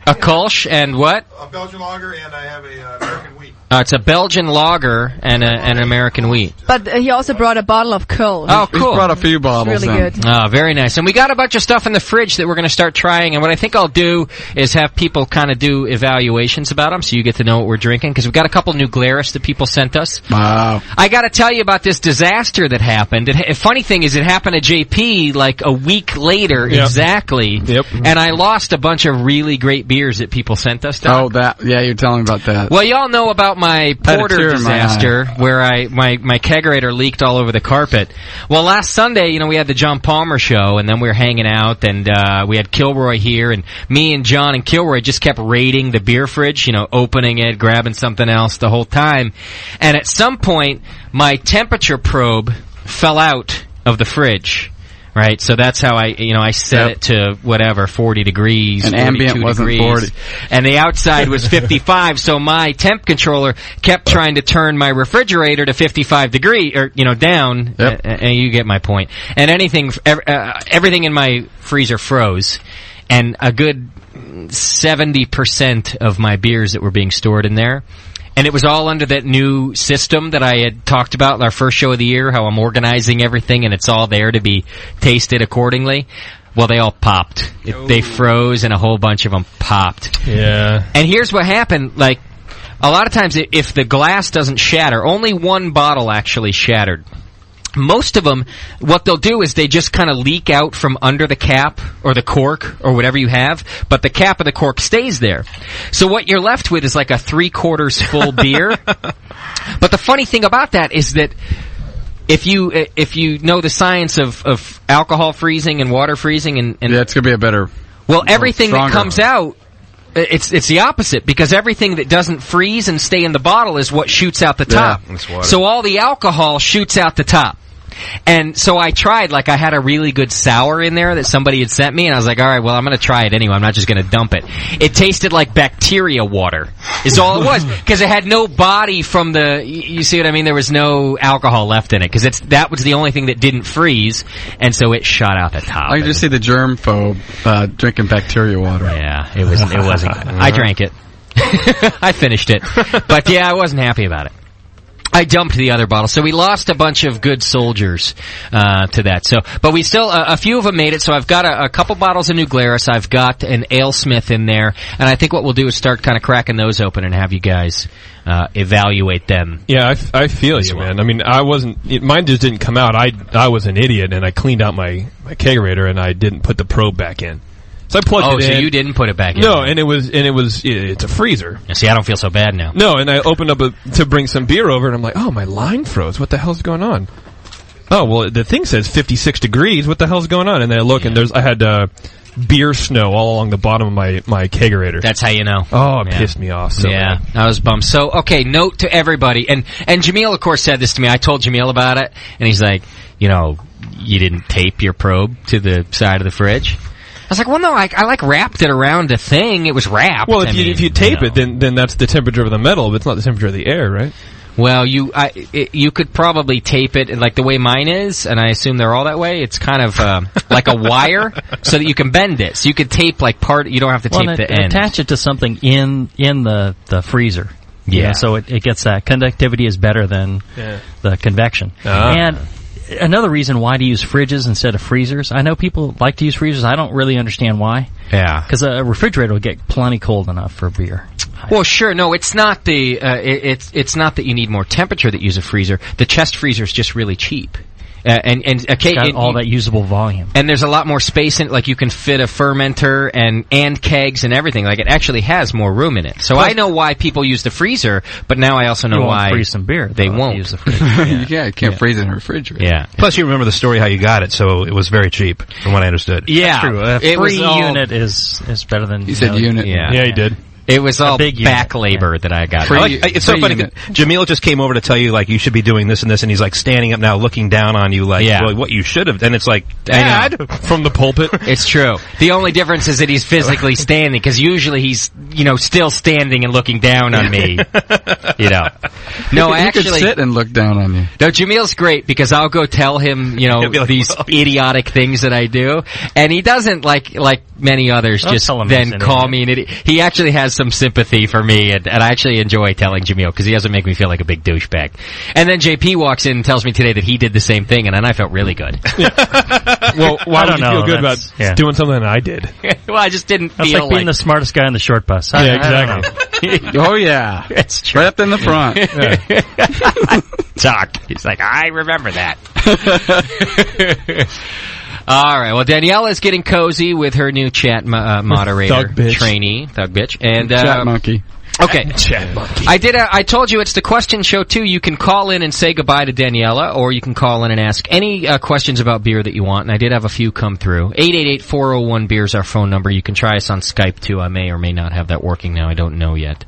A Kolsch and what? A Belgian lager, and I have a American wheat. It's a Belgian lager and an American wheat. But he also brought a bottle of Kolsch. Oh, cool. He's brought a few bottles. Really good. Oh, very nice. And we got a bunch of stuff in the fridge that we're going to start trying. And what I think I'll do is have people kind of do evaluations about them so you get to know what we're drinking. Because we've got a couple new Glarus that people sent us. Wow. I got to tell you about this disaster that happened. Funny thing is it happened to JP like a week later exactly. Yep. And I lost a bunch of really great beers that people sent us. Oh, you're telling me about that. Well, y'all know about my porter disaster where my kegerator leaked all over the carpet. Well, last Sunday, we had the John Palmer show, and then we were hanging out, and we had Kilroy here, and me and John and Kilroy just kept raiding the beer fridge, opening it, grabbing something else the whole time. And at some point, my temperature probe fell out of the fridge. Right, so that's how I set it to whatever, 40 degrees, and ambient wasn't degrees, 40. And the outside was 55, so my temp controller kept trying to turn my refrigerator to 55 degree, or, down, and you get my point. And everything in my freezer froze, and a good 70% of my beers that were being stored in there. And it was all under that new system that I had talked about in our first show of the year, how I'm organizing everything and it's all there to be tasted accordingly. Well, they all popped. They froze and a whole bunch of them popped. Yeah. And here's what happened. Like, a lot of times if the glass doesn't shatter, only one bottle actually shattered. Most of them, what they'll do is they just kind of leak out from under the cap or the cork or whatever you have, but the cap of the cork stays there. So what you're left with is like a 3/4 full beer. But the funny thing about that is that if you know the science of alcohol freezing and water freezing and it's going to be a better... Well, everything that comes out, it's the opposite, because everything that doesn't freeze and stay in the bottle is what shoots out the top. That's water. So all the alcohol shoots out the top. And so I tried, I had a really good sour in there that somebody had sent me, and I was like, all right, well, I'm going to try it anyway. I'm not just going to dump it. It tasted like bacteria water, is all it was, because it had no body from you see what I mean? There was no alcohol left in it, because that was the only thing that didn't freeze, and so it shot out the top. I can just see the germphobe drinking bacteria water. Yeah, it wasn't. I drank it. I finished it. But yeah, I wasn't happy about it. I dumped the other bottle, so we lost a bunch of good soldiers to that. So, but we still a few of them made it. So I've got a couple bottles of New Glarus. I've got an AleSmith in there, and I think what we'll do is start kind of cracking those open and have you guys evaluate them. Yeah, I feel you, man. I mean, mine just didn't come out. I was an idiot, and I cleaned out my kegerator, and I didn't put the probe back in. So I plugged it in. Oh, so you didn't put it back in? No, and it's a freezer. See, I don't feel so bad now. No, and I opened up to bring some beer over, and I'm like, oh, my line froze. What the hell's going on? Oh, well, the thing says 56 degrees. What the hell's going on? And then I look, and I had beer snow all along the bottom of my kegerator. That's how you know. Oh, it pissed me off. So yeah, I was bummed. So, okay, note to everybody. And Jameel, of course, said this to me. I told Jameel about it, and he's like, you didn't tape your probe to the side of the fridge? I was like, well, no, I wrapped it around a thing. It was wrapped. Well, if you tape it, then that's the temperature of the metal, but it's not the temperature of the air, right? Well, you could probably tape it like the way mine is, and I assume they're all that way. It's kind of like a wire, so that you can bend it. So you could tape part. You don't have to tape the end. Attach it to something in the freezer. Yeah. So it gets that conductivity is better than the convection. And another reason why to use fridges instead of freezers. I know people like to use freezers. I don't really understand why. Yeah. Because a refrigerator will get plenty cold enough for beer. Well, sure. No, it's not the it's not that you need more temperature that you use a freezer. The chest freezer is just really cheap. And got all that usable volume. And there's a lot more space in it. Like, you can fit a fermenter and kegs and everything. Like, it actually has more room in it. So I know why people use the freezer, but now I also know why freeze some beer. They won't use the freezer. You can't freeze it in a refrigerator. Yeah. Plus, you remember the story how you got it, so it was very cheap, from what I understood. Yeah. True. A free unit is better than... You said unit. Yeah, he did. It was all back labor that I got. It's so funny. Jamil just came over to tell you, like, you should be doing this and this, and he's, like, standing up now looking down on you, like, well, what you should have. And it's like, Dad, from the pulpit. It's true. The only difference is that he's physically standing, because usually he's, still standing and looking down on me. No, I actually... could sit and look down on you. No, Jamil's great, because I'll go tell him, like, these idiotic things that I do, and he doesn't, like many others, just then call me an idiot. He actually has some sympathy for me, and I actually enjoy telling Jamil, because he doesn't make me feel like a big douchebag. And then JP walks in and tells me today that he did the same thing, and then I felt really good. Well, why would you feel good about doing something that I did? Well, I just didn't That's feel like being the smartest guy on the short bus. Exactly. Oh, yeah. It's true. Right up in the front. Talk. He's like, I remember that. All right. Well, Danielle is getting cozy with her new chat moderator trainee, Thug Bitch, and Chat Monkey. Okay. Chat Monkey. I told you it's the question show too. You can call in and say goodbye to Daniela, or you can call in and ask any questions about beer that you want. And I did have a few come through. 888-401-BEER is our phone number. You can try us on Skype too. I may or may not have that working now. I don't know yet.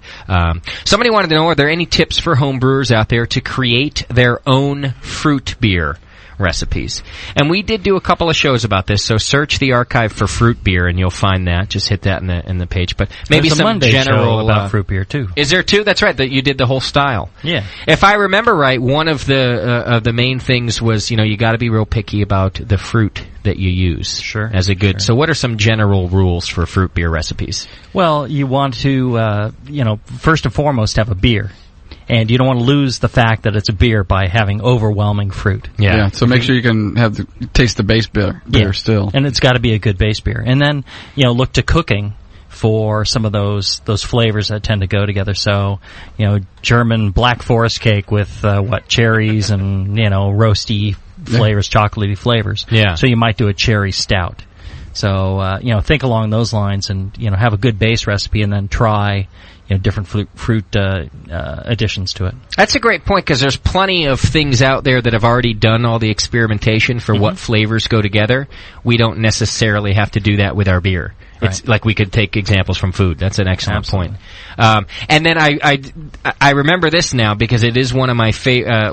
Somebody wanted to know: are there any tips for home brewers out there to create their own fruit beer recipes? And we did do a couple of shows about this, so search the archive for fruit beer and you'll find that. Just hit that in the page. But maybe There's some a Monday general show about fruit beer too. Is there too? That's right. That you did the whole style. Yeah. If I remember right, one of the main things was you got to be real picky about the fruit that you use. Sure. As a good. So what are some general rules for fruit beer recipes? Well, you want to first and foremost have a beer. And you don't want to lose the fact that it's a beer by having overwhelming fruit. Yeah. So make sure you can taste the base beer still. And it's got to be a good base beer. And then, look to cooking for some of those flavors that tend to go together. So, German Black Forest cake with, cherries and, roasty flavors, chocolatey flavors. Yeah. So you might do a cherry stout. So, think along those lines and, have a good base recipe and then try different fruit additions to it. That's a great point, because there's plenty of things out there that have already done all the experimentation for what flavors go together. We don't necessarily have to do that with our beer. It's like we could take examples from food. That's an excellent point. And then I remember this now because it is one of my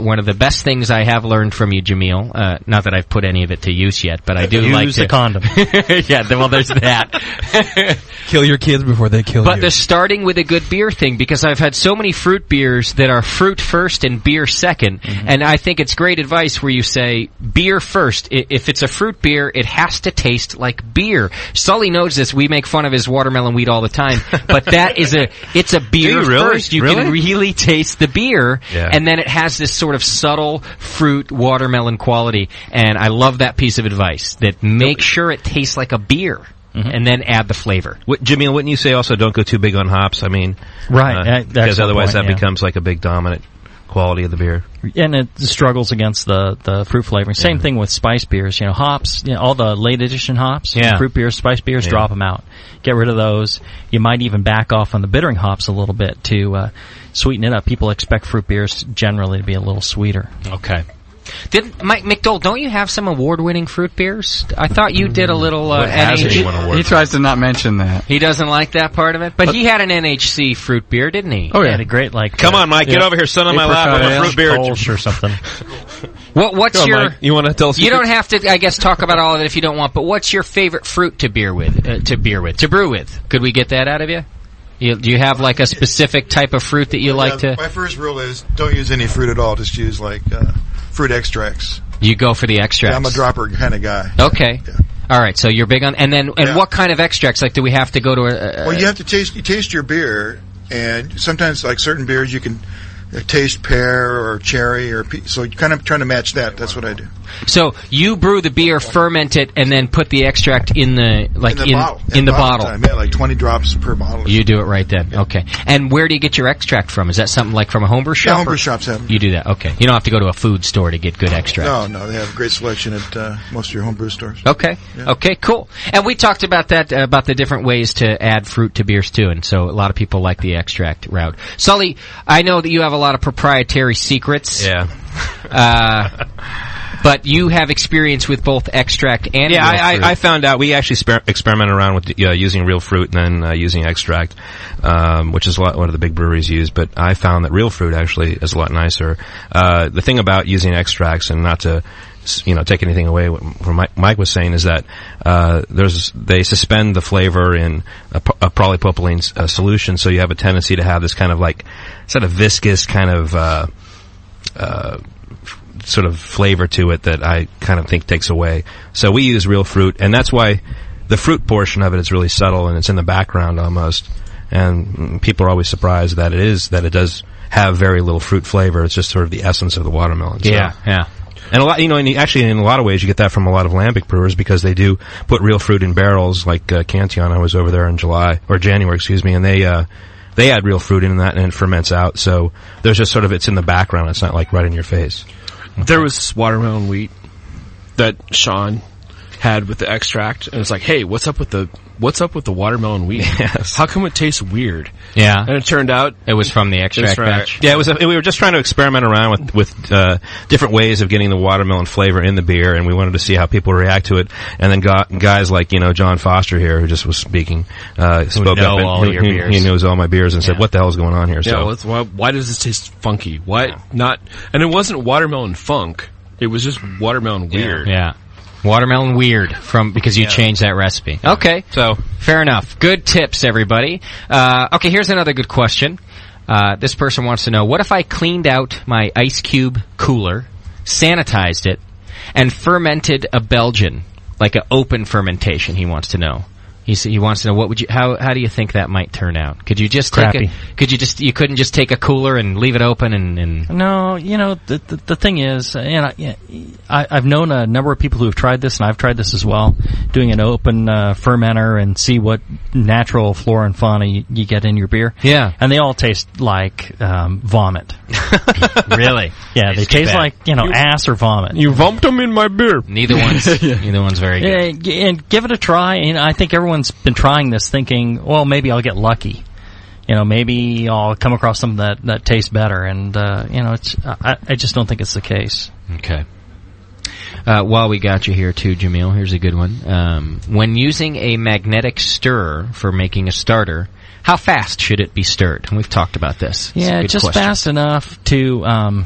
one of the best things I have learned from you, Jamil. Not that I've put any of it to use yet, but I do like to use the condom. Yeah, well, there's that. Kill your kids before they kill you. But the starting with a good beer thing, because I've had so many fruit beers that are fruit first and beer second, and I think it's great advice where you say beer first. If it's a fruit beer, it has to taste like beer. Sully knows this. We make fun of his watermelon wheat all the time, but that is it's a beer first. You can really taste the beer, and then it has this sort of subtle fruit watermelon quality, and I love that piece of advice, that make sure it tastes like a beer. And then add the flavor. Jamil, wouldn't you say also don't go too big on hops? I mean, because otherwise that becomes like a big dominant quality of the beer. And it struggles against the fruit flavoring. Same thing with spice beers. Hops, all the late edition hops, fruit beers, spice beers, drop them out. Get rid of those. You might even back off on the bittering hops a little bit to sweeten it up. People expect fruit beers generally to be a little sweeter. Okay. Did Mike McDole, don't you have some award-winning fruit beers? I thought you did a little NHC. He tries to not mention that. He doesn't like that part of it? But he had an NHC fruit beer, didn't he? Oh, yeah. He had a great, Come on, Mike, get over here, son on my lap with a fruit beer. Or something. What's your... Mike, you want to tell us? You don't have to, I guess, talk about all of it if you don't want, but what's your favorite fruit to brew with? Could we get that out of you? Do you have like a specific type of fruit that you like to... My first rule is don't use any fruit at all. Just use like fruit extracts. You go for the extracts. Yeah, I'm a dropper kind of guy. Okay. Yeah. All right, so you're big on... And what kind of extracts? Like, do we have to go to a... Well, you have to taste your beer, and sometimes, like certain beers, you can taste pear or cherry, so you're kind of trying to match that. That's what I do. So you brew the beer, ferment it, and then put the extract in the bottle. Time. Yeah, like 20 drops per bottle. You do it right then. Yeah. Okay. And where do you get your extract from? Is that something like from a homebrew shop? Yeah, homebrew shops have them. You do that. Okay. You don't have to go to a food store to get good extract. No, they have a great selection at most of your homebrew stores. Okay. Yeah. Okay, cool. And we talked about that, about the different ways to add fruit to beers too, and so a lot of people like the extract route. Sully, I know that you have a lot of proprietary secrets. Yeah. But you have experience with both extract and real fruit. I found out we actually experimented around with using real fruit and then using extract, which is what the big breweries use. But I found that real fruit actually is a lot nicer. The thing about using extracts, and not to take anything away from Mike was saying, is that they suspend the flavor in a polypropylene solution, so you have a tendency to have this kind of like sort of viscous kind of sort of flavor to it that I kind of think takes away. So we use real fruit, and that's why the fruit portion of it is really subtle and it's in the background almost. And people are always surprised that it does have very little fruit flavor. It's just sort of the essence of the watermelon. So. Yeah. And a lot, actually, in a lot of ways, you get that from a lot of lambic brewers because they do put real fruit in barrels. Like Cantillon, I was over there in January, and they add real fruit in that and it ferments out. So there's just sort of, it's in the background. It's not like right in your face. There was watermelon wheat that Sean had with the extract, and it's like, hey, what's up with the watermelon wheat? Yes. How come it tastes weird? Yeah. And it turned out it was from the extract batch. Yeah, we were just trying to experiment around with different ways of getting the watermelon flavor in the beer, and we wanted to see how people react to it. And then guys like John Foster here, who just was speaking, spoke up and he knows all my beers and said, "What the hell is going on here?" Yeah, so why does this taste funky? Why not? And it wasn't watermelon funk; it was just watermelon weird. Yeah. Watermelon weird because you changed that recipe. Okay, so fair enough. Good tips, everybody. Okay, here's another good question. This person wants to know, what if I cleaned out my ice cube cooler, sanitized it, and fermented a Belgian, like an open fermentation? He wants to know. He wants to know how do you think that might turn out? Could you just you couldn't just take a cooler and leave it open and No, the thing is, I've known a number of people who have tried this, and I've tried this as well, doing an open fermenter and see what natural flora and fauna you get in your beer. Yeah. And they all taste like vomit. Really? Yeah, they taste like, ass or vomit. You vomed them in my beer. Neither one's very good. Yeah, and give it a try, and I think everyone's been trying this thinking, well, maybe I'll get lucky. Maybe I'll come across something that tastes better, and I just don't think it's the case. Okay. While we got you here too, Jamil, here's a good one. When using a magnetic stirrer for making a starter, how fast should it be stirred? And we've talked about this. Yeah, just fast enough to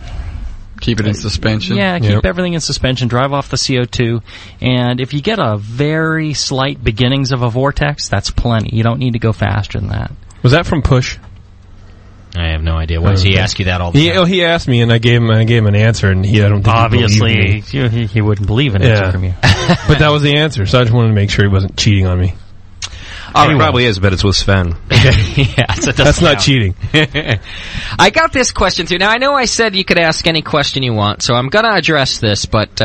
keep it in suspension. Yeah, keep everything in suspension, drive off the CO2, and if you get a very slight beginnings of a vortex, that's plenty. You don't need to go faster than that. Was that from Push? I have no idea. Why does he ask you that all the time? He asked me, and I gave him an answer, and I don't think obviously he wouldn't believe an answer from you. But that was the answer, so I just wanted to make sure he wasn't cheating on me. Oh, it probably is, but it's with Sven. Yeah, so that's not cheating. I got this question too. Now, I know I said you could ask any question you want, so I'm going to address this, but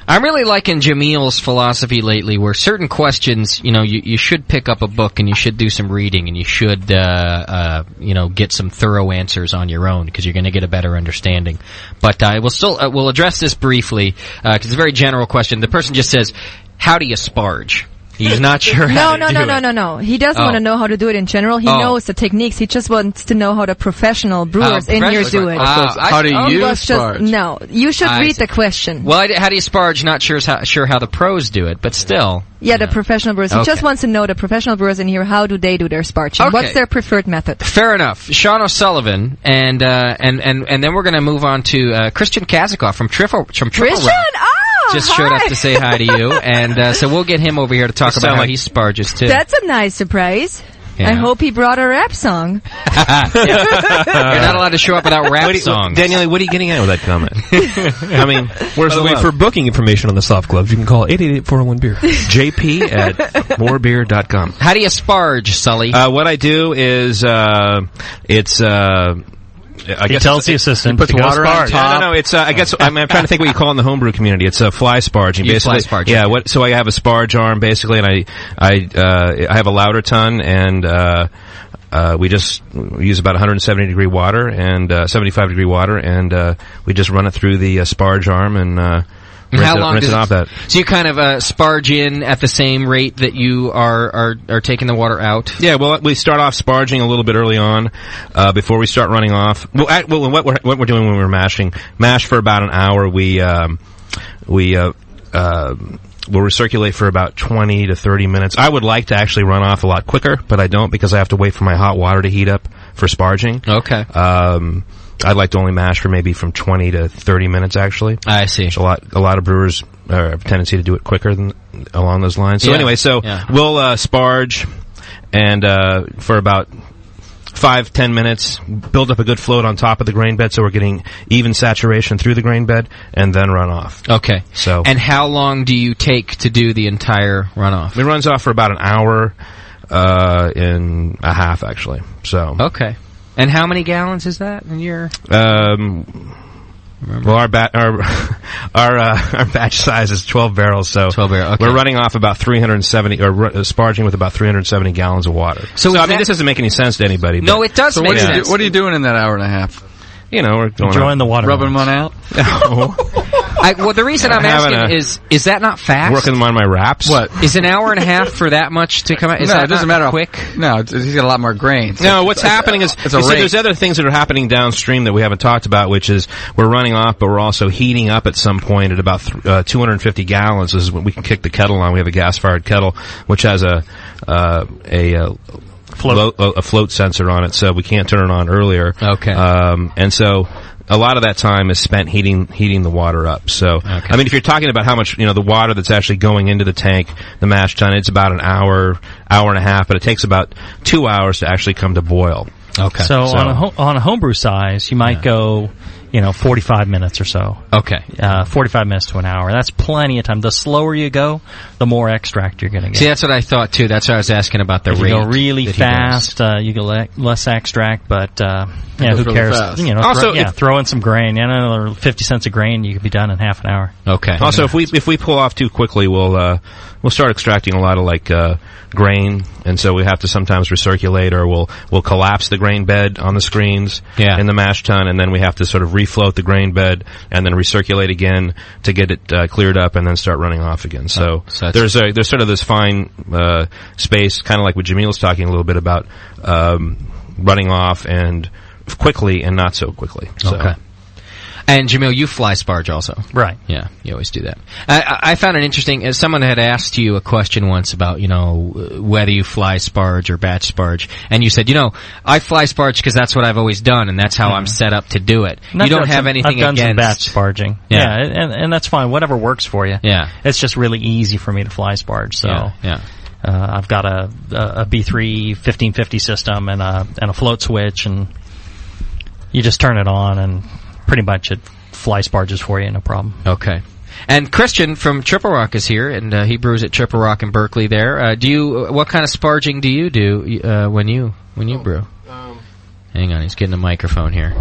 I'm really liking Jamil's philosophy lately, where certain questions, you should pick up a book and you should do some reading and you should, get some thorough answers on your own, because you're going to get a better understanding. But I will still we'll address this briefly, because it's a very general question. The person just says, "How do you sparge?" He's not sure how to do it. No. He doesn't want to know how to do it in general. He knows the techniques. He just wants to know how the professional brewers in here do it. How do you sparge? No, you should read the question. Well, how do you sparge? Not sure how the pros do it, but still. Yeah, the professional brewers. He just wants to know the professional brewers in here, how do they do their sparging? Okay. What's their preferred method? Fair enough. Sean O'Sullivan, and then we're going to move on to Christian Kazikoff from Triple Christian? Just showed up to say hi to you, and so we'll get him over here to talk about how he sparges too. That's a nice surprise. Yeah. I hope he brought a rap song. You're not allowed to show up without rap songs. Danielle, what are you getting at with that comment? I mean, where's the way for booking information on the Soft Gloves? You can call 888-401-BEER. JP at morebeer.com. How do you sparge, Sully? What I do is, I guess tells the assistant. He puts water on top. No, it's I guess I'm trying to think what you call it in the homebrew community. It's a fly sparging. Fly sparging. Yeah. So I have a sparge arm basically, and I have a lauter ton, and we just use about 170 degree water and 75 degree water, and we just run it through the sparge arm and. How long rinse does it off that? So you kind of sparge in at the same rate that you are taking the water out? Yeah, well, we start off sparging a little bit early on before we start running off. Well, what we're doing when we're mash for about an hour. We'll recirculate for about 20 to 30 minutes. I would like to actually run off a lot quicker, but I don't because I have to wait for my hot water to heat up for sparging. Okay. I'd like to only mash for maybe from 20 to 30 minutes, actually. I see. A lot of brewers have a tendency to do it quicker than along those lines. So anyway, we'll sparge and for about 5-10 minutes, build up a good float on top of the grain bed so we're getting even saturation through the grain bed, and then run off. Okay. So, and how long do you take to do the entire runoff? It runs off for about an hour and a half, actually. So okay. And how many gallons is that in your? Well, our batch size is 12 barrels, so 12 barrels. Okay. We're running off about 370, or sparging with about 370 gallons of water. So I mean, this doesn't make any sense to anybody. No, it does make sense. What are you doing in that hour and a half? You know, we're going enjoying the water, rubbing one out. Well, the reason I'm asking is that not fast? Working on my wraps. What is an hour and a half for that much to come out? Is no, that it doesn't matter. Quick? No, he's got a lot more grains. No, what's happening is there's other things that are happening downstream that we haven't talked about, which is we're running off, but we're also heating up at some point at about 250 gallons. This is when we can kick the kettle on. We have a gas-fired kettle, which has a float sensor on it, so we can't turn it on earlier. Okay. And so a lot of that time is spent heating the water up. So, okay. I mean, if you're talking about how much, the water that's actually going into the tank, the mash tun, it's about an hour and a half, but it takes about 2 hours to actually come to boil. Okay. So on a homebrew size, you might go, 45 minutes or so. Okay. 45 minutes to an hour. That's plenty of time. The slower you go, the more extract you're going to get. See, that's what I thought too. That's why I was asking about the rate. If you go really fast, you get less extract, but who cares? Also, throw in some grain. Another 50 cents a grain, you could be done in half an hour. Okay. Also, if we pull off too quickly, we'll start extracting a lot of grain, and so we have to sometimes recirculate, or we'll collapse the grain bed on the screens in the mash tun, and then we have to sort of refloat the grain bed and then recirculate again to get it cleared up, and then start running off again. So there's sort of this fine space, kind of like what Jamil was talking a little bit about, running off and quickly and not so quickly. So. Okay. And Jamil, you fly sparge also. Right. Yeah, you always do that. I found it interesting, as someone had asked you a question once about, whether you fly sparge or batch sparge, and you said, I fly sparge because that's what I've always done, and that's how I'm set up to do it. And you don't have anything against... I've done against... some batch sparging. Yeah, and that's fine. Whatever works for you. Yeah. It's just really easy for me to fly sparge, so... Yeah. I've got a B3 1550 system and a float switch, and you just turn it on and pretty much it fly sparges for you, no problem. Okay. And Christian from Triple Rock is here, and he brews at Triple Rock in Berkeley there. What kind of sparging do you do when you brew? Hang on, he's getting a microphone here.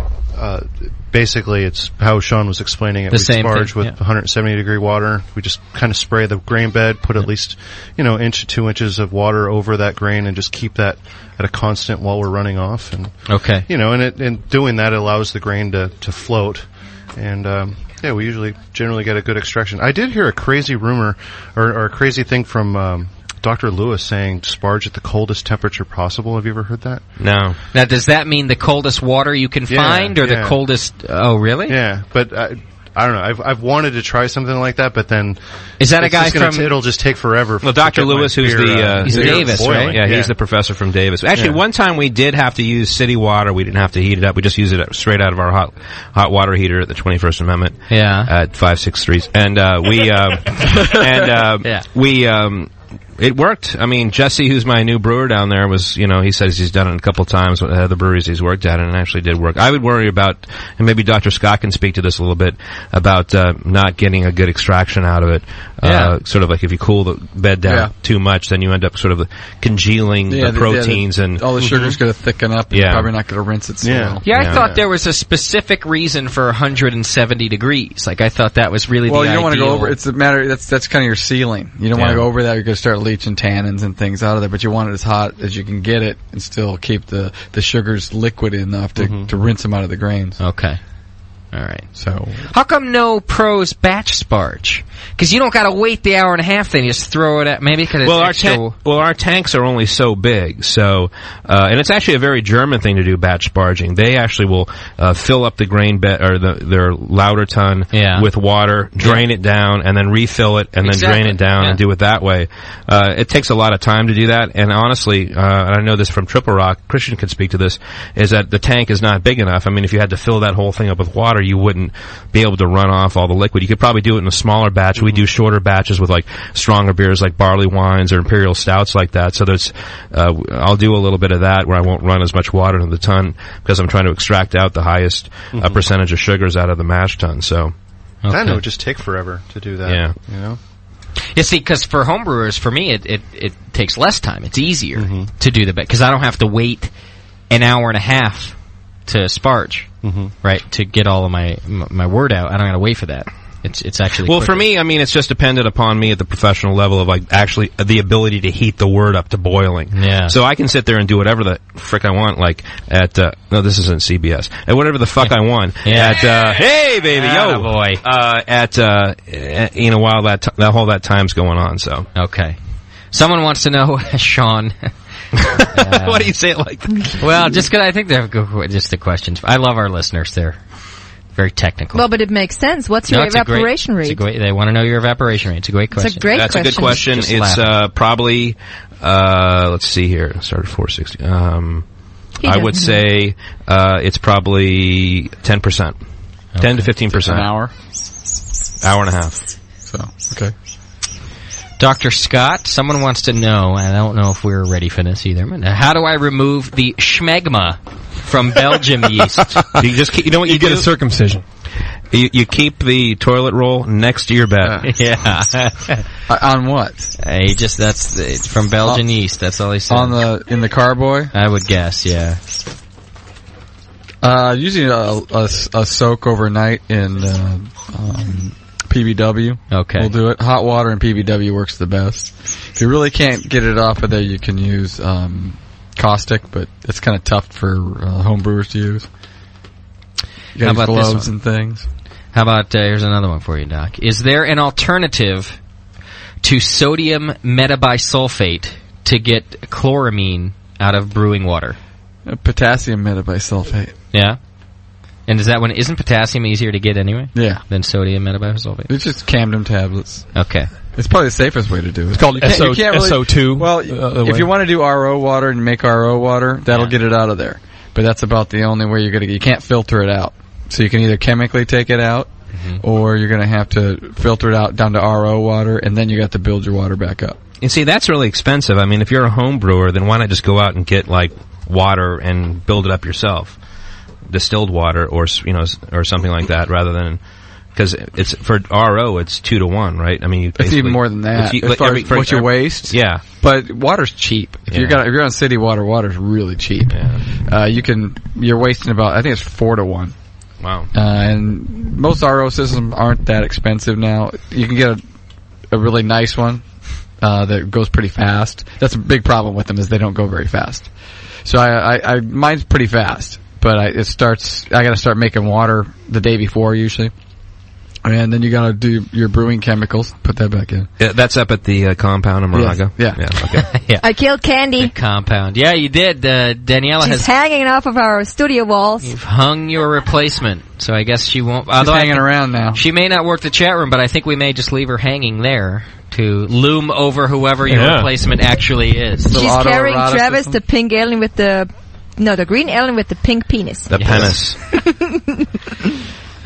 Basically, it's how Sean was explaining it. The same sparge thing, with 170 degree water. We just kind of spray the grain bed, put at least, inch to 2 inches of water over that grain, and just keep that at a constant while we're running off. And okay, and doing that allows the grain to float. And we generally get a good extraction. I did hear a crazy rumor or a crazy thing from Dr. Lewis saying sparge at the coldest temperature possible. Have you ever heard that? No. Now, does that mean the coldest water you can find, or the coldest? Oh, really? Yeah, but I don't know. I've wanted to try something like that, but then is that a guy from? It'll just take forever. Well, Dr. Lewis, who's he's Davis, right? Yeah, he's the professor from Davis. Actually, one time we did have to use city water. We didn't have to heat it up. We just used it straight out of our hot water heater at the 21st Amendment. Yeah. At 563, and it worked. I mean, Jesse, who's my new brewer down there, was, he says he's done it a couple times with other breweries he's worked at, and it actually did work. I would worry about, and maybe Dr. Scott can speak to this a little bit, about not getting a good extraction out of it. Sort of like if you cool the bed down too much, then you end up sort of congealing the proteins and all the sugar's going to thicken up. And you're probably not going to rinse it so well. I thought there was a specific reason for 170 degrees. Like I thought that was really the you don't want to ideal. go over. It's a matter. That's kind of your ceiling. You don't want to go over that. You're going to start leaching tannins and things out of there. But you want it as hot as you can get it, and still keep the sugars liquid enough to rinse them out of the grains. Okay. All right. So how come no pros batch sparge? Because you don't got to wait the hour and a half. Then you just throw it at maybe because our tanks are only so big. So and it's actually a very German thing to do batch sparging. They actually will fill up the grain bed or their lauter ton with water, drain it down, and then refill it, and then drain it down and do it that way. It takes a lot of time to do that. And honestly, and I know this from Triple Rock, Christian could speak to this, is that the tank is not big enough. I mean, if you had to fill that whole thing up with water, you wouldn't be able to run off all the liquid. You could probably do it in a smaller batch. We do shorter batches with like stronger beers like barley wines or imperial stouts like that. So there's, I'll do a little bit of that where I won't run as much water in the ton because I'm trying to extract out the highest percentage of sugars out of the mash tun. So that would just take forever to do that. Yeah. You know? You see, because for homebrewers, for me, it takes less time. It's easier to do the because I don't have to wait an hour and a half to sparge, right? To get all of my word out, I don't got to wait for that. It's actually well quicker. for me. I mean, it's just dependent upon me at the professional level of like actually the ability to heat the wort up to boiling. Yeah. So I can sit there and do whatever the frick I want. Like at no, this isn't CBS. At whatever the fuck I want. Yeah. At hey baby, yo boy. At while that time's going on. So okay. Someone wants to know, Sean. Why do you say it like that? Well, just because I think they're just the questions. I love our listeners. They're very technical. Well, but it makes sense. What's your evaporation rate? They want to know your evaporation rate. It's a great question. It's a great question. That's a good question. It's probably, let's see here. It started at 460. I would say it's probably 10%. 10 to 15%. An hour? Hour and a half. So, okay. Dr. Scott, someone wants to know, and I don't know if we're ready for this either, but how do I remove the schmegma from Belgium yeast? You just keep, you know what you get do? a circumcision. You keep the toilet roll next to your bed. Yeah. On what? It's from Belgian yeast. That's all he said. In the carboy? I would guess, yeah. Usually a soak overnight in PBW. Okay. We'll do it. Hot water and PBW works the best. If you really can't get it off of there, you can use caustic, but it's kind of tough for home brewers to use. You got How about gloves this one? and things. How about, here's another one for you, Doc. Is there an alternative to sodium metabisulfate to get chloramine out of brewing water? Potassium metabisulfate. Yeah? And is that one, isn't potassium easier to get anyway? Yeah. Than sodium metabisulfate? It's just Camden tablets. Okay. It's probably the safest way to do it. It's called SO2. Well, if you want to do RO water and make RO water, that'll get it out of there. But that's about the only way you're going to get. You can't filter it out. So you can either chemically take it out, or you're going to have to filter it out down to RO water, and then you got to build your water back up. And see, that's really expensive. I mean, if you're a home brewer, then why not just go out and get like water and build it up yourself, distilled water or something like that, rather than because it's for RO, it's 2 to 1, right? I mean, it's even more than that. As far as what you waste, yeah. But water's cheap. If you're on city water, water's really cheap. Yeah. You're wasting about, I think it's 4 to 1. Wow. And most RO systems aren't that expensive now. You can get a really nice one that goes pretty fast. That's a big problem with them is they don't go very fast. So mine's pretty fast, but I got to start making water the day before usually. And then you got to do your brewing chemicals. Put that back in. Yeah, that's up at the compound in Moraga. Yes. Yeah. Okay. Yeah. I killed Candy. The compound. Yeah, you did. Daniela She's hanging off of our studio walls. You've hung your replacement, so I guess she won't. She's hanging around now. She may not work the chat room, but I think we may just leave her hanging there to loom over whoever your replacement actually is. She's carrying Travis, the pink alien with the green alien with the pink penis. The penis.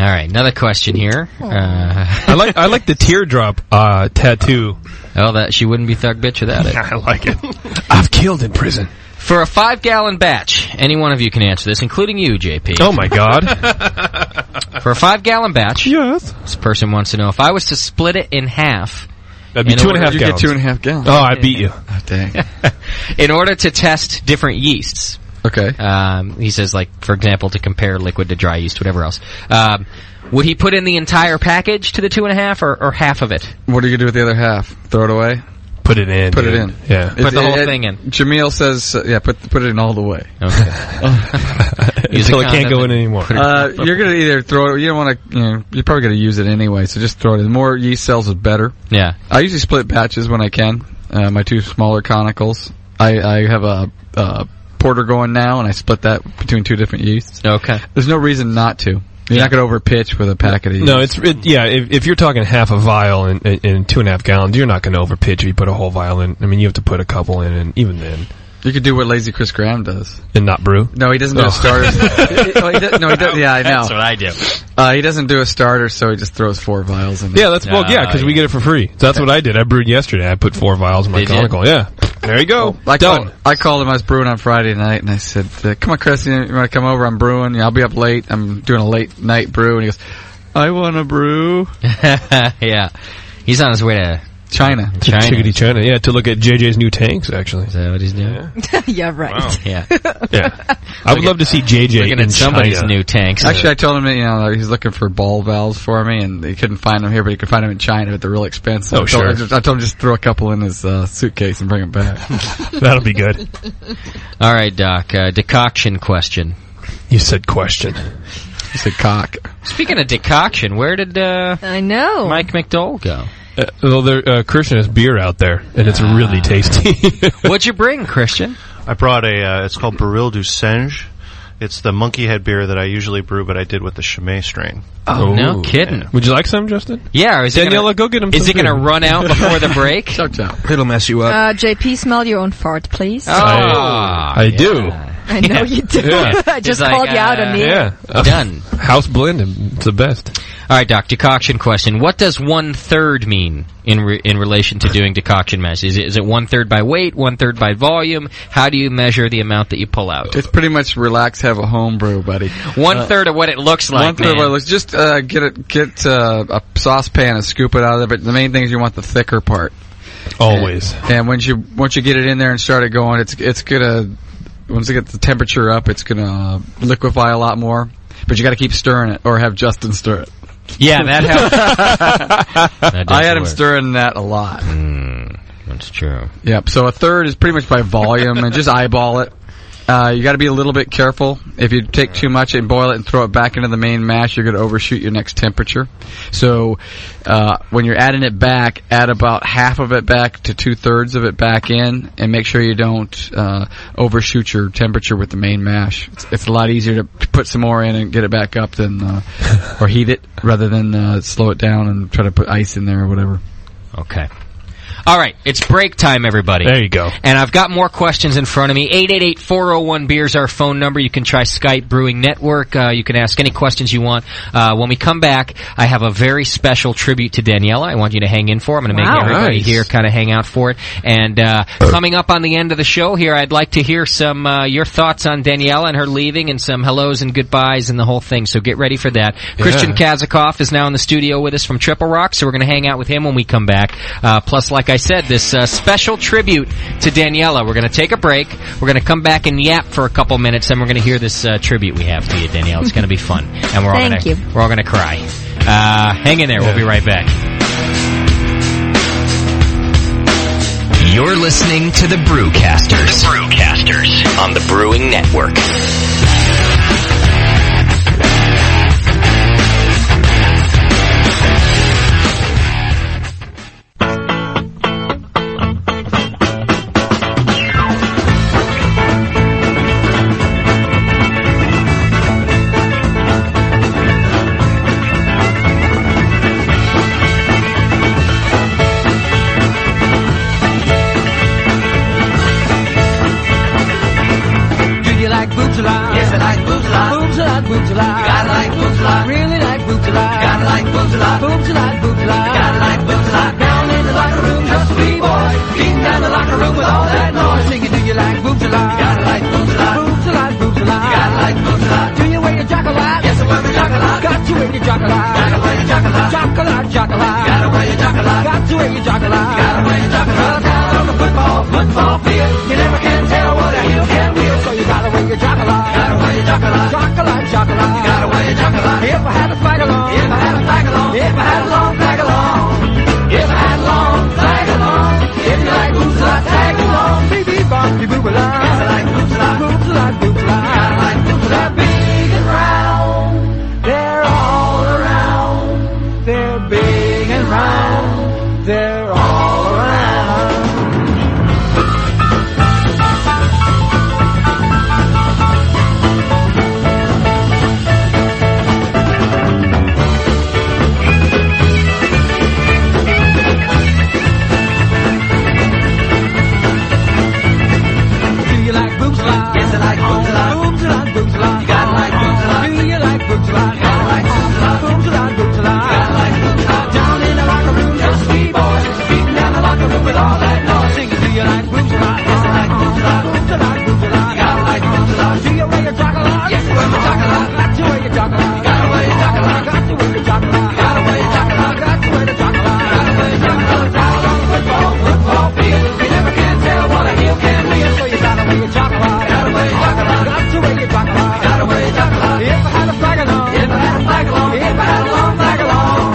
All right, another question here. I like the teardrop tattoo. Oh, that she wouldn't be thug bitch without it. I like it. I've killed in prison. For a 5-gallon batch, any one of you can answer this, including you, JP. Oh my God! For a 5-gallon batch, yes. This person wants to know if I was to split it in half. That'd be 2.5 You gallons. get 2.5 gallons. Oh, I beat you. Oh, dang. In order to test different yeasts. Okay. He says, like, for example, to compare liquid to dry yeast, whatever else. Would he put in the entire package to the 2.5 or half of it? What are you going to do with the other half? Throw it away? Put it in. Put it in. Yeah. Put the whole thing in. Jameel says, put it in all the way. Okay. Until it can't go in anymore. You're going to either throw it, you don't want to, you're probably going to use it anyway, so just throw it in. The more yeast cells is better. Yeah. I usually split batches when I can. My 2 smaller conicals. I have a porter going now, and I split that between 2 different yeasts. Okay. There's no reason not to. You're not going to overpitch with a packet of yeast. No, if you're talking half a vial in 2.5 gallons, you're not going to overpitch if you put a whole vial in. I mean, you have to put a couple in, and even then. You could do what Lazy Chris Graham does. And not brew? No, he doesn't do a starter. No, he does. Yeah, I know. That's what I do. He doesn't do a starter, so he just throws 4 vials in. Yeah, because we get it for free. So that's what I did. I brewed yesterday. I put 4 vials in my conical. Yeah. There you go. I called him. I was brewing on Friday night, and I said, "Come on, Chris, you want to come over? I'm brewing. I'll be up late. I'm doing a late night brew." And he goes, "I want to brew." Yeah, he's on his way to China. Chickadee, China. Yeah, to look at JJ's new tanks, actually. Is that what he's doing? Yeah, right. Wow. Yeah. Yeah. I would love to see JJ looking in at somebody's China. new tanks. Actually, I told him that, he's looking for ball valves for me, and he couldn't find them here, but he could find them in China, but they're real expensive. Oh, sure. I told him just throw a couple in his suitcase and bring them back. That'll be good. All right, Doc. Decoction question. You said question. You said cock. Speaking of decoction, where did I know Mike McDole go? Christian has beer out there, and it's really tasty. What'd you bring, Christian? I brought it's called Baril du Singe. It's the monkey head beer that I usually brew, but I did with the Chimay strain. Oh, no kidding. Yeah. Would you like some, Justin? Yeah. Daniela, go get him. Is it going to run out before the break? Chow. It'll mess you up. JP, smell your own fart, please. I do. I know you do. Yeah. I just called you out on me. Yeah. Done. House blend, it's the best. All right, Doc, decoction question. What does 1/3 mean in relation to doing decoction mash? Is it 1/3 by weight, 1/3 by volume? How do you measure the amount that you pull out? It's pretty much relax, have a home brew, buddy. 1/3 of what it looks like, 1/3 of what it looks. Just get a saucepan and scoop it out of there. But the main thing is you want the thicker part. Always. And once you get it in there and start it going, it's gonna. Once you get the temperature up, it's gonna liquefy a lot more. But you got to keep stirring it, or have Justin stir it. Yeah, that helps. I had him stirring that a lot. That's true. Yep. So 1/3 is pretty much by volume, and just eyeball it. You got to be a little bit careful. If you take too much and boil it and throw it back into the main mash, you're going to overshoot your next temperature. So when you're adding it back, add about half of it back to 2/3 of it back in, and make sure you don't overshoot your temperature with the main mash. It's a lot easier to put some more in and get it back up than or heat it rather than slow it down and try to put ice in there or whatever. Okay. All right, it's break time, everybody. There you go. And I've got more questions in front of me. 888-401-BEER is our phone number. You can try Skype Brewing Network. You can ask any questions you want. When we come back, I have a very special tribute to Daniela. I want you to hang in for it. I'm going to make everybody here kind of hang out for it. And coming up on the end of the show here, I'd like to hear some your thoughts on Daniela and her leaving and some hellos and goodbyes and the whole thing. So get ready for that. Yeah. Christian Kazakov is now in the studio with us from Triple Rock, so we're going to hang out with him when we come back. Plus, like I said, this special tribute to Daniela. We're going to take a break. We're going to come back and yap for a couple minutes, and we're going to hear this tribute we have to you, Daniela. It's going to be fun, and we're all going to cry. Hang in there. We'll be right back. You're listening to the Brewcasters. The Brewcasters on the Brewing Network. Do you like boobs alive? Yes, boobs a lot. Boobs a lot, boobs a lot. You gotta like boobs a lot. Really like boobs a lot. You gotta like boobs a lot. Boobs a lot, boobs a lot. You gotta like boobs a lot. Down in the locker room, just a wee boy. Beating down the locker room with all that noise. Singing, do you like boobs a lot? You gotta like boobs a lot. Boobs a lot, boobs a lot. You gotta like boobs a lot. Do you wear your jock a lot? Yes, I wear my jock a lot. Got to wear your jock a lot. Gotta wear your jock a lot. Jock a lot, jock a lot. You gotta wear your jock a lot. Got to wear your jock a lot. You gotta wear your jock a lot. Down on the football field. You never can tell what a heel can wheel. So you gotta wear your jock a lot. Gotta wear your jock a lot. Jock a lot, jock a lot. You gotta wear your jock a lot. If I had a flag along. If I had a flag along. If I had a long flag along. If I had a long flag along. If you like boobs a lot, tag along. Beep, bop, you boob a lot. Gotta like boobs a lot. Boobs a lot, boobs a lot. Gotta like boobs a lot. They're big and round. They're all around. They're big and round. They're all around. Yes, I like boobs a lot. Boobs a lot, boobs a lot. You gotta like boobs a lot. Do you like boobs a lot? You gotta like boobs a lot. Boobs a lot, boobs a lot. You gotta like boobs a lot. Down in the locker room, just three boys beating down the locker room with all that noise. Singing, do you like boobs a lot? Yes, I like boobs a lot. Boobs a lot, boobs a lot. You gotta like boobs a lot. Do you wear your jock a lot? Yes, I wear my jock a lot. Got to wear your jock a lot. You gotta wear your jock a lot. Got to wear your jock a lot. You gotta wear your jock a lot. Got to wear the jock a lot. You gotta wear your jock a lot. Down on the football field. You never can tell what a heel can wheel, so you gotta wear your jock a lot. Gotta wear your jock a lot. Got to wear your jock a lot. Gotta wear your jock a lot. If I had a flag along. If I had a flag along. If I had a long flag along.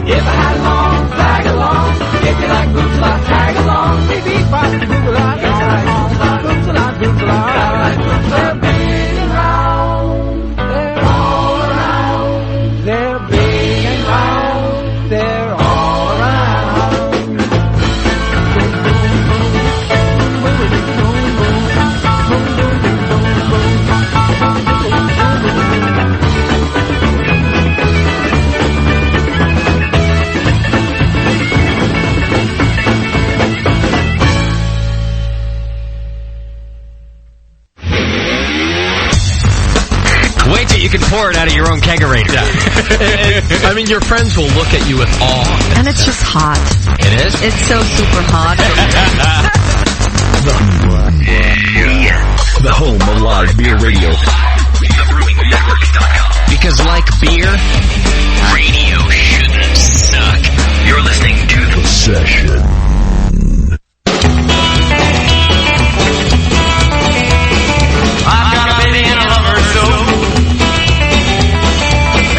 If I had a long flag along. If you like boobs a lot, tag along. Beep, beep, bop, you boob a lot. Yes, I like boobs a lot. Boobs a lot, boobs a lot. Gotta like boobs a lot. They're big and round. They're all around. They're big and round. They're all around. Wait till you can pour it out of your own kegerator. I mean, your friends will look at you with awe. And it's just hot. It is? It's so super hot. The home of live beer radio. Because like beer, radio shouldn't suck. You're listening to The Session. I've got a baby and a lover, so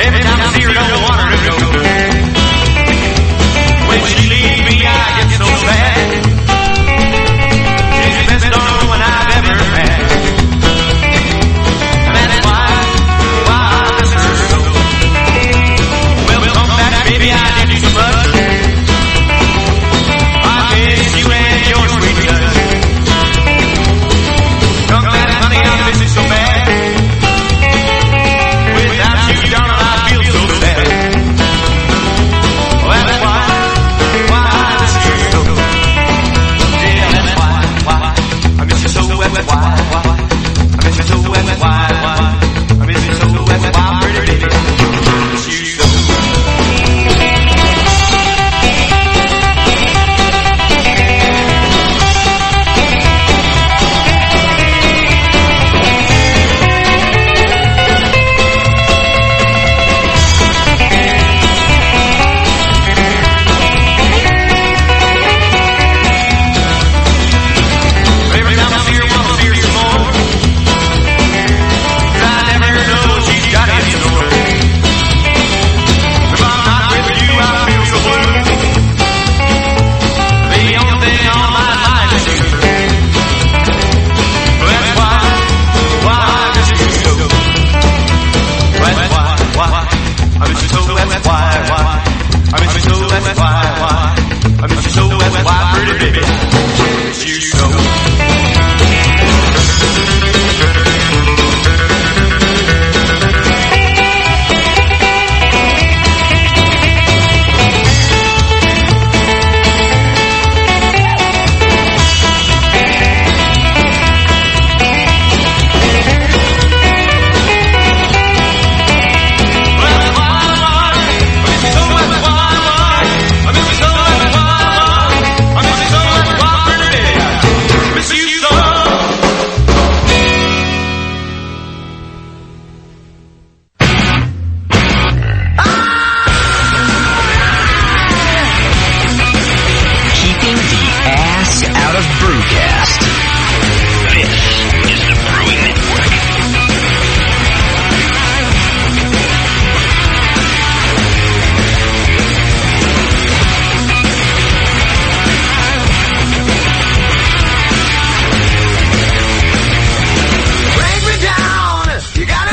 every time I see her, don't want her to go. When she leaves me, I get so sad. She's the best darn woman I've ever had. And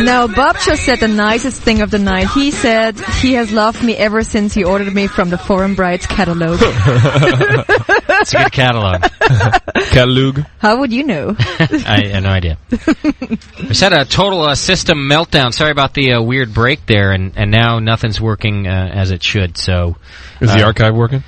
No, Bob just said the nicest thing of the night. He said he has loved me ever since he ordered me from the Foreign Brides catalog. It's a good catalog. Catalog. How would you know? I have no idea. I just had a total system meltdown. Sorry about the weird break there, and now nothing's working as it should. So, is the archive working?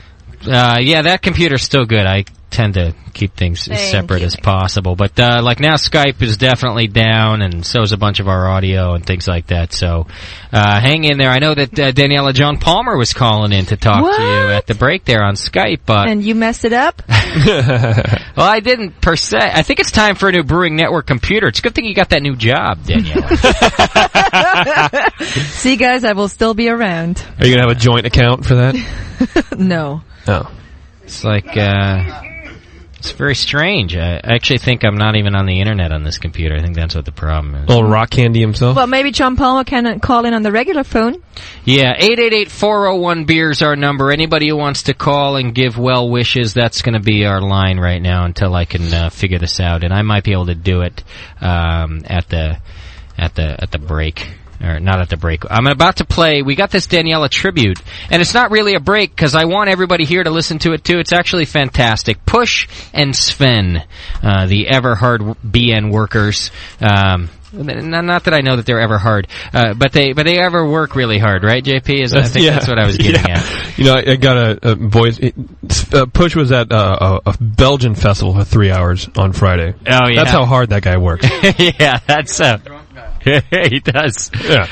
Yeah, that computer's still good. I tend to keep things as separate as possible. But like now Skype is definitely down, and so is a bunch of our audio and things like that. So hang in there. I know that Daniela John Palmer was calling in to talk to you at the break there on Skype. But and you messed it up? Well, I didn't per se. I think it's time for a new Brewing Network computer. It's a good thing you got that new job, Daniela. See, guys, I will still be around. Are you going to have a joint account for that? No. Oh. It's like... It's very strange. I actually think I'm not even on the internet on this computer. I think that's what the problem is. Old Rock Candy himself? Well, maybe John Palmer can call in on the regular phone. Yeah, 888-401-BEER is our number. Anybody who wants to call and give well wishes, that's going to be our line right now until I can figure this out. And I might be able to do it at the break. Or not at the break. I'm about to play. We got this Daniela tribute, and it's not really a break because I want everybody here to listen to it too. It's actually fantastic. Push and Sven, the ever hard BN workers. Not that I know that they're ever hard, but they ever work really hard, right? JP, I think that's what I was getting at. You know, I got a voice. Push was at a Belgian festival for 3 hours on Friday. Oh yeah, that's how hard that guy works. Yeah, that's. He does. Yeah.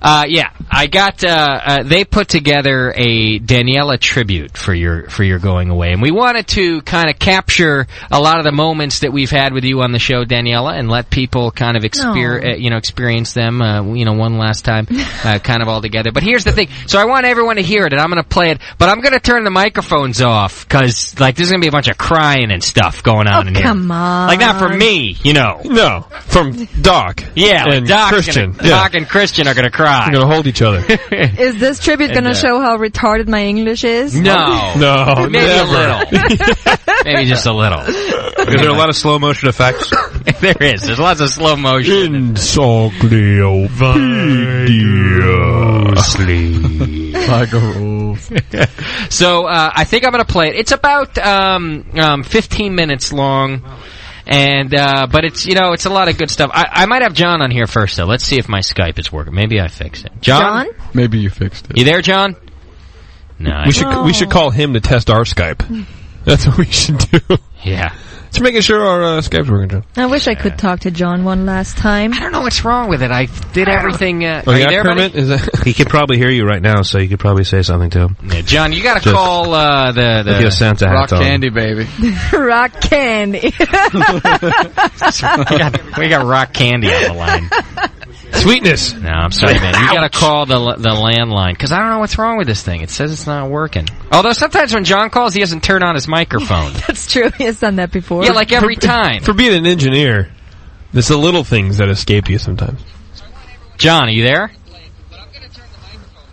I got. They put together a Daniela tribute for your going away, and we wanted to kind of capture a lot of the moments that we've had with you on the show, Daniela, and let people kind of experience them, one last time, kind of all together. But here's the thing. So I want everyone to hear it, and I'm going to play it, but I'm going to turn the microphones off because there's going to be a bunch of crying and stuff going on in here. Come on. Like not from me, No, from Doc. Yeah, and Doc Christian. Doc and Christian are going to cry. They're going to hold each other. Is this tribute going to show how retarded my English is? No. No, maybe never. a little. Maybe just a little. Is there a lot of slow motion effects? There is. There's lots of slow motion. So I think I'm going to play it. It's about 15 minutes long. And, but it's, it's a lot of good stuff. I might have John on here first, though. Let's see if my Skype is working. Maybe I fixed it. John? Maybe you fixed it. You there, John? No. We should call him to test our Skype. That's what we should do. Yeah. Just making sure our Skype's working, John. I wish I could talk to John one last time. I don't know what's wrong with it. I did everything. Are you there, Kermit? He could probably hear you right now, so you could probably say something to him. Yeah, John, you got to call the Santa Rock hat on. Candy, baby. Rock Candy. we got Rock Candy on the line. Sweetness. No, I'm sorry, man. You got to call the landline because I don't know what's wrong with this thing. It says it's not working. Although sometimes when John calls, he doesn't turn on his microphone. That's true. He has done that before. Yeah, like every time. For being an engineer, there's the little things that escape you sometimes. John, are you there?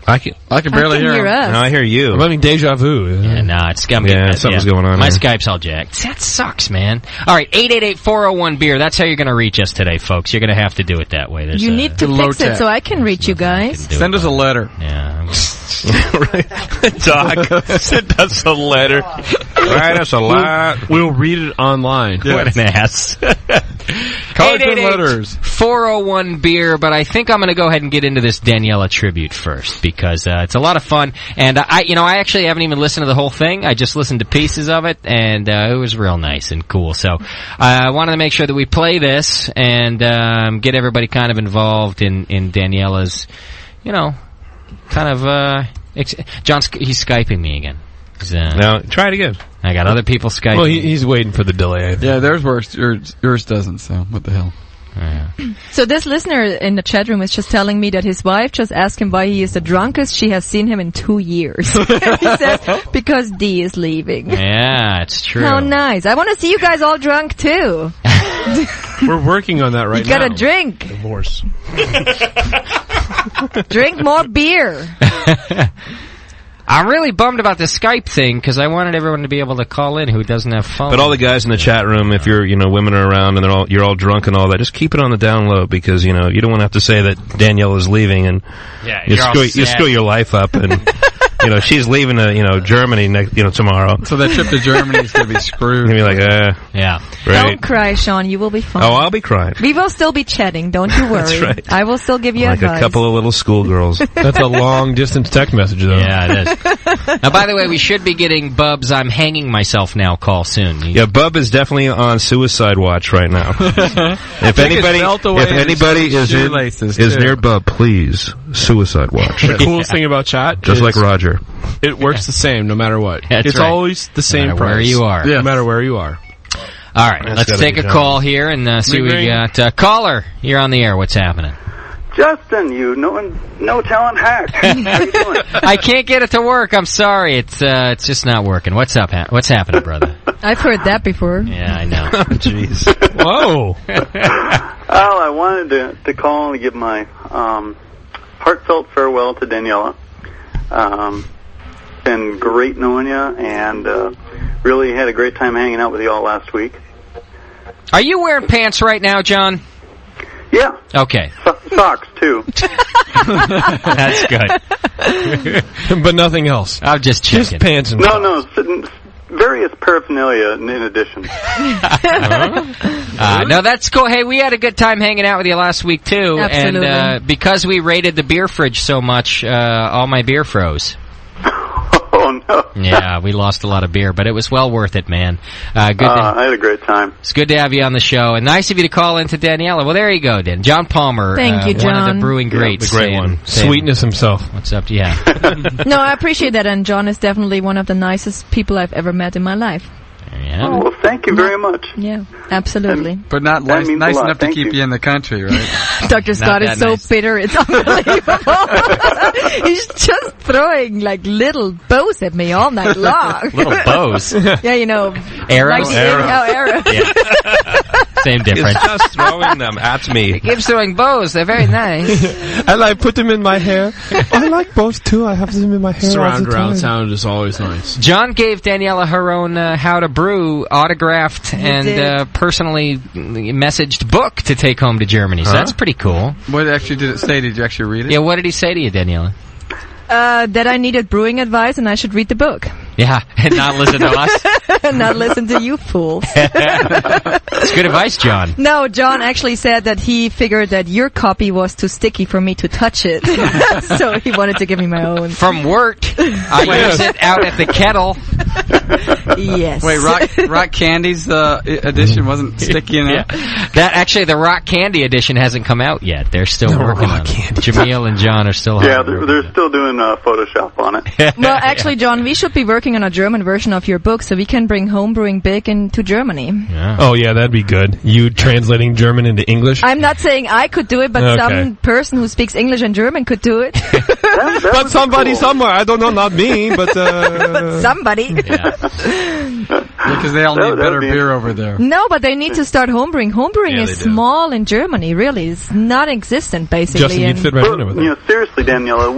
I can barely hear him. No, I hear you. I'm having deja vu. Yeah, no, it's gonna be something's going on. My Skype's all jacked. That sucks, man. All right, 888-401-BEER. That's how you're going to reach us today, folks. You're going to have to do it that way. You need to fix it so I can reach you guys. Send us a letter. Yeah. Doc, send us a letter. Write us a lot. We'll read it online. Yeah. What an ass. College letters. 401-BEER, but I think I'm going to go ahead and get into this Daniela tribute first because it's a lot of fun. And I actually haven't even listened to the whole thing. I just listened to pieces of it, and it was real nice and cool. So I wanted to make sure that we play this and get everybody kind of involved in Daniela's, kind of. John's he's Skyping me again. Now try it again. I got other people Skyping. Well, he's waiting for the delay. I think. Yeah, theirs works. Yours doesn't. So what the hell? Yeah. So this listener in the chat room is just telling me that his wife just asked him why he is the drunkest she has seen him in 2 years. He says because D is leaving. Yeah, it's true. How nice! I want to see you guys all drunk too. We're working on that right now. You gotta drink. Divorce. Drink more beer. I'm really bummed about the Skype thing because I wanted everyone to be able to call in who doesn't have phone. But all the guys in the chat room, if you're, women are around and you're all drunk and all that, just keep it on the down low because, you don't want to have to say that Danielle is leaving and you screw your life up and, she's leaving to, Germany tomorrow. So that trip to Germany is going to be screwed. You'll be like, yeah. Right. Don't cry, Sean. You will be fine. Oh, I'll be crying. We will still be chatting. Don't you worry. That's right. I will still give you Like advice. a couple of little schoolgirls. That's a long-distance text message, though. Yeah, it is. Now, by the way, we should be getting Bub's "I'm hanging myself now" call soon. Yeah, Bub is definitely on suicide watch right now. If anybody is near Bub, please suicide watch. The coolest thing about chat, just like Roger, it works the same no matter what. That's it's right. always the same no matter price. where you are. No matter where you are. All right, let's take a call here and see what we got. Caller, you're on the air. What's happening? Justin, no talent hack. How you doing? I can't get it to work. I'm sorry. It's just not working. What's up? What's happening, brother? I've heard that before. Yeah, I know. Jeez. Whoa. Well, I wanted to call and give my heartfelt farewell to Daniela. Been great knowing you, and really had a great time hanging out with you all last week. Are you wearing pants right now, John? Yeah. Okay. Socks, too. That's good. But nothing else. I'm just checking. Just pants and No, various paraphernalia in addition. No, that's cool. Hey, we had a good time hanging out with you last week, too. Absolutely. And because we raided the beer fridge so much, all my beer froze. Oh, no. Yeah, we lost a lot of beer, but it was well worth it, man. I had a great time. It's good to have you on the show, and nice of you to call into Daniela. Well, there you go, Dan. John Palmer. Thank you, John. One of the brewing greats. The great one. Sweetness himself. What's up? Yeah. No, I appreciate that, and John is definitely one of the nicest people I've ever met in my life. Yeah. Oh, well, thank you very much. Yeah, absolutely. But not nice enough to keep you in the country, right? Dr. Scott is so bitter, it's unbelievable. He's just throwing little bows at me all night long. Little bows? Yeah, Arrows? Arrows. Yeah. Same difference. He's just throwing them at me. He keeps throwing bows. They're very nice. I put them in my hair. I like bows too. I have them in my hair. Surround around sound is always nice. John gave Daniela her own How to Brew autographed and personally messaged book to take home to Germany. So that's pretty cool. What actually did it say? Did you actually read it? Yeah, what did he say to you, Daniela? That I needed brewing advice and I should read the book. Yeah, and not listen to us? Not listen to you fools. It's good advice, John. No, John actually said that he figured that your copy was too sticky for me to touch it. So he wanted to give me my own. From work, I use it out at the kettle. Yes. Wait, Rock Candy's edition wasn't sticky enough? Yeah. The Rock Candy edition hasn't come out yet. They're still working on it. Jameel and John are still they're still doing Photoshop on it. Well, actually, John, we should be working on a German version of your book so we can bring homebrewing big into Germany. Yeah. Oh, yeah, that'd be good. You translating German into English? I'm not saying I could do it, but some person who speaks English and German could do it. But somebody somewhere. I don't know, not me, but... but somebody. Because they all need better beer over there. No, but they need to start homebrewing. Homebrewing is small in Germany, really. It's non-existent, basically. Justin, you'd fit right in with it. Seriously, Daniela,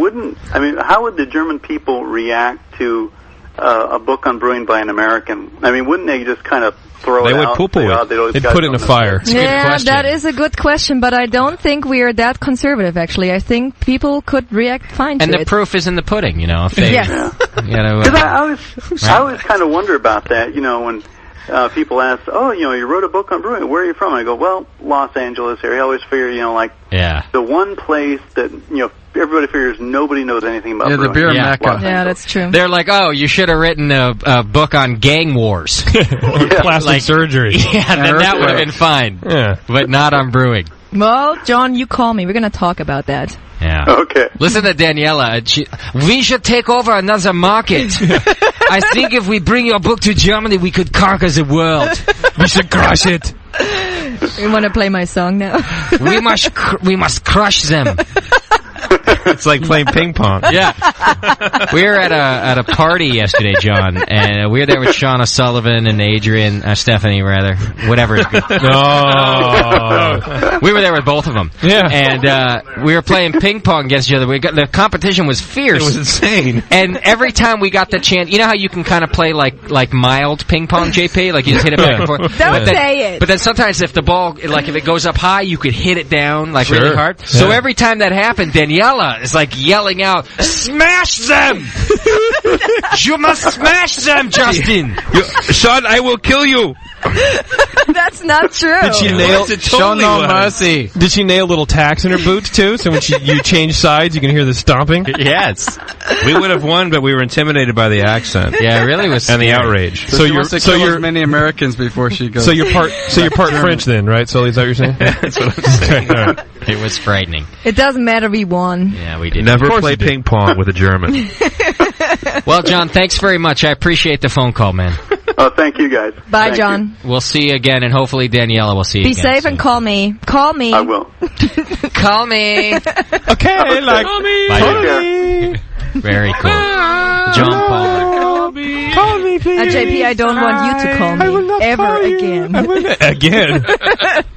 how would the German people react to a book on brewing by an American? I mean, wouldn't they just kind of throw it out? They would poo-poo it. They'd put it in a fire. Yeah, that is a good question, but I don't think we are that conservative, actually. I think people could react fine to it. And the proof is in the pudding, if they... Yes. I always kind of wonder about that, when people ask, you wrote a book on brewing. Where are you from? And I go, well, Los Angeles area. I always figure, the one place that, everybody figures nobody knows anything about brewing. The beer mecca. Yeah, that's true. They're like, you should have written a book on gang wars. Or plastic surgery. Yeah, then that would have been fine. Yeah. But not on brewing. Well, John, you call me. We're going to talk about that. Yeah. Okay. Listen to Daniela. We should take over another market. I think if we bring your book to Germany, we could conquer the world. We should crush it. You want to play my song now? We must crush them. It's like playing ping pong. Yeah. We were at a party yesterday, John, and we were there with Shauna Sullivan and Adrian, Stephanie rather, whatever. No. We were there with both of them. Yeah. And we were playing ping pong against each other. The competition was fierce. It was insane. And every time we got the chance, you know how you can kind of play like mild ping pong, JP? Like you just hit it back and forth? Don't say it. But then sometimes if the ball, like if it goes up high, you could hit it down like really hard. Yeah. So every time that happened, Daniela is like yelling out, "Smash them! You must smash them, Justin!" Sean, I will kill you. That's not true. Did she nail? Show no mercy. Did she nail little tacks in her boots too? So when you change sides, you can hear the stomping. Yes, we would have won, but we were intimidated by the accent. Yeah, it really was, and the outrage. So you're as many Americans before she goes. So you're part French then, right? So is that what you're saying? That's what I'm saying. Right. It was frightening. It doesn't matter. We won. Yeah, we did. Never play ping pong with a German. Well, John, thanks very much. I appreciate the phone call, man. Oh, thank you, guys. Bye, Thank John. you. We'll see you again, and hopefully Daniela will see you Be again. safe and call me. Call me. I will. Call me. Okay, like call me. Very cool. John Palmer. Call me, please. JP, I don't want you to call me ever again. Again?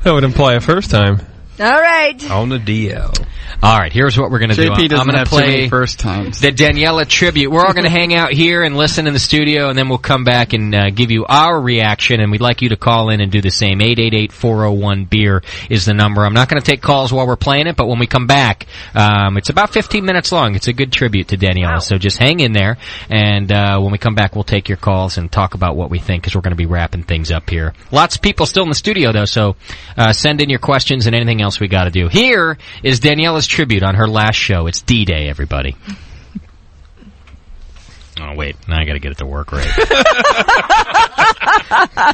That would imply a first time. All right. On the DL. All right, here's what we're going to do. JP doesn't I'm going have to too many play first times. the Daniela tribute. We're all going to hang out here and listen in the studio, and then we'll come back and give you our reaction, and we'd like you to call in and do the same. 888-401-BEER is the number. I'm not going to take calls while we're playing it, but when we come back, it's about 15 minutes long. It's a good tribute to Daniela, so just hang in there, and when we come back, we'll take your calls and talk about what we think, because we're going to be wrapping things up here. Lots of people still in the studio, though, so send in your questions and anything else we got to do. Here is Daniela's tribute on her last show. It's D-Day, everybody. Oh, wait. Now I got to get it to work right.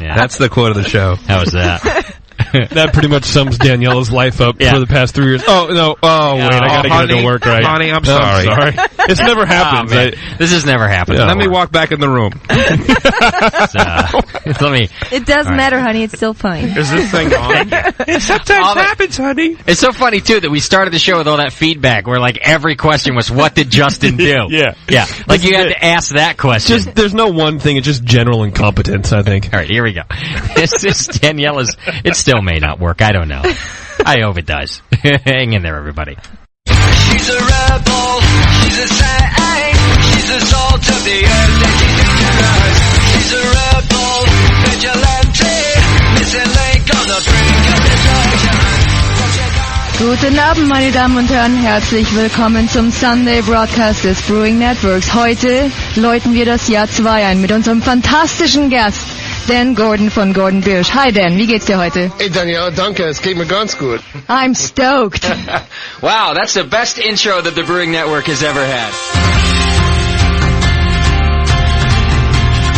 Yeah. That's the quote of the show. How was that? That pretty much sums Daniela's life up for the past 3 years. Oh, no. Oh, wait. I got to get it to work right. Honey, I'm sorry. It's never happened. This has never happened. Let me walk back in the room. Let me. It doesn't matter, honey. It's still fine. Is this thing on? It sometimes happens, honey. It's so funny, too, that we started the show with all that feedback where, like, every question was, what did Justin do? Yeah. Like, you had to ask that question. There's no one thing. It's just general incompetence, I think. All right, here we go. This is Daniela's. It still may not work. I don't know. I hope it does. Hang in there, everybody. She's a rebel, she's a saint, she's the salt of the earth and she's dangerous. She's a rebel, vigilante, missing link on the brink of destruction. Guten Abend, meine Damen und Herren. Herzlich willkommen zum Sunday Broadcast des Brewing Networks. Heute läuten wir das Jahr 2 ein mit unserem fantastischen Gast, Dan Gordon von Gordon Biersch. Hi Dan, wie geht's dir heute? Hey Daniela, danke, es geht mir ganz gut. I'm stoked. Wow, that's the best intro that the Brewing Network has ever had.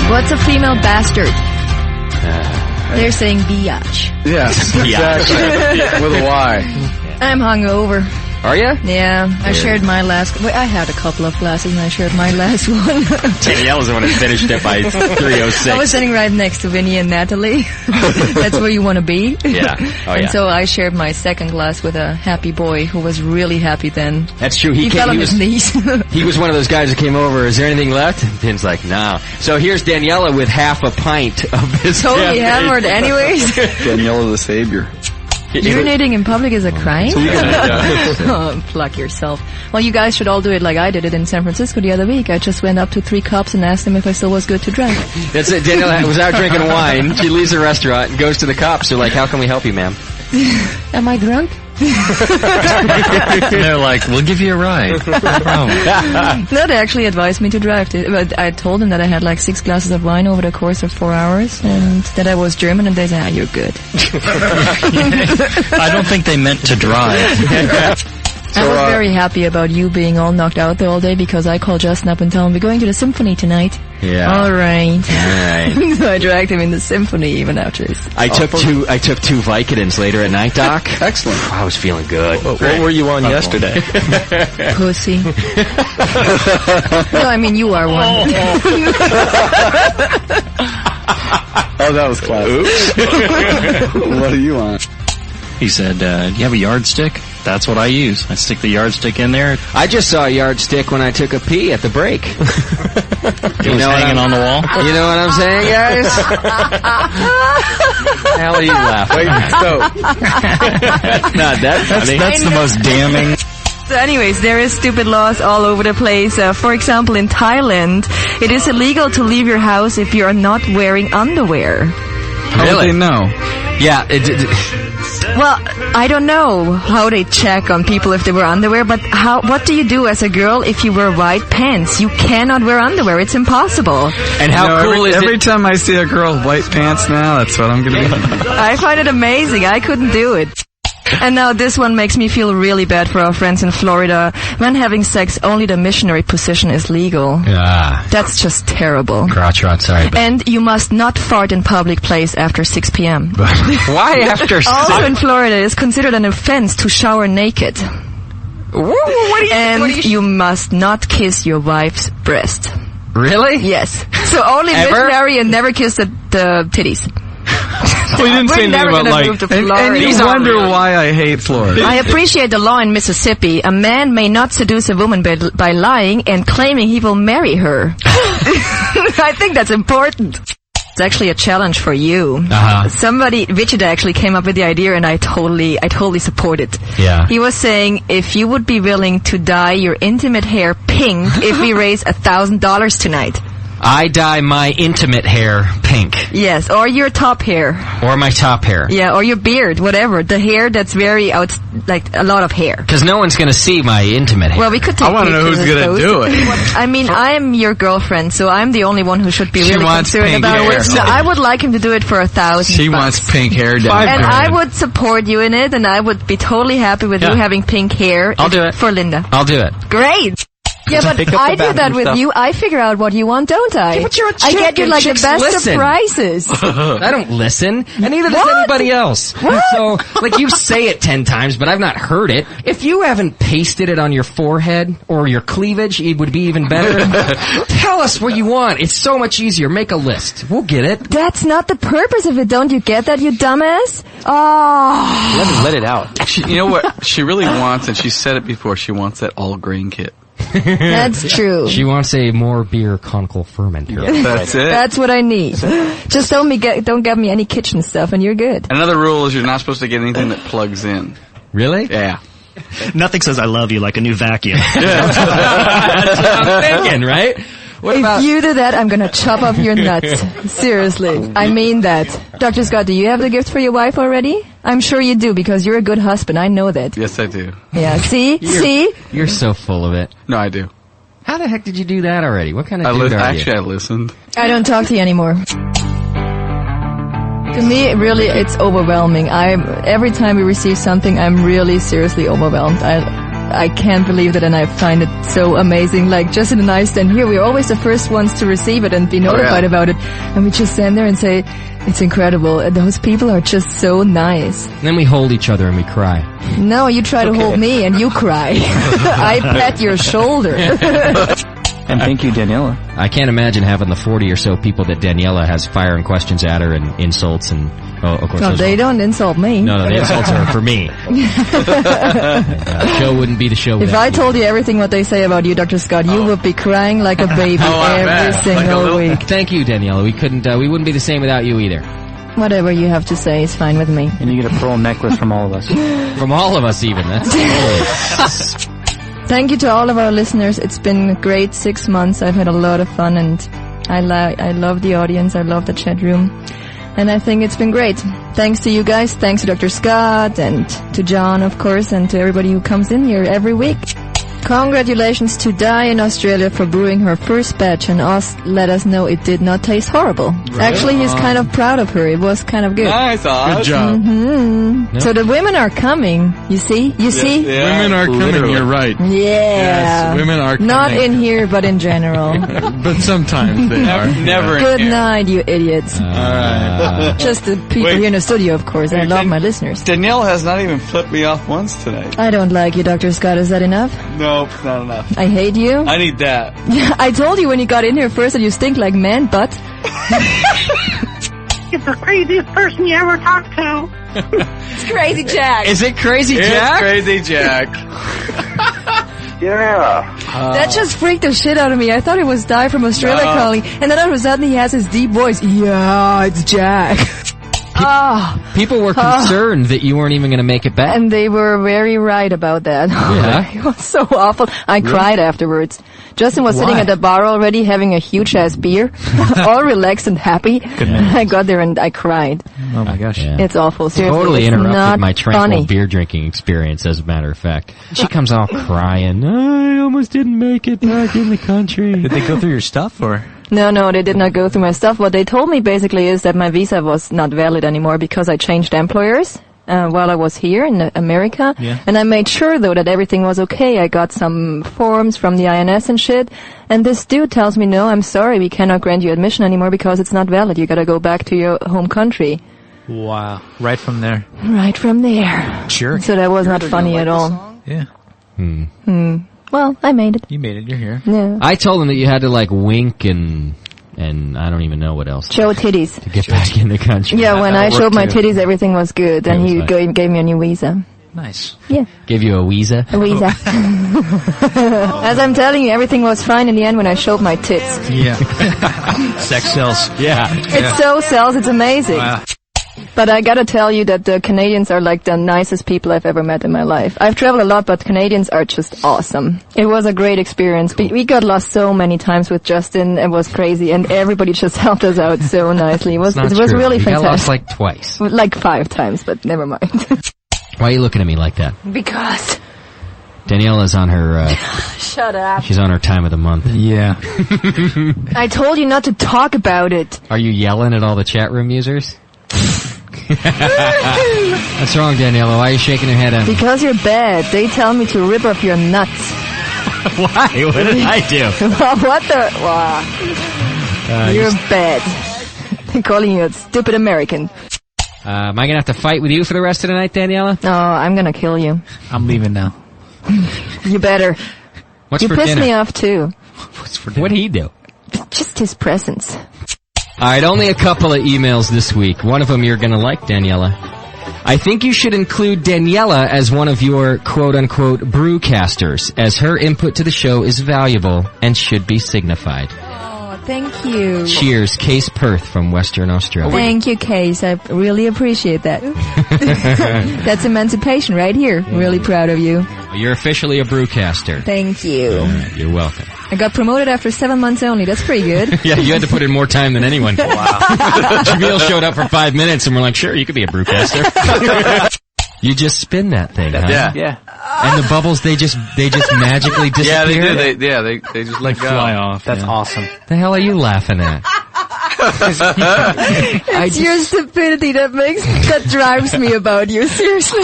What's a female bastard? They're saying biatch. Yes, exactly. With a Y. I'm hungover. Are you? Yeah, I shared my last. Wait, I had a couple of glasses and I shared my last one. Daniela's the one who finished it by 3:06. I was sitting right next to Vinny and Natalie. That's where you want to be. Yeah. Oh, and yeah. so I shared my second glass with a happy boy who was really happy then. That's true. He fell on his knees. He was one of those guys that came over. Is there anything left? And Ben's like, no. So here's Daniela with half a pint of this. Totally hammered anyways. Daniela the savior. Urinating in public is a crime? Yeah. Oh, pluck yourself. Well, you guys should all do it like I did it in San Francisco the other week. I just went up to 3 cops and asked them if I still was good to drink. That's it. Daniela was out drinking wine. She leaves the restaurant and goes to the cops. They're like, how can we help you, ma'am? Am I drunk? They're like, we'll give you a ride. No problem. No, they actually advised me to drive. I told them that I had like 6 glasses of wine over the course of 4 hours and that I was German, and they said, you're good. I don't think they meant to drive. I was very happy about you being all knocked out there all day because I called Justin up and told him we're going to the symphony tonight. Yeah. All right. So I dragged him in the symphony even after his. I took two Vicodins later at night, Doc. Excellent. I was feeling good. What were you on yesterday? Pussy. No, I mean you are one. Oh, that was classic. Oops. What are you on? He said, do you have a yardstick? That's what I use. I stick the yardstick in there. I just saw a yardstick when I took a pee at the break. It was hanging on the wall. You know what I'm saying, guys? How are you laughing? That's not that funny. That's the most damning. So anyways, there is stupid laws all over the place. For example, in Thailand, it is illegal to leave your house if you are not wearing underwear. How would they know? Yeah. Well, I don't know how they check on people if they wear underwear, but what do you do as a girl if you wear white pants? You cannot wear underwear. It's impossible. And how cool is it? Every time I see a girl with white pants now, that's what I'm going to be. I find it amazing. I couldn't do it. And now this one makes me feel really bad for our friends in Florida. When having sex, only the missionary position is legal. Yeah. That's just terrible. Crotch rot, sorry. And you must not fart in public place after 6 p.m. Why after 6? Also in Florida, it is considered an offense to shower naked. And you must not kiss your wife's breast. Really? Yes. So only missionary and never kiss the titties. We didn't say anything about and you wonder why I hate Florida. I appreciate the law in Mississippi. A man may not seduce a woman by lying and claiming he will marry her. I think that's important. It's actually a challenge for you. Wichita actually came up with the idea, and I totally support it. Yeah. He was saying, if you would be willing to dye your intimate hair pink if we raise $1,000 tonight. I dye my intimate hair pink. Yes, or your top hair. Or my top hair. Yeah, or your beard, whatever. The hair that's very like a lot of hair. Because no one's going to see my intimate hair. Well, we could take I want to know who's going to do it. I mean, I am your girlfriend, so I'm the only one who should be really concerned about it. So I would like him to do it for $1,000. She wants pink hair dye. And I would support you in it, and I would be totally happy with you having pink hair. I'll do it. For Linda. I'll do it. Great. Yeah, but I do that with you. I figure out what you want, don't I? Yeah, but you're a chick, I get you like the best listen. of prices. I don't listen, and neither does anybody else. What? So, like, you say it 10 times, but I've not heard it. If you haven't pasted it on your forehead or your cleavage, it would be even better. Tell us what you want. It's so much easier. Make a list. We'll get it. That's not the purpose of it. Don't you get that, you dumbass? Oh. Let it out. You know what she really wants, and she said it before, she wants that all-grain kit. That's true. She wants a more beer conical fermenter. Yeah, that's it. That's what I need. Just don't get me any kitchen stuff, and you're good. Another rule is you're not supposed to get anything that plugs in. Really? Yeah. Nothing says I love you like a new vacuum. That's what I'm thinking, right? If you do that, I'm going to chop off your nuts. Seriously. I mean that. Dr. Scott, do you have the gift for your wife already? I'm sure you do, because you're a good husband. I know that. Yes, I do. Yeah, see? You're so full of it. No, I do. How the heck did you do that already? What kind of dude are you? Actually, I listened. I don't talk to you anymore. To me, it's overwhelming. Every time we receive something, I'm really seriously overwhelmed. I can't believe it, and I find it so amazing. Like, just in a nice stand here, we're always the first ones to receive it and be notified about it. And we just stand there and say, it's incredible. And those people are just so nice. And then we hold each other and we cry. No, you try to hold me and you cry. I pat your shoulder. And thank you, Daniela. I can't imagine having the 40 or so people that Daniela has firing questions at her and insults and, of course. No, they don't insult me. No, the insults are for me. The show wouldn't be the show without If I told you everything what they say about you, Dr. Scott, you would be crying like a baby every single week. Thank you, Daniela. We wouldn't be the same without you either. Whatever you have to say is fine with me. And you get a pearl necklace from all of us. From all of us, even. That's Thank you to all of our listeners. It's been a great 6 months. I've had a lot of fun, and I love the audience. I love the chat room. And I think it's been great. Thanks to you guys. Thanks to Dr. Scott and to John, of course, and to everybody who comes in here every week. Congratulations to Di in Australia for brewing her first batch and let us know it did not taste horrible. Right. Actually, he's kind of proud of her. It was kind of good. Nice, good job. Mm-hmm. Yep. So the women are coming. You see? Yeah. Women are coming. Literally. You're right. Yeah. Yes, women are coming. Not in here, but in general. But sometimes they are. Never. Good night, you idiots. All right. Just the people here in the studio, of course. I love my listeners. Danielle has not even flipped me off once tonight. I don't like you, Dr. Scott. Is that enough? Nope, not enough. I hate you. I need that. I told you when you got in here first that you stink like man butt. It's the craziest person you ever talked to. Crazy Jack. Is it Crazy Jack? It's Crazy Jack. Yeah. That just freaked the shit out of me. I thought it was Di from Australia No. calling, and then all of a sudden he has his deep voice. Yeah, it's Jack. People were concerned that you weren't even going to make it back. And they were very right about that. Yeah? It was so awful. I cried afterwards. Justin was sitting Why? at the bar already having a huge ass beer, all relaxed and happy. I got there and I cried. Oh my gosh. It's awful. Seriously, Totally it's interrupted not my tranquil funny. beer drinking experience, as a matter of fact. She comes all crying. I almost didn't make it back in the country. Did they go through your stuff or? No, they did not go through my stuff. What they told me basically is that my visa was not valid anymore because I changed employers while I was here in America. Yeah. And I made sure, though, that everything was okay. I got some forms from the INS and shit. And this dude tells me, no, I'm sorry, we cannot grant you admission anymore because it's not valid. You gotta go back to your home country. Wow. Right from there. Right from there. Sure. So that was not funny at all. Yeah. Well, I made it. You made it. You're here. Yeah. I told them that you had to like wink and I don't even know what else. Show titties. To get back in the country. Yeah, when I showed my titties, everything was good. And he gave me a new visa. Nice. Yeah. Give you a visa? A visa. As I'm telling you, everything was fine in the end when I showed my tits. Yeah. Sex sells. Yeah. It so sells, it's amazing. Wow. But I gotta tell you that the Canadians are like the nicest people I've ever met in my life. I've traveled a lot, but Canadians are just awesome. It was a great experience. We got lost so many times with Justin. It was crazy, and everybody just helped us out so nicely. It was really you fantastic. got lost like twice. Like 5 times, but never mind. Why are you looking at me like that? Because. Daniela's on her, Shut up. she's on her time of the month. Yeah. I told you not to talk about it. Are you yelling at all the chat room users? What's wrong, Daniela? Why are you shaking your head at me? Because you're bad. They tell me to rip up your nuts. Why? What did I do? What the? Wow. You're bad. They're calling you a stupid American. Am I going to have to fight with you for the rest of the night, Daniela? Oh, I'm going to kill you. I'm leaving now. You better. What's you for pissed dinner? me off, too. What's for dinner? What'd he do? Just his presence. All right, only a couple of emails this week. One of them you're going to like, Daniela. I think you should include Daniela as one of your quote-unquote brewcasters, as her input to the show is valuable and should be signified. Oh, thank you. Cheers, Case Perth from Western Australia. Thank you, Case. I really appreciate that. That's emancipation right here. Really proud of you. You're officially a brewcaster. Thank you. All right, you're welcome. I got promoted after 7 months only. That's pretty good. Yeah, you had to put in more time than anyone. Wow. Jamil showed up for 5 minutes and we're like, sure, you could be a brewcaster. You just spin that thing, huh? Yeah. And the bubbles, they just magically disappear? Yeah, they do. They just let go. Fly off. That's awesome. The hell are you laughing at? It's your stupidity that drives me about you. Seriously.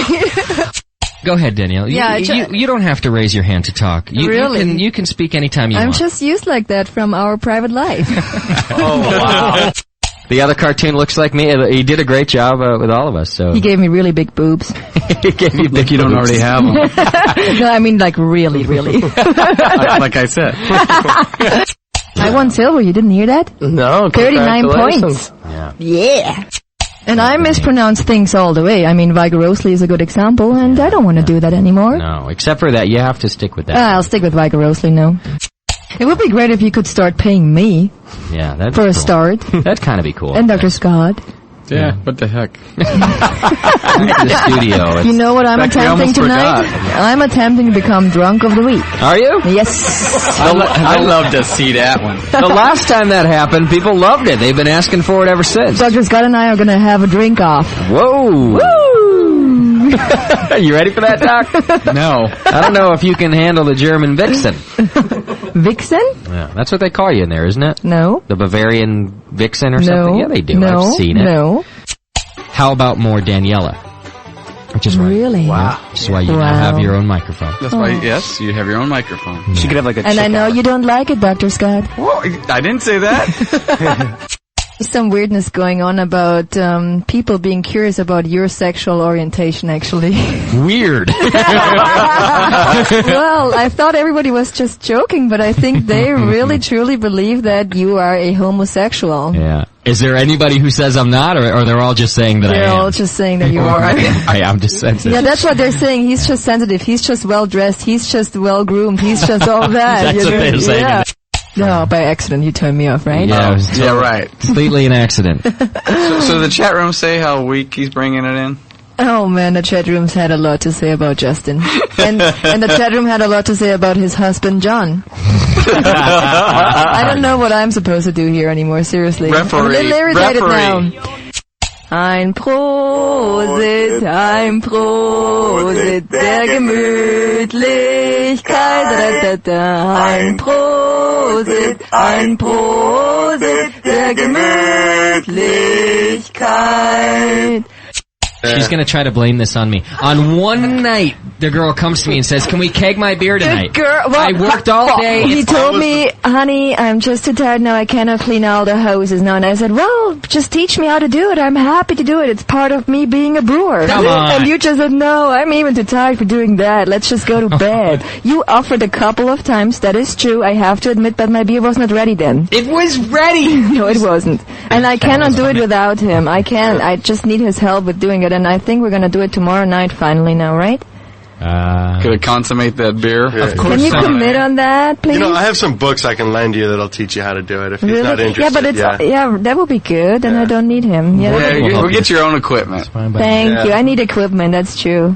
Go ahead, Danielle. Yeah, you don't have to raise your hand to talk. Really? You can speak anytime you I'm want. just used like that from our private life. Oh, wow. The other cartoon looks like me. He did a great job with all of us. So He gave me really big boobs. He gave you Like you don't already have them. No, I mean like really, really. Like I said. I won silver. You didn't hear that? No, 39 congratulations. points. Yeah. And I mispronounce things all the way. I mean, Vigarosli is a good example, and I don't want to do that anymore. No, except for that, you have to stick with that. I'll stick with Vigarosli now. It would be great if you could start paying me Yeah, that's for a cool. start. That'd kind of be cool. And Dr. Scott. Yeah, what the heck? The studio. You know what I'm Beck, we attempting almost tonight? forgot. I'm attempting to become drunk of the week. Are you? Yes. I'd love to see that one. The last time that happened, people loved it. They've been asking for it ever since. Dr. Scott and I are going to have a drink off. Whoa! Woo! Are you ready for that, Doc? No. I don't know if you can handle the German Vixen. Vixen? Yeah, that's what they call you in there, isn't it? No. The Bavarian Vixen or No. something? Yeah, they do. No. I've seen it. No. How about more Daniela? Which is why, Really? Wow. which is why you now Wow. have your own microphone. That's why, yes, you have your own microphone. She could have like a And I chick know hour. you don't like it, Dr. Scott. Whoa, I didn't say that. Some weirdness going on about people being curious about your sexual orientation, actually. Weird. Well, I thought everybody was just joking, but I think they really, truly believe that you are a homosexual. Yeah. Is there anybody who says I'm not, or they're all just saying that I am? They're all just saying that you are. I'm just sensitive. Yeah, that's what they're saying. He's just sensitive. He's just well-dressed. He's just well-groomed. He's just all that. That's what they're saying. Yeah. No, by accident you turned me off, right? Yeah, yeah, right. Completely an accident. So the chat room say how weak he's bringing it in? Oh man, the chat room's had a lot to say about Justin. And the chat room had a lot to say about his husband, John. I don't know what I'm supposed to do here anymore, seriously. I'm a little irritated now. Ein Prosit, der Gemütlichkeit, ein Prosit, der Gemütlichkeit. She's going to try to blame this on me. On one night, the girl comes to me and says, "Can we keg my beer tonight?" I worked all day. He told me, "Honey, I'm just too tired now. I cannot clean all the hoses now." And I said, "Well, just teach me how to do it. I'm happy to do it. It's part of me being a brewer." Come on. And you just said, "No, I'm even too tired for doing that. Let's just go to bed." You offered a couple of times. That is true. I have to admit, but my beer was not ready then. It was ready. No, it wasn't. And I cannot do it without him. I can't. I just need his help with doing it. And I think we're going to do it tomorrow night finally now, right? Could it consummate that beer? Yeah. Of course. Can you commit on that, please? You know, I have some books I can lend you that'll teach you how to do it if he's Really? not interested. Yeah, but it's that will be good, and I don't need him. Yeah, We'll get your own equipment. Thank you. I need equipment. That's true.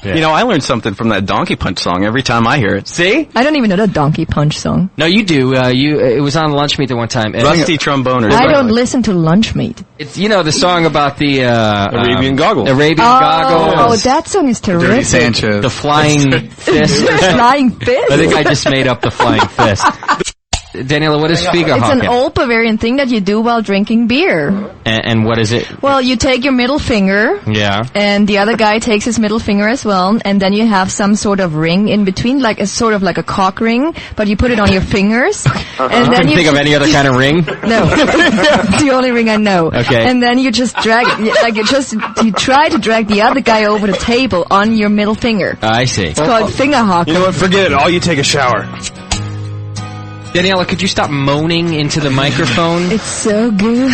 Yeah. You know, I learned something from that Donkey Punch song every time I hear it. See? I don't even know the Donkey Punch song. No, you do. It was on Lunch Meat the one time. Rusty Tromboners. I don't listen to Lunch Meat. It's the song about the Arabian Goggles. Oh, that song is terrific. Dirty Sanchez. The Flying Fist. Flying Fist? I think I just made up the Flying Fist. Daniela, what is Fiegerhaken? It's an old Bavarian thing that you do while drinking beer. And what is it? Well, you take your middle finger. Yeah. And the other guy takes his middle finger as well, and then you have some sort of ring in between, like a sort of like a cock ring, but you put it on your fingers. And then you think of any other kind of ring? No. It's the only ring I know. Okay. And then you just drag it, you try to drag the other guy over the table on your middle finger. I see. It's called Fingerhaken. You know what? Forget it. All you take a shower. Daniela, could you stop moaning into the microphone? It's so good.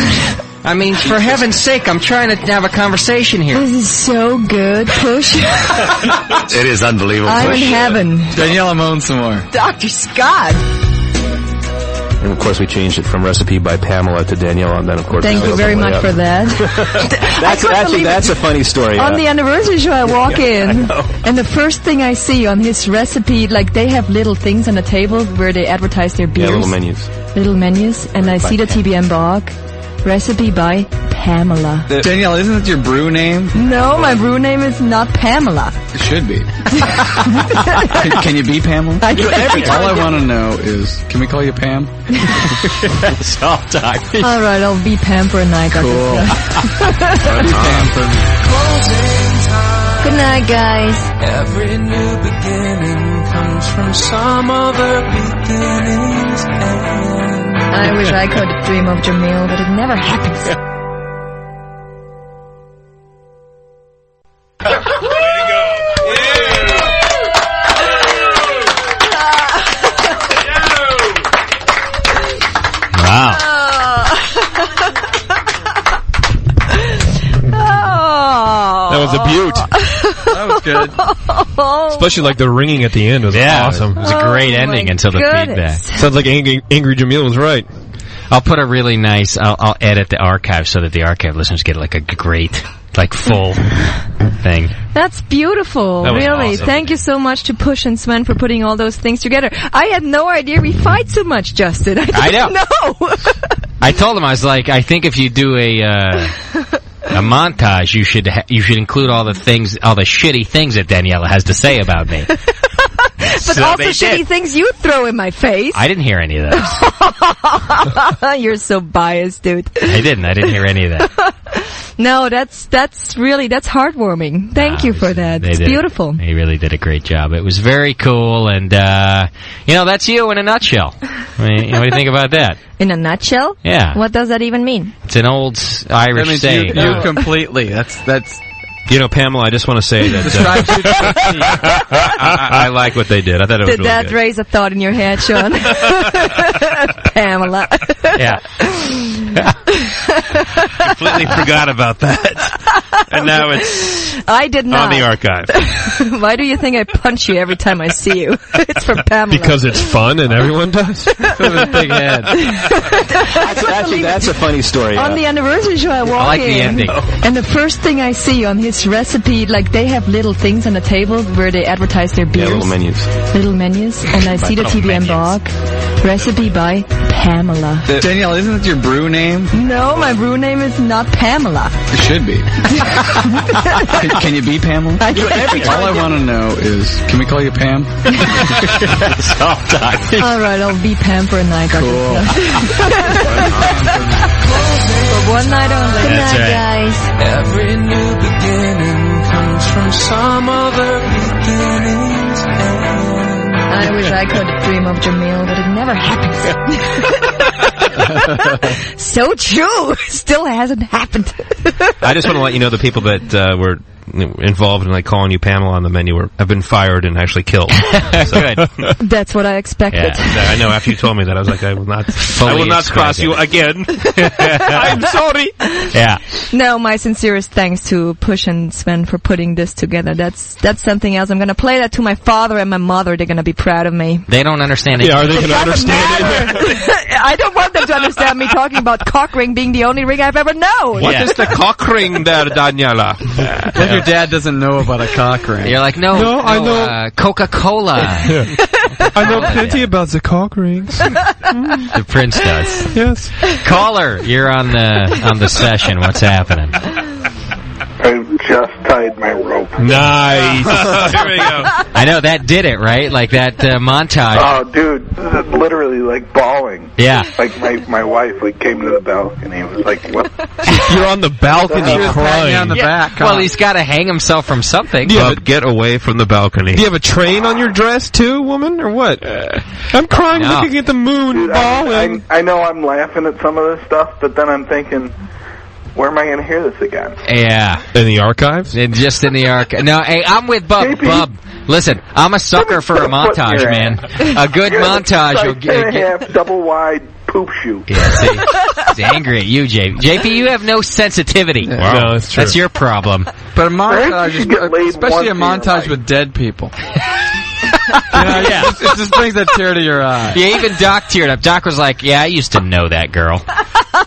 I mean, for heaven's sake, I'm trying to have a conversation here. This is so good. Push. It is unbelievable. I'm in heaven. Daniela moans some more. Dr. Scott. And of course, we changed it from Recipe by Pamela to Daniela, and then of course. Thank you very much for that. That's a funny story. On the anniversary show, I walk in, and the first thing I see on his recipe, like they have little things on the table where they advertise their beers. Yeah, little menus. And I see the TBM Bog. Recipe by Pamela. Danielle, isn't it your brew name? No, my brew name is not Pamela. It should be. Can you be Pamela? I can. All I want to know is, can we call you Pam? That's all time. All right, I'll be Pam for a night. Cool. Pam for me. Good night, guys. Every new beginning comes from some other beginning's end. I wish I could dream of Jamil, but it never happens. Wow. That was a beaut. That was good. Especially like the ringing at the end was awesome. It was a great ending until the feedback. Sounds like Angry Jamil was right. I'll put a really nice, I'll edit the archive so that the archive listeners get like a great, like full thing. That's beautiful, That was really. awesome. Thank you so much to Push and Sven for putting all those things together. I had no idea we fight so much, Justin. I didn't know. I told him, I was like, I think if you do a montage, you should include all the shitty things that Daniela has to say about me. But also shitty things you throw in my face. I didn't hear any of those. You're so biased, dude. I didn't hear any of that. No, that's heartwarming. Thank you for that. It's beautiful. They really did a great job. It was very cool, and that's you in a nutshell. I mean, what do you think about that? In a nutshell? Yeah. What does that even mean? It's an old Irish saying. You completely. That's. You know, Pamela, I just want to say that I like what they did. I thought it was really good. Did that raise a thought in your head, Sean? Pamela. Yeah. Completely forgot about that. And now it's I did not. on the archive. Why do you think I punch you every time I see you? It's for Pamela. Because it's fun and everyone does? With a big head. That's a funny story. On the anniversary show, I walk like the ending. And the first thing I see on his recipe, like they have little things on the table where they advertise their beers. Yeah, little menus. And I see the TVM blog. Recipe by Pamela. Danielle, isn't it your brew name? No, my brew name is not Pamela. It should be. Can you be Pamela? I can. All I want to know is, can we call you Pam? Soft talk. All right, I'll be Pam for a night. Cool. For one night only. Good night, guys. Every new beginning comes from some other beginning's end. I wish I could dream of Jamil, but it never happens. So true. Still hasn't happened. I just want to let you know the people that were involved in like calling you Pamela on the menu have been fired and actually killed. So, good. That's what I expected. Yeah, I know. After you told me that, I was like, I will not cross you again. I'm sorry. Yeah. No, my sincerest thanks to Push and Sven for putting this together. That's something else. I'm going to play that to my father and my mother. They're going to be proud of me. They don't understand it. Yeah, are they going to understand it? I don't want them to understand me talking about cock ring being the only ring I've ever known. What is the cock ring there, Daniela? Your dad doesn't know about a cock ring. You're like, no, I know Coca-Cola. I know plenty about the cock rings. The prince does. Yes. Caller, you're on the session. What's happening? I just tied my rope. Nice. Here we go. I know, that did it, right? Like that montage. Oh, dude, literally like bawling. Yeah. Like my wife came to the balcony and was like, "What?" You're on the balcony crying. On the back. Well, he's got to hang himself from something. Bub, get away from the balcony. Do you have a train on your dress too, woman, or what? I'm crying looking at the moon, dude, bawling. I know I'm laughing at some of this stuff, but then I'm thinking, where am I going to hear this again? Yeah. In the archives? Just in the archive. No, hey, I'm with Bub. JP. Bub, listen, I'm a sucker for a montage, man. A good montage will get... 10.5 double wide poop shoot. Yeah, see, he's angry at you, JP. JP, you have no sensitivity. Wow. No, that's true. That's your problem. But a montage, especially a montage with dead people. It just brings that tear to your eye. Yeah, even Doc teared up. Doc was like, yeah, I used to know that girl.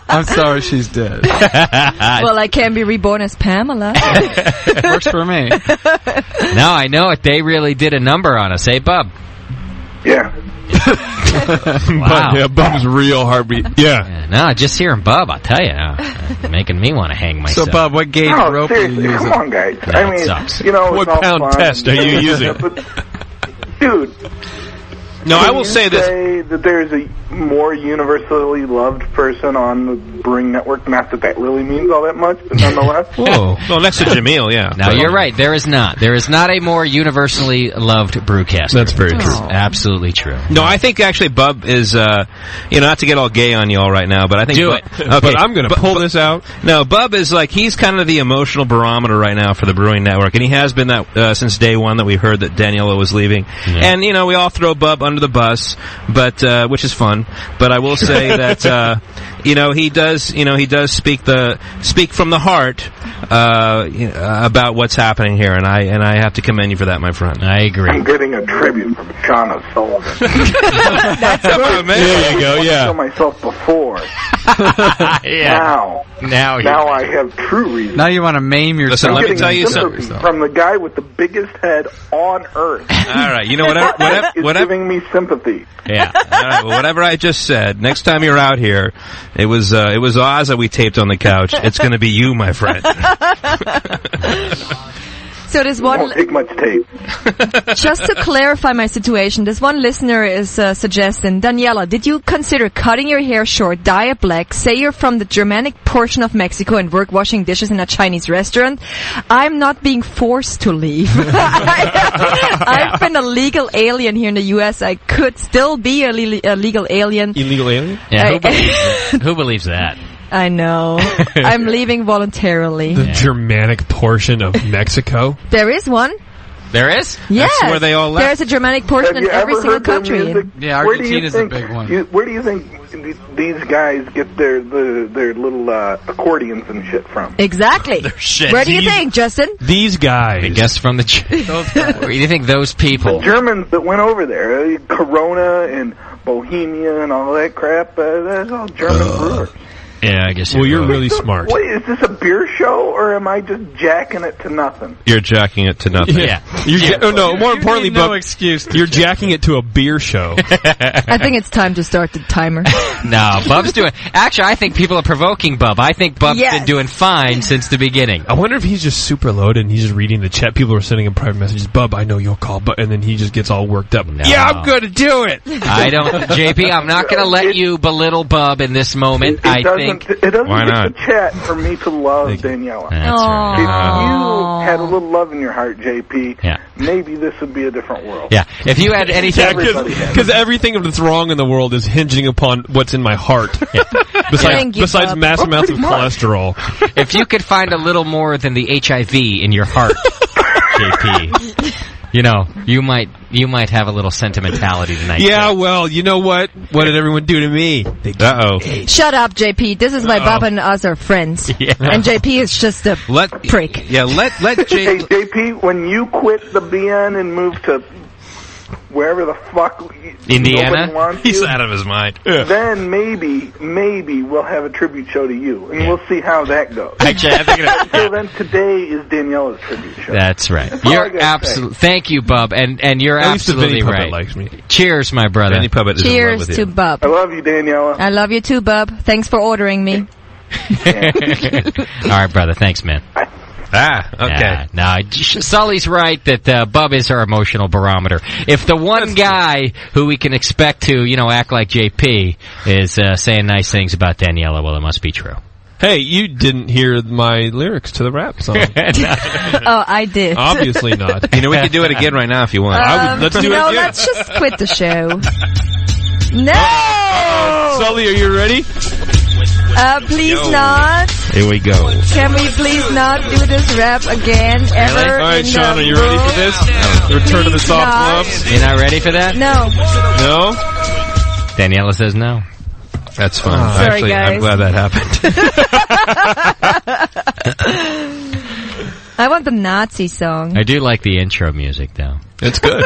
I'm sorry she's dead. Well, I can be reborn as Pamela. Works for me. No, I know it. They really did a number on us. Hey, Bub. Yeah. Wow. Yeah, Bub's real heartbeat. Yeah. No, just hearing Bub, I'll tell you, making me want to hang myself. So, Bub, what gauge rope are you using? Come on, guys. No, I mean, sucks. you know, what pound test are you using? Dude. No, I will say this. Say that there's a more universally loved person on the Brewing Network. Not that really means all that much, but nonetheless. Whoa. Well, next to Jamil, yeah. No, you're right. There is not. There is not a more universally loved brewcaster. That's very true. Absolutely true. No, I think actually Bub is, not to get all gay on y'all right now, but I think... Do it. Okay, but I'm going to pull this out. No, Bub is like, he's kind of the emotional barometer right now for the Brewing Network, and he has been that since day one that we heard that Daniela was leaving. Yeah. And, we all throw Bub under the bus, but which is fun. But I will say that he does speak from the heart about what's happening here, and I have to commend you for that, my friend. I agree. I'm getting a tribute from Shauna Sullivan. That's oh, man. There you go. Yeah. I saw myself before. Yeah. Now I have true reason. Now you want to maim yourself. Listen, let me tell you something. From the guy with the biggest head on earth. All right, whatever is giving me sympathy. Yeah. All right, well, whatever I just said. Next time you're out here, it was Oz that we taped on the couch. It's going to be you, my friend. So this one won't take much tape. Just to clarify my situation, this one listener is suggesting, Daniela, did you consider cutting your hair short, dye it black, say you're from the Germanic portion of Mexico and work washing dishes in a Chinese restaurant? I'm not being forced to leave. I've been a legal alien here in the U.S. I could still be a legal alien. Illegal alien? Yeah, who believes that? I know. I'm leaving voluntarily. The Germanic portion of Mexico? There is one. There is? Yes. That's where they all left. There's a Germanic portion in every single country. Yeah, Argentina's a big one. Where do you think these guys get their little accordions and shit from? Exactly. Where do you think, Justin? These guys. I guess from the... Where do you think those people... The Germans that went over there, Corona and Bohemia and all that crap, that's all German brewers. Yeah, I guess. Well, you're really smart. Wait, is this a beer show, or am I just jacking it to nothing? You're jacking it to nothing. Yeah. More importantly, no Bub, excuse. you're jacking it to a beer show. I think it's time to start the timer. No, Bub's doing... Actually, I think people are provoking Bub. I think Bub's been doing fine since the beginning. I wonder if he's just super loaded and he's just reading the chat. People are sending him private messages. Bub, I know you'll call, and then he just gets all worked up. No. Yeah, I'm going to do it. I don't... JP, I'm not going to let you belittle Bub in this moment. It doesn't get not? the chat for me to love Daniela. That's right. If you had a little love in your heart, JP, Yeah. maybe this would be a different world. Yeah, if you had anything... Because everything that's wrong in the world is hinging upon what's in my heart. Yeah. Besides massive amounts of cholesterol. If you could find a little more than the HIV in your heart, JP... You know, you might have a little sentimentality tonight. Yeah, well, you know what? What did everyone do to me? Uh-oh. Shut up, JP. This is why Bob and us are friends. Yeah. And JP is just a prick. Yeah, let Hey, JP, when you quit the BN and moved to wherever the fuck Indiana? wants He's you, out of his mind. then maybe we'll have a tribute show to you, and we'll see how that goes. Actually, I think Until then, today is Daniela's tribute show. That's right. That's all I You're gotta absolutely... Thank you, Bub, and you're At least the absolutely Vinny Puppet right. likes me. Cheers, my brother. Vinny Puppet is in love Cheers with to you. Bub. I love you, Daniela. I love you too, Bub. Thanks for ordering me. All right, brother. Thanks, man. Ah, okay. No, Sully's right that Bub is our emotional barometer. If the one guy who we can expect to, act like JP is saying nice things about Daniela, well, it must be true. Hey, you didn't hear my lyrics to the rap song. Oh, I did. Obviously not. We can do it again right now if you want. Let's do it again. Let's just quit the show. No! Sully, are you ready? Please not. Here we go. Can we please not do this rap again, ever? All right, Sean, are you ready for this? The return of the soft gloves? You're not ready for that? No. No? Daniela says no. That's fun. Sorry, Actually, guys. I'm glad that happened. I want the Nazi song. I do like the intro music, though. It's good.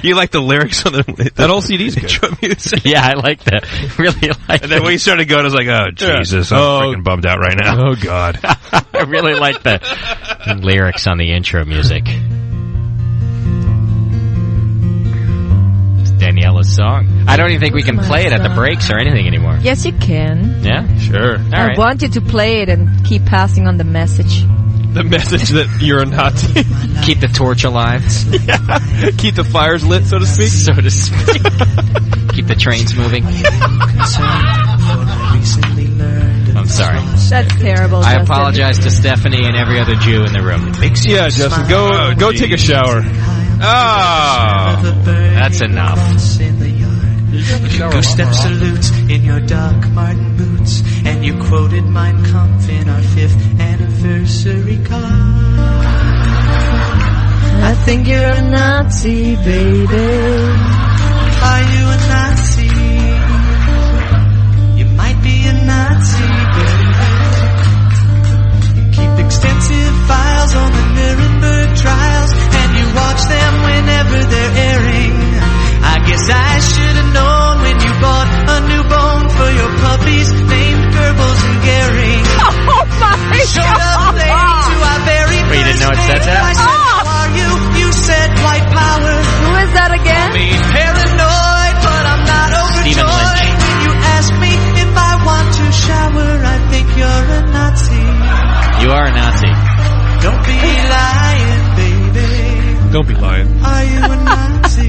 You like the lyrics on that whole CD's good. Intro music. Yeah, I like that. Really like And then when you started going, I was like, oh, Jesus, I'm freaking bummed out right now. Oh, God. I really like the lyrics on the intro music. It's Daniela's song. I don't even think we can play it at the breaks or anything anymore. Yes, you can. Yeah? Sure. All I right. want you to play it and keep passing on the message. The message that you're a Nazi. Keep the torch alive. Yeah. Keep the fires lit, so to speak. So to speak. Keep the trains moving. I'm sorry. That's terrible, I Justin. apologize to Stephanie and every other Jew in the room. Yeah, Justin, go take a shower. Oh, that's enough. Two-step salutes in your Doc Martin boots, and you quoted Mein Kampf in our 5th anniversary card. I think you're a Nazi, baby. Are you a Nazi? You might be a Nazi, baby. You keep extensive files on the Nuremberg trials, and you watch them whenever they're airing. I guess I should have known when you bought a new bone for your puppies named Goebbels and Goering. Oh my Showed up late to our very Wait, you didn't know it said that? I said, how are you? You said white power. Who is that again? I mean, paranoid Don't be lying. Are you a Nazi?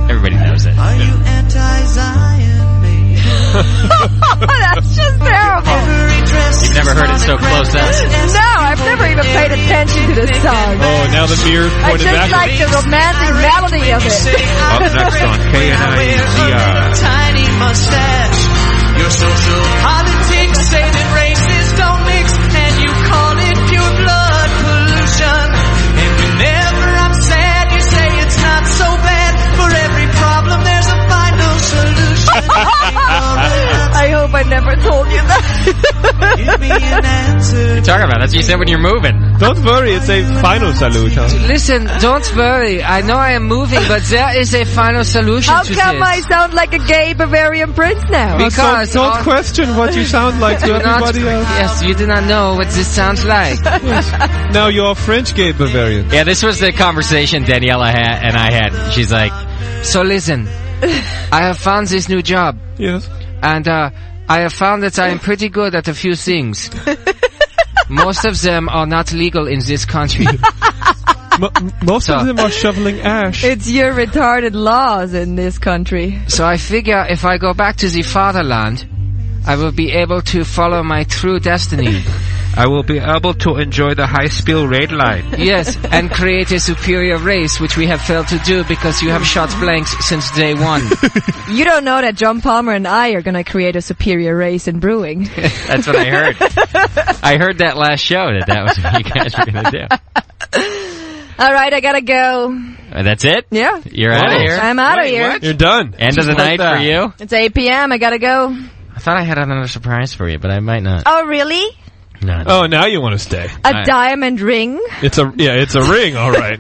Everybody knows it. Are you anti-Zion? That's just terrible. You've never heard it so close up? No, I've never even paid attention to this song. Oh, now the beer's I pointed just back. like the romantic melody of it. Up next on KNIEZR. Tiny mustache. Your social politics say that races don't mix, and you call it pure blood pollution. And whenever I'm sad, you say it's not so bad. For every problem, there's a final solution. I hope I never told you that. Give me an answer. What are you talking about? That's what you said when you're moving. Don't worry, it's a final solution. Listen, don't worry. I know I am moving, but there is a final solution How to come I this. sound like a gay Bavarian prince now? Because don't question what you sound like to Do not- everybody else. Yes, you do not know what this sounds like. Now you're a French gay Bavarian. Yeah, this was the conversation Daniela had and I had. She's like, so listen, I have found this new job. Yes. And I have found that I am pretty good at a few things. Most of them are not legal in this country. Most of them are shoveling ash. It's your retarded laws in this country. So I figure if I go back to the fatherland, I will be able to follow my true destiny. I will be able to enjoy the high-speed rail line. Yes, and create a superior race, which we have failed to do because you have shot blanks since day one. You don't know that John Palmer and I are going to create a superior race in brewing. That's what I heard. I heard that last show that was what you guys were going to do. All right, I got to go. That's it? Yeah. You're out of here? I'm out of here. What? You're done. End of the night for you? It's 8 p.m. I got to go. I thought I had another surprise for you, but I might not. Oh, really? No. Oh, now you want to stay. A diamond ring? It's a ring, all right.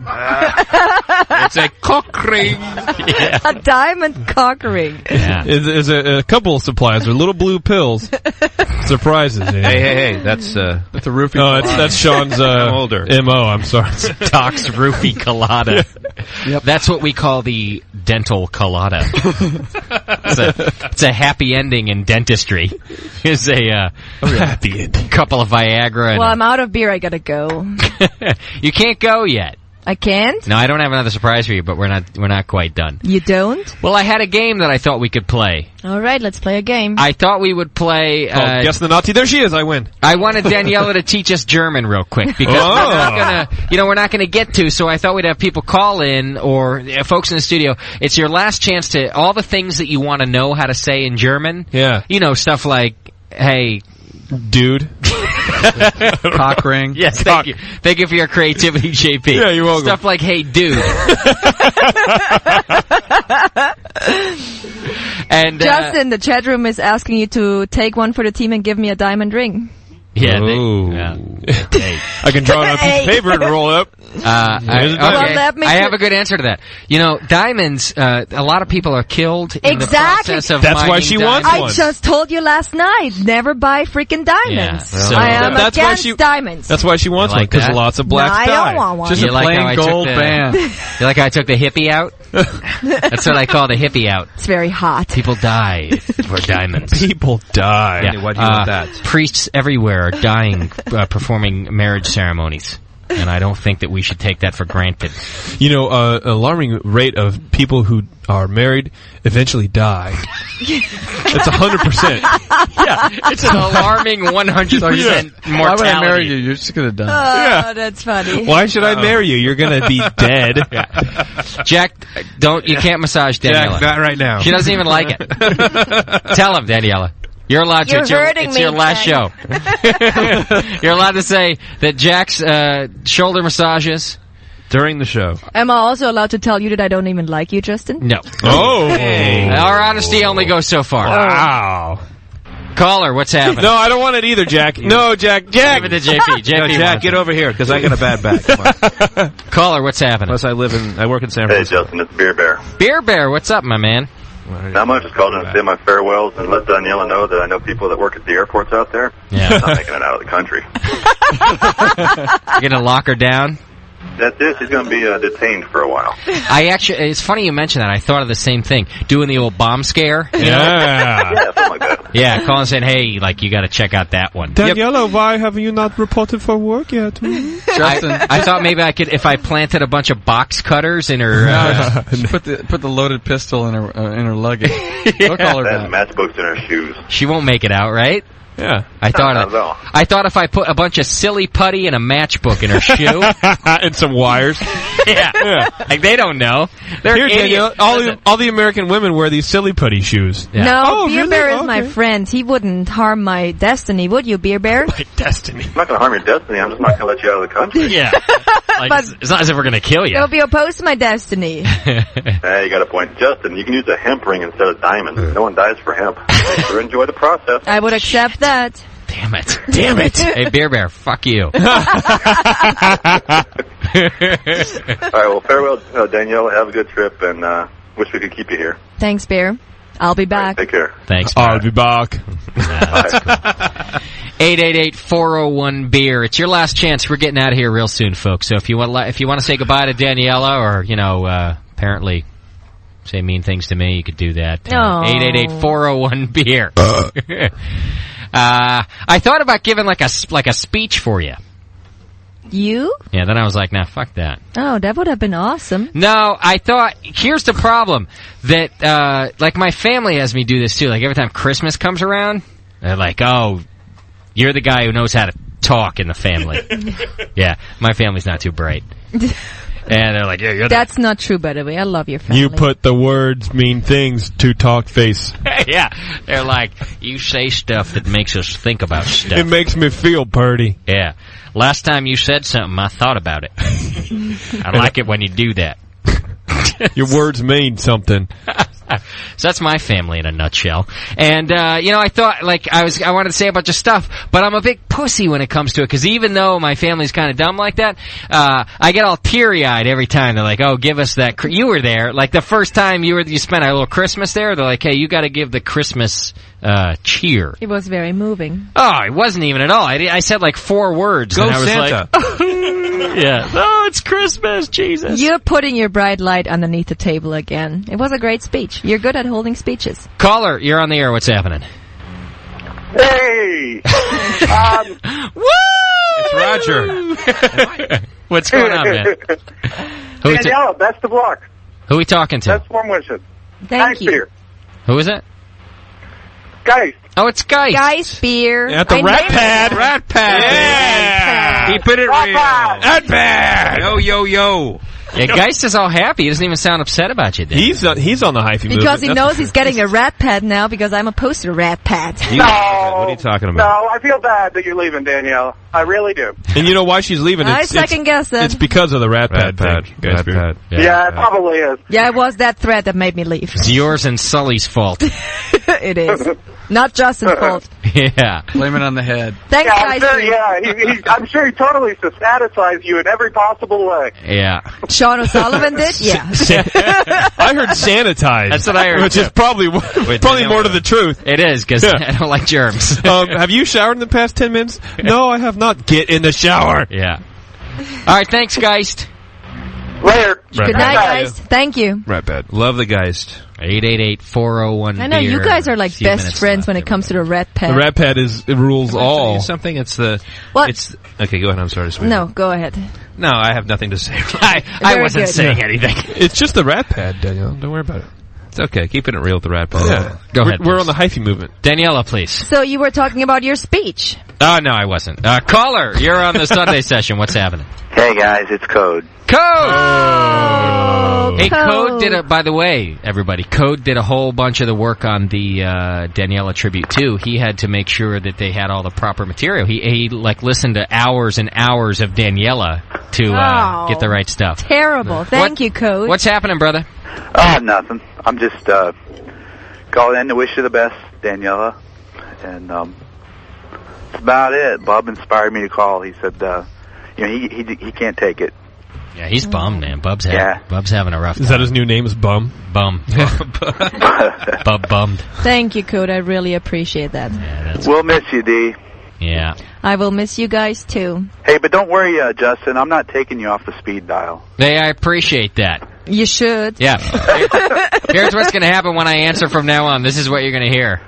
It's a cock ring. Yeah. A diamond cock ring. Yeah. It's a couple of supplies. They're little blue pills. Surprises. Hey, that's a roofie. Oh, that's Sean's older. MO. I'm sorry. Doc's roofie colada. Yep. That's what we call the dental colada. It's a happy ending in dentistry. It's a happy ending. Couple of Viagra. And Well, I'm out of beer. I got to go. You can't go yet. I can't? No, I don't have another surprise for you, but we're not quite done. You don't? Well, I had a game that I thought we could play. All right, let's play a game. I thought we would play... guess the Nazi. There she is. I win. I wanted Daniela to teach us German real quick because we're not gonna get to. So I thought we'd have people call in or folks in the studio. It's your last chance to all the things that you want to know how to say in German. Yeah. You know, stuff like, hey, dude. Cock ring. Yes, thank you. Thank you for your creativity, JP. Yeah, you're welcome. Stuff like, hey, dude. And Justin, the chat room is asking you to take one for the team and give me a diamond ring. Yeah, hey. I can draw it on a piece of paper and roll it up. I have a good answer to that. You know, diamonds, a lot of people are killed in the process of That's why mining she diamonds. wants one. I just told you last night, never buy freaking diamonds. Yeah, so I am that's why against diamonds. That's why she wants You like one, because that? lots of blacks No, I die. don't want one. Just You a like how I plain took gold the- band. You like how I took the hippie out? That's what I call the hippie out. It's very hot. People die for diamonds. People die. Yeah. What do you with that? Priests everywhere are dying performing marriage ceremonies. And I don't think that we should take that for granted. You know, an alarming rate of people who are married eventually die. It's 100%. Yeah, it's an alarming 100% mortality. Why would I marry you? You're just gonna die. Oh, that's funny. Why should I marry you? You're gonna be dead. Jack, you can't massage Daniela. Jack, not right now. She doesn't even like it. Tell him, Daniela. You're allowed to. You're hurting it's me, your last show. You're allowed to say that Jack's shoulder massages during the show. Am I also allowed to tell you that I don't even like you, Justin? No. Oh. Our honesty only goes so far. Wow. Caller, what's happening? No, I don't want it either, Jack. No, Jack. Give it to JP. JP, No, Jack, get over here because I got a bad back. Come on. Caller, what's happening? Plus, I work in San Hey, Francisco. Justin, it's Beer Bear. Beer Bear, what's up, my man? Not much. Just called in to say my farewells and let Daniela know that I know people that work at the airports out there. Yeah. Not making it out of the country. You're gonna lock her down? That's it. He's going to be detained for a while. It's funny you mention that. I thought of the same thing. Doing the old bomb scare. You know? Yeah, something like that. Yeah, calling saying, hey, like, you got to check out that one. Daniela, why have you not reported for work yet? Justin, I thought maybe I could, if I planted a bunch of box cutters in her... put the loaded pistol in her luggage. We'll call her back. Matchbooks in her shoes. She won't make it out, right? Yeah. I thought if I put a bunch of silly putty and a matchbook in her shoe and some wires. Yeah. Like they don't know. They're Here, Danielle, all the American women wear these silly putty shoes. Yeah. No, Beer really? Bear is my friend. He wouldn't harm my destiny, would you, Beer Bear? My destiny. I'm not going to harm your destiny. I'm just not going to let you out of the country. Yeah. Like, but it's not as if we're going to kill you. It'll be opposed to my destiny. Hey, you got a point. Justin, you can use a hemp ring instead of diamonds. No one dies for hemp. Sure enjoy the process. I would accept that. Damn it. Hey, Beer Bear, fuck you. All right, well, farewell, Danielle. Have a good trip, and wish we could keep you here. Thanks, Bear. I'll be back. Right, take care. Thanks, Bear. I'll be back. That's cool. 888-401-BEER. It's your last chance. We're getting out of here real soon, folks. So if you want to say goodbye to Daniela or, apparently say mean things to me, you could do that. 888-401-BEER. I thought about giving like a speech for you. You? Yeah, then I was like, nah, fuck that. Oh, that would have been awesome. No, I thought, here's the problem, that, like my family has me do this too, like every time Christmas comes around, they're like, oh, you're the guy who knows how to talk in the family. Yeah, my family's not too bright. And they're like, yeah, you're That's not true, by the way. I love your family. You put the words mean things to talk face. Yeah, they're like, you say stuff that makes us think about stuff. It makes me feel pretty. Yeah. Last time you said something, I thought about it. I like it when you do that. Your words mean something. So that's my family in a nutshell. And, I thought, like, I wanted to say a bunch of stuff, but I'm a big pussy when it comes to it, because even though my family's kind of dumb like that, I get all teary-eyed every time. They're like, oh, give us that, you were there. Like, the first time you spent a little Christmas there, they're like, hey, you gotta give the Christmas, cheer. It was very moving. Oh, it wasn't even at all. I said like 4 words. Go and I was Santa. Like, yeah. Oh, it's Christmas, Jesus. You're putting your bright light underneath the table again. It was a great speech. You're good at holding speeches. Caller, you're on the air. What's happening? Hey! Woo! It's Roger. What's going on, man? Danielle, best of luck. Who are we talking to? That's warm wishes. Thank you. Beer. Who is it? Geist. Oh, it's Geist. Geist Beer. At the Rat Pad. Rat Pad. Yeah. Keep it real. Rat Pad. Yo. Yeah, Geist is all happy. He doesn't even sound upset about you, Dan. He's on the hyphy movement. Because he knows he's getting a Rat Pad now because I'm opposed to Rat Pad. What are you talking about? No, I feel bad that you're leaving, Danielle. I really do. And you know why she's leaving? I second guess that. It's because of the Rat Pad thing. Rat Pad. Yeah, it probably is. Yeah, it was that thread that made me leave. It's yours and Sully's fault. It is. Not Justin's fault. Yeah. Blame it on the head. Thanks, I'm guys. sure, I'm sure he totally satisfies you in every possible way. Yeah. Sean O'Sullivan did? Yeah. I heard sanitize. That's what I heard. Which is probably more to the truth. It is, because I don't like germs. Have you showered in the past 10 minutes? No, I have not. Get in the shower. Yeah. All right, thanks, Geist. Later. Good night, guys. Thank you. Rat Pad. Love the Geist. 888-401-BEER. I know, you guys are like best friends when it comes to the Rat Pad. The Rat Pad it rules all. Something. It's the. What? Okay, go ahead. I'm sorry, sweetie. No, go ahead. No, I have nothing to say. I wasn't saying anything. It's just the Rat Pad, Danielle. Don't worry about it. It's okay. Keeping it real with the Rat Pad. Yeah. Go ahead. We're on the hyphy movement. Daniela, please. So you were talking about your speech. Oh, no, I wasn't. Caller, you're on the Sunday session. What's happening? Hey, guys, it's Code. Code! Oh, Hey, Code did by the way, everybody, Code did a whole bunch of the work on the Daniela tribute, too. He had to make sure that they had all the proper material. He listened to hours and hours of Daniela to get the right stuff. Terrible. Thank you, Code. What's happening, brother? Nothing. I'm just calling in to wish you the best, Daniela. And that's about it. Bob inspired me to call. He said, he can't take it. Yeah, he's bummed, man. Bub's having a rough time. Is that his new name? Is Bum? Bum. Bub bummed. Thank you, Code. I really appreciate that. Yeah, we'll miss you, D. Yeah. I will miss you guys, too. Hey, but don't worry, Justin. I'm not taking you off the speed dial. Hey, I appreciate that. You should. Yeah. Here's what's going to happen when I answer from now on. This is what you're going to hear.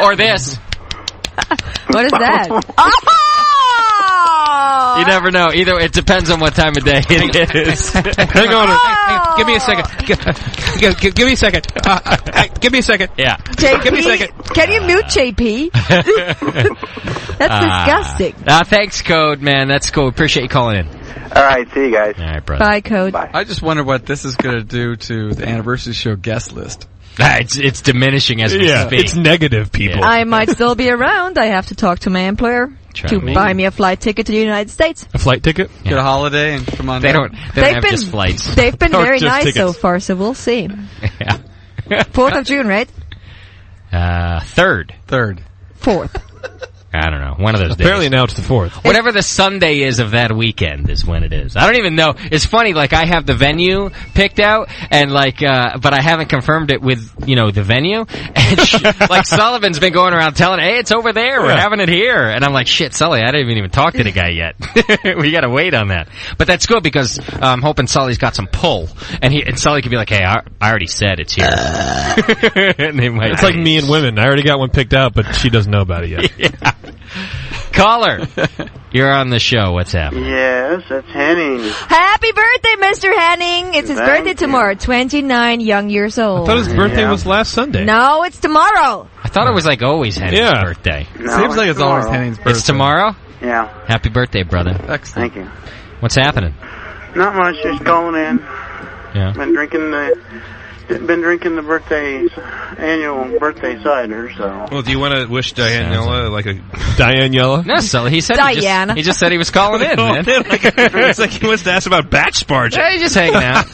Or this. What is that? You never know. Either it depends on what time of day it is. Hang on. Hey, give me a second. Give me a second. Give me a second. Yeah. JP, give me a second. Can you mute JP? That's disgusting. Thanks, Code, man. That's cool. Appreciate you calling in. All right, see you guys. All right, brother. Bye, Code. Bye. I just wonder what this is going to do to the anniversary show guest list. It's diminishing as we speak. It's negative, people. I might still be around. I have to talk to my employer to buy me a flight ticket to the United States. A flight ticket? Get a holiday and come on They down. don't have just flights. They've been Or very just nice tickets. so far, so we'll see. Yeah. 4th of June, right? 3rd. 4th. I don't know. One of those days. Apparently now it's the 4th. Whatever the Sunday is of that weekend is when it is. I don't even know. It's funny, like, I have the venue picked out, and like, but I haven't confirmed it with, the venue. And like, Sullivan's been going around telling, hey, it's over there. We're having it here. And I'm like, shit, Sully, I didn't even talk to the guy yet. We gotta wait on that. But that's good because I'm hoping Sully's got some pull. And Sully could be like, hey, I already said it's here. And they might It's like me and women. I already got one picked out, but she doesn't know about it yet. Yeah. Caller, you're on the show. What's happening? Yes, that's Henning. Happy birthday, Mr. Henning. It's his birthday tomorrow, 29 young years old. I thought his birthday was last Sunday. No, it's tomorrow. I thought it was like always Henning's birthday. No, Seems like it's tomorrow. always Henning's birthday. It's tomorrow? Yeah. Happy birthday, brother. Excellent. Thank you. What's happening? Not much, just calling in. Yeah. Been drinking the annual birthday cider, so. Well, do you want to wish Dianella like a Dianella? No, Sully. He said Diana. He just said he was calling in, man. It's like he wants to ask about batch sparge. Hey, just hanging out.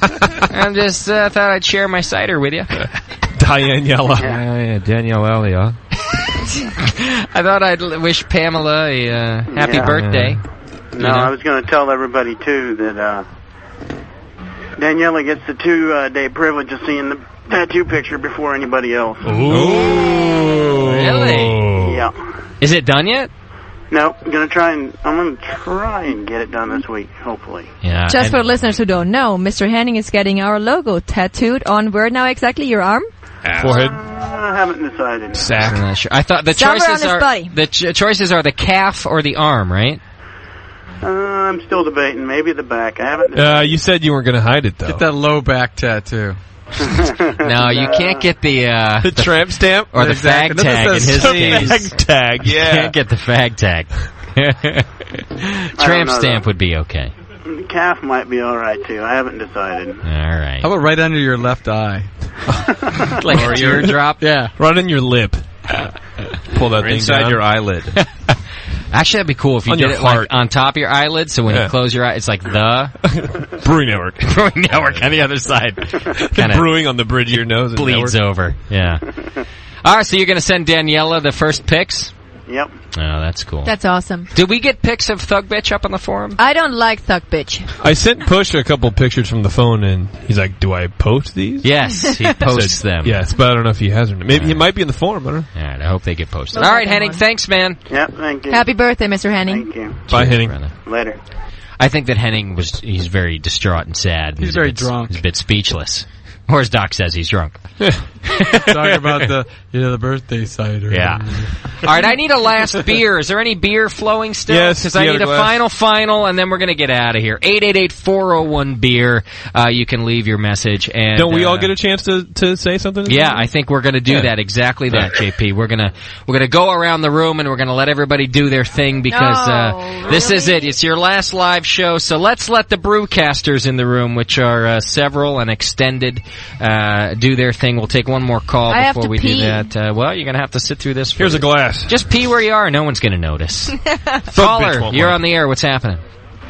I'm just thought I'd share my cider with you. Dianella. Yeah, Danielle yeah. I thought I'd wish Pamela a happy birthday. No, I was going to tell everybody too that Daniela gets the 2-day privilege of seeing the tattoo picture before anybody else. Ooh. Really? Yeah. Is it done yet? No, I'm gonna try and get it done this week, hopefully. Yeah. Just for listeners who don't know, Mr. Henning is getting our logo tattooed on where now exactly? Your arm? Forehead. I haven't decided. Sack. I'm not sure. I thought the Somewhere choices on his are body. choices are the calf or the arm, right? I'm still debating. Maybe the back. I haven't decided. You said you weren't going to hide it though. Get that low back tattoo. No, you can't get the tramp stamp or the fag tag in his case. Fag tag, yeah. You can't get the fag tag. Tramp stamp would be okay. The calf might be all right too. I haven't decided. All right. How about right under your left eye? Like a teardrop? Yeah. Right in your lip. Pull that thing inside down. your eyelid. Actually, that'd be cool if you On did your it like heart. on top of your eyelid, so when you close your eye, it's like the Brewing Network. Brewing Network on the other side. Kind of brewing on the bridge of your nose. bleeds over. Yeah. All right, so you're going to send Daniela the first pics? Yep. Oh, that's cool. That's awesome. Did we get pics of Thug Bitch up on the forum? I don't like Thug Bitch. I sent Push a couple pictures from the phone, and he's like, "Do I post these?" Yes, he posts them. Yes, but I don't know if he has or not. Maybe he might be in the forum. I don't know. All right, I hope they get posted. We'll All right, get Henning, one. thanks, man. Yep. Thank you. Happy birthday, Mr. Henning. Thank you. Bye, Henning. Brother. Later. I think that Henning he's very distraught and sad. He's very drunk. He's a bit speechless. Or as Doc says, he's drunk. Talking about the birthday cider. Yeah. All right, I need a last beer. Is there any beer flowing still? Yes, Because do I you need have a a glass? final, and then we're going to get out of here. 888-401-BEER. You can leave your message. And Don't we all get a chance to say something? Yeah, I think we're going to do that. Exactly that, JP. We're gonna go around the room and we're gonna let everybody do their thing because this is it. It's your last live show. So let's let the brewcasters in the room, which are several and extended, do their thing. We'll take one more call I have before to we pee. do that. Well, you're gonna have to sit through this. Here's a glass. Just pee where you are. No one's gonna notice. Caller, you're on the air. What's happening?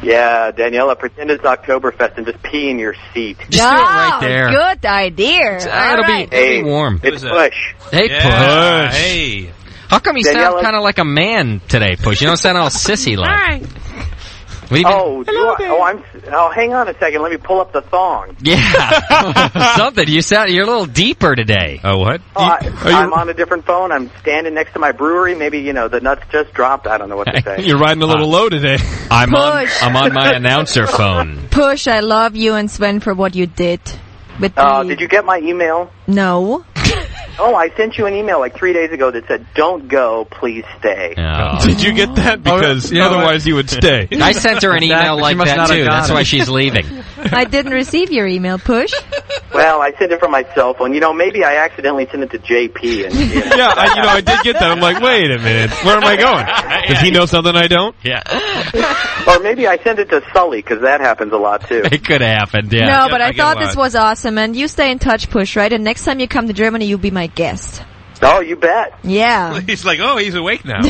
Yeah, Daniela, pretend it's Oktoberfest and just pee in your seat. Just do it right there. Good idea. It'll be warm. It's Push. Hey, Yeah, Push. hey. How come you sound Daniela- kind of like a man today, Push? You don't sound all sissy like. Hang on a second. Let me pull up the thong. Yeah. Something. You're a little deeper today. Oh, what? I'm on a different phone. I'm standing next to my brewery. Maybe, the nuts just dropped. I don't know what to say. You're riding a little low today. I'm on my announcer phone. Push, I love you and Sven for what you did. Did you get my email? No. Oh, I sent you an email like 3 days ago that said, "Don't go, please stay." Oh. Did you get that? Because otherwise you would stay. I sent her an email like that too. That's why she's leaving. I didn't receive your email, Push. Well, I sent it from my cell phone. Maybe I accidentally sent it to JP. And, Yeah, I did get that. I'm like, wait a minute. Where am I going? Does he know something I don't? Yeah. Or maybe I sent it to Sully, because that happens a lot too. It could have happened, yeah. No, but I thought this was awesome, and you stay in touch, Push, right? And next time you come to Germany, you'll be my guest. Oh, you bet. Yeah. He's like, he's awake now.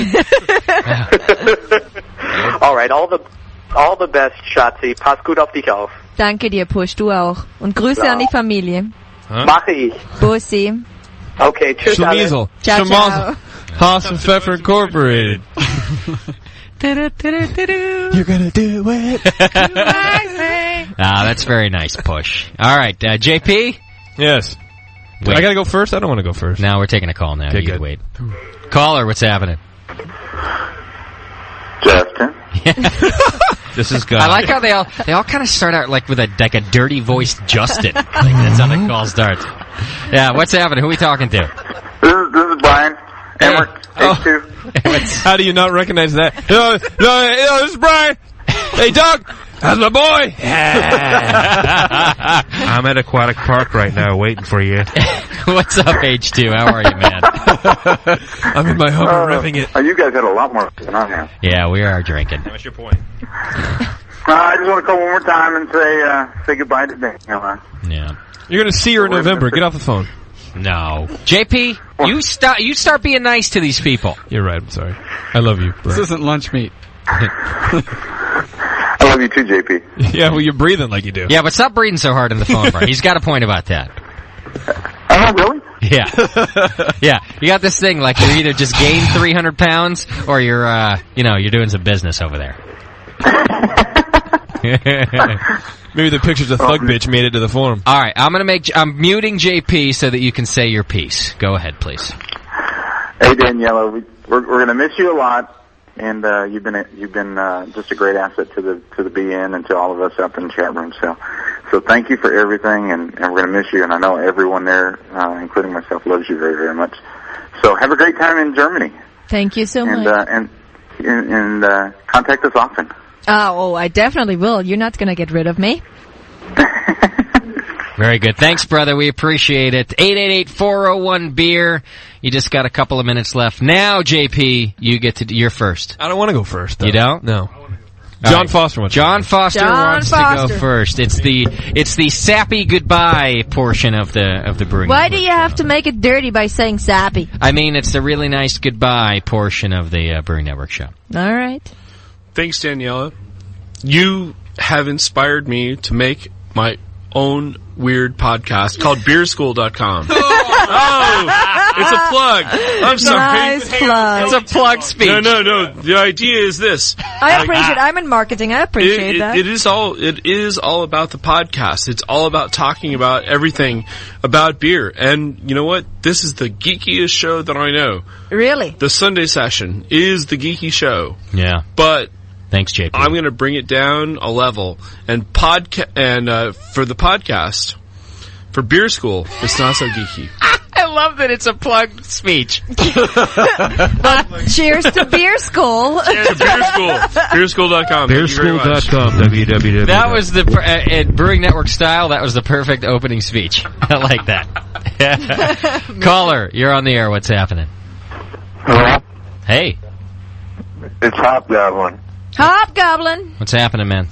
All right, all the best, Schatzi. Pass gut auf dich auf. Danke dir, Push, du auch. Und Grüße an die Familie. Mache ich. Bussi. Okay, tschüss. Schlemiesel. Ciao, ciao. Haas and Pfeffer Incorporated. You're gonna do it. That's very nice, Push. All right, JP? Yes. I gotta go first? I don't want to go first. No, we're taking a call now. Okay, you good. Wait. Caller, what's happening? Justin. This is good. I like how they all kind of start out like with a dirty voiced Justin. Like that's how the call starts. Yeah, what's happening? Who are we talking to? This is Brian. Emmerich, H2. How do you not recognize that? This is Brian. Hey, Doug. How's my boy? I'm at Aquatic Park right now waiting for you. What's up, H2? How are you, man? I'm in my Hummer ripping it. You guys had a lot more going on here. Yeah, we are drinking. What's your point? I just want to call one more time and say goodbye to Danielle. Yeah. You're going to see her in November. Get off the phone. No. JP, you start being nice to these people. You're right. I'm sorry. I love you, bro. This isn't lunch meat. I love you too, JP. Yeah, well, you're breathing like you do. Yeah, but stop breathing so hard in the phone, bro. He's got a point about that. Oh, really? Yeah. Yeah. You got this thing like you either just gained 300 pounds or you're doing some business over there. Maybe the pictures of Thug Bitch made it to the forum. All right, I'm muting JP so that you can say your piece. Go ahead, please. Hey, Daniela, we're going to miss you a lot, and you've been just a great asset to the BN and to all of us up in the chat room. So thank you for everything, and we're going to miss you. And I know everyone there, including myself, loves you very, very much. So have a great time in Germany. Thank you so much. And contact us often. Oh, I definitely will. You're not going to get rid of me. Very good. Thanks, brother. We appreciate it. 888-401-BEER. You just got a couple of minutes left. Now, JP, you're first. I don't want to go first, though. You don't? No. John Foster wants to go first. It's the sappy goodbye portion of the brewing. Why do you have to make it dirty by saying sappy? I mean, it's the really nice goodbye portion of the Brewing Network show. All right. Thanks, Daniela. You have inspired me to make my own weird podcast called beerschool.com. It's a plug. I'm sorry. Nice plug. It's a plug speech. No. The idea is this. I appreciate it. I'm in marketing. I appreciate that. It is all about the podcast. It's all about talking about everything about beer. And you know what? This is the geekiest show that I know. Really? The Sunday session is the geeky show. Yeah. But thanks, JP. I'm going to bring it down a level. And for the podcast, for Beer School, it's not so geeky. I love that it's a plug speech. Cheers to Beer School. Cheers to Beer School. Beerschool.com. Beerschool.com. www. That was in Brewing Network style, that was the perfect opening speech. I like that. Caller, you're on the air. What's happening? Hello? Hey. It's Hobgoblin. Hobgoblin. What's happening, man?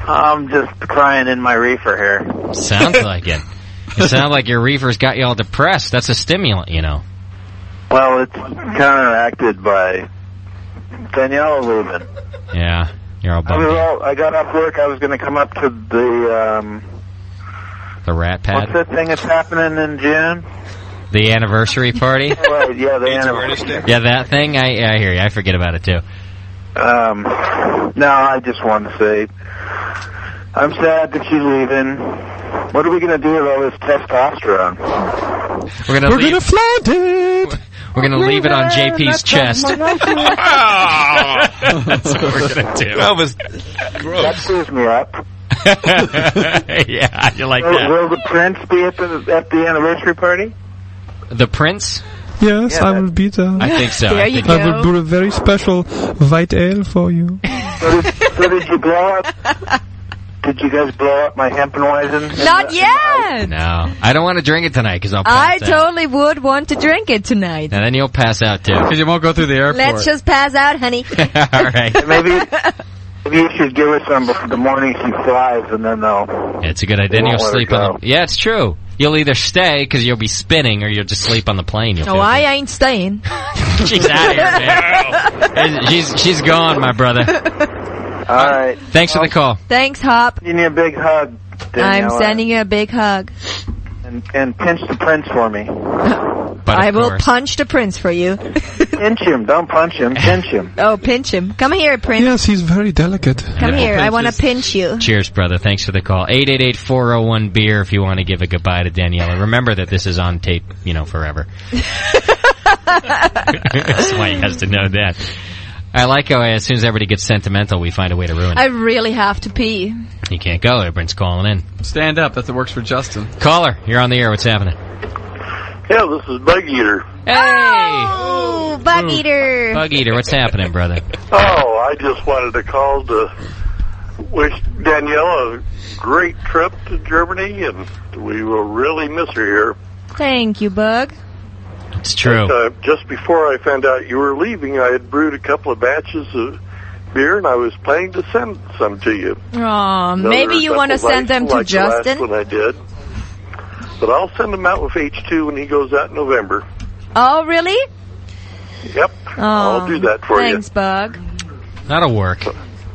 I'm just crying in my reefer here. Sounds like it. It sounds like your reefer's got you all depressed. That's a stimulant, you know. Well, it's counteracted by Danielle Lubin. Yeah, you're all bummed. I got off work. I was going to come up to the Rat Pad. What's that thing that's happening in June? The anniversary party? Right, yeah, the anniversary. Yeah, that thing? I hear you. I forget about it, too. No, I just want to say I'm sad that she's leaving. What are we going to do with all this testosterone? We're gonna flaunt it. We're gonna leave it on JP's chest. That's what we're gonna do. That was gross. That cheers me up. Yeah, you like that. Will the prince be at the anniversary party? The prince? Yes, I will be there. I think so. There you I will brew a very special white ale for you. So did you blow up? Did you guys blow up my Hempenweizen? Not yet! No. I don't want to drink it tonight because I'll I pass out. totally would want to drink it tonight. And then you'll pass out too. Because you won't go through the airport. Let's just pass out, honey. All right. Maybe you should give her some before the morning she flies, and then they'll... Yeah, it's a good idea. Then you'll sleep on the... Yeah, it's true. You'll either stay because you'll be spinning, or you'll just sleep on the plane. You'll Oh, I ain't staying. She's out of here, man. She's gone, my brother. All right. Thanks for the call. Thanks, Hop. Give me a big hug, Daniela. I'm sending you a big hug. And pinch the prince for me. But I will punch the prince for you. Pinch him. Don't punch him. Pinch him. Oh, pinch him. Come here, prince. Yes, he's very delicate. Come here. I want to pinch you. Cheers, brother. Thanks for the call. 888-401-BEER if you want to give a goodbye to Daniela. Remember that this is on tape, forever. That's why he has to know that. I like how as soon as everybody gets sentimental, we find a way to ruin it. I really have to pee. You can't go. Everyone's calling in. Stand up. That's what works for Justin. Caller, you're on the air. What's happening? Yeah, this is Bug Eater. Hey! Oh, Bug Eater. Bug Eater, what's happening, brother? Oh, I just wanted to call to wish Daniela a great trip to Germany, and we will really miss her here. Thank you, Bug. It's true. Just before I found out you were leaving, I had brewed a couple of batches of beer, and I was planning to send some to you. Oh, maybe you want to send them to Justin? The last one I did. But I'll send them out with H2 when he goes out in November. Oh, really? Yep. I'll do that for you. Thanks, Bug. That'll work.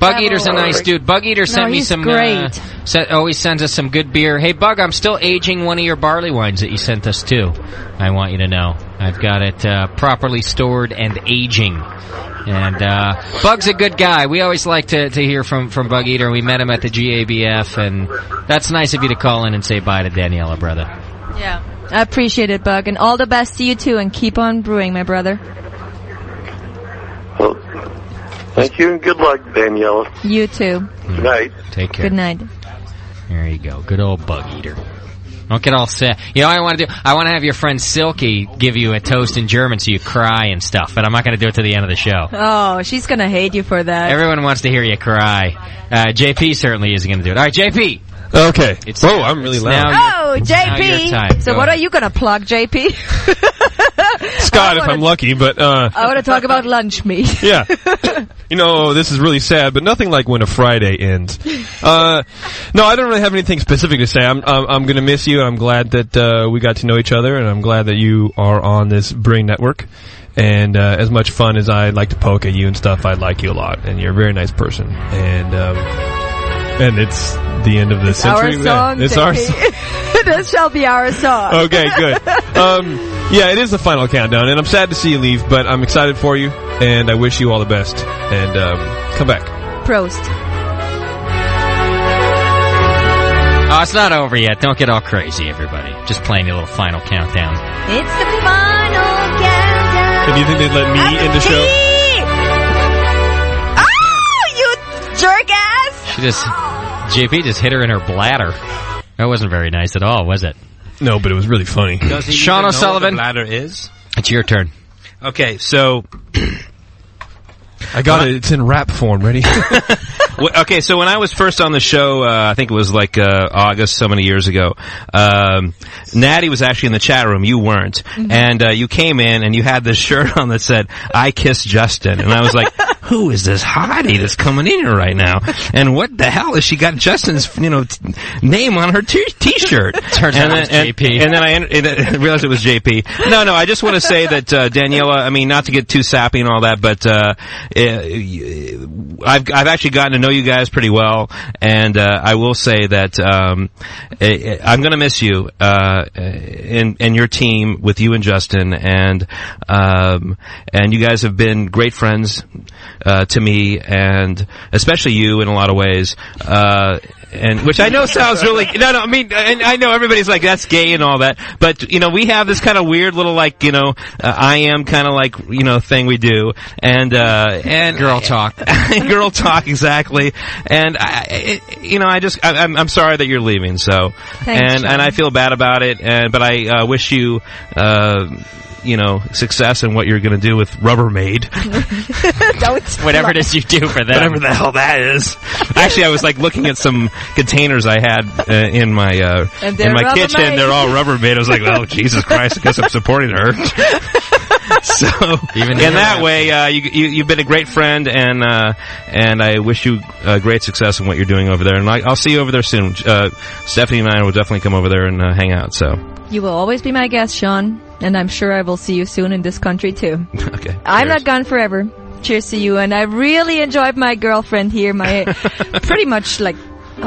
Bug Eater's a nice dude. Bug Eater sent me some... great. Always sends us some good beer. Hey, Bug, I'm still aging one of your barley wines that you sent us, too. I want you to know. I've got it properly stored and aging. And Bug's a good guy. We always like to hear from Bug Eater. We met him at the GABF, and that's nice of you to call in and say bye to Daniela, brother. Yeah. I appreciate it, Bug. And all the best to you, too, and keep on brewing, my brother. Well, thank you, and good luck, Daniela. You, too. Good night. Take care. Good night. There you go. Good old Bug Eater. Don't get all sad. You know what I want to do? I want to have your friend Silky give you a toast in German so you cry and stuff, but I'm not going to do it to the end of the show. Oh, she's going to hate you for that. Everyone wants to hear you cry. JP certainly isn't going to do it. All right, JP. Okay. I'm really loud. Oh, JP. So what are you going to plug, JP? Scott, if I'm lucky, but... I want to talk about lunch meat. Yeah. This is really sad, but nothing like when a Friday ends. No, I don't really have anything specific to say. I'm going to miss you, and I'm glad that we got to know each other, and I'm glad that you are on this Brain Network. And as much fun as I'd like to poke at you and stuff, I like you a lot, and you're a very nice person. And it's the end of the century. Our song, it's our song. This shall be our song. Okay, good. Yeah, it is the final countdown, and I'm sad to see you leave, but I'm excited for you, and I wish you all the best. And come back. Prost. Oh, it's not over yet. Don't get all crazy, everybody. Just playing a little final countdown. It's the final countdown. And do you think they'd let me in the show? Oh, you jerk ass! JP just hit her in her bladder. That wasn't very nice at all, was it? No, but it was really funny. Does he Sean even know O'Sullivan. what the bladder is? It's your turn. Okay, so... I got it. It's in rap form. Ready? Okay, so when I was first on the show, I think it was like August, so many years ago, Natty was actually in the chat room. You weren't. Mm-hmm. And you came in and you had this shirt on that said, "I Kiss Justin." And I was like, who is this hottie that's coming in here right now? And what the hell is she got Justin's, name on her t-shirt? Turns out it was JP. And then I realized it was JP. No, I just want to say that, Daniela, I mean, not to get too sappy and all that, but, I've actually gotten to know you guys pretty well, and I will say that I'm going to miss you and your team with you and Justin, and you guys have been great friends to me, and especially you in a lot of ways. And which I know sounds really I mean, and I know everybody's like that's gay and all that, but we have this kind of weird little like I am kind of like thing we do, and girl talk, girl talk exactly, and I'm sorry that you're leaving, so Thanks, and I feel bad about it, but I wish you success in what you're going to do with Rubbermaid. Whatever it is you do for them. Whatever the hell that is. Actually, I was like looking at some containers I had in my kitchen. They're all Rubbermaid. I was like, oh, Jesus Christ, I guess I'm supporting her. So, even in that way, you've been a great friend, and I wish you great success in what you're doing over there. And I'll see you over there soon. Stephanie and I will definitely come over there and hang out. So you will always be my guest, Sean, and I'm sure I will see you soon in this country too. Okay. I'm not gone forever. Cheers to you, and I really enjoyed my girlfriend here. My pretty much like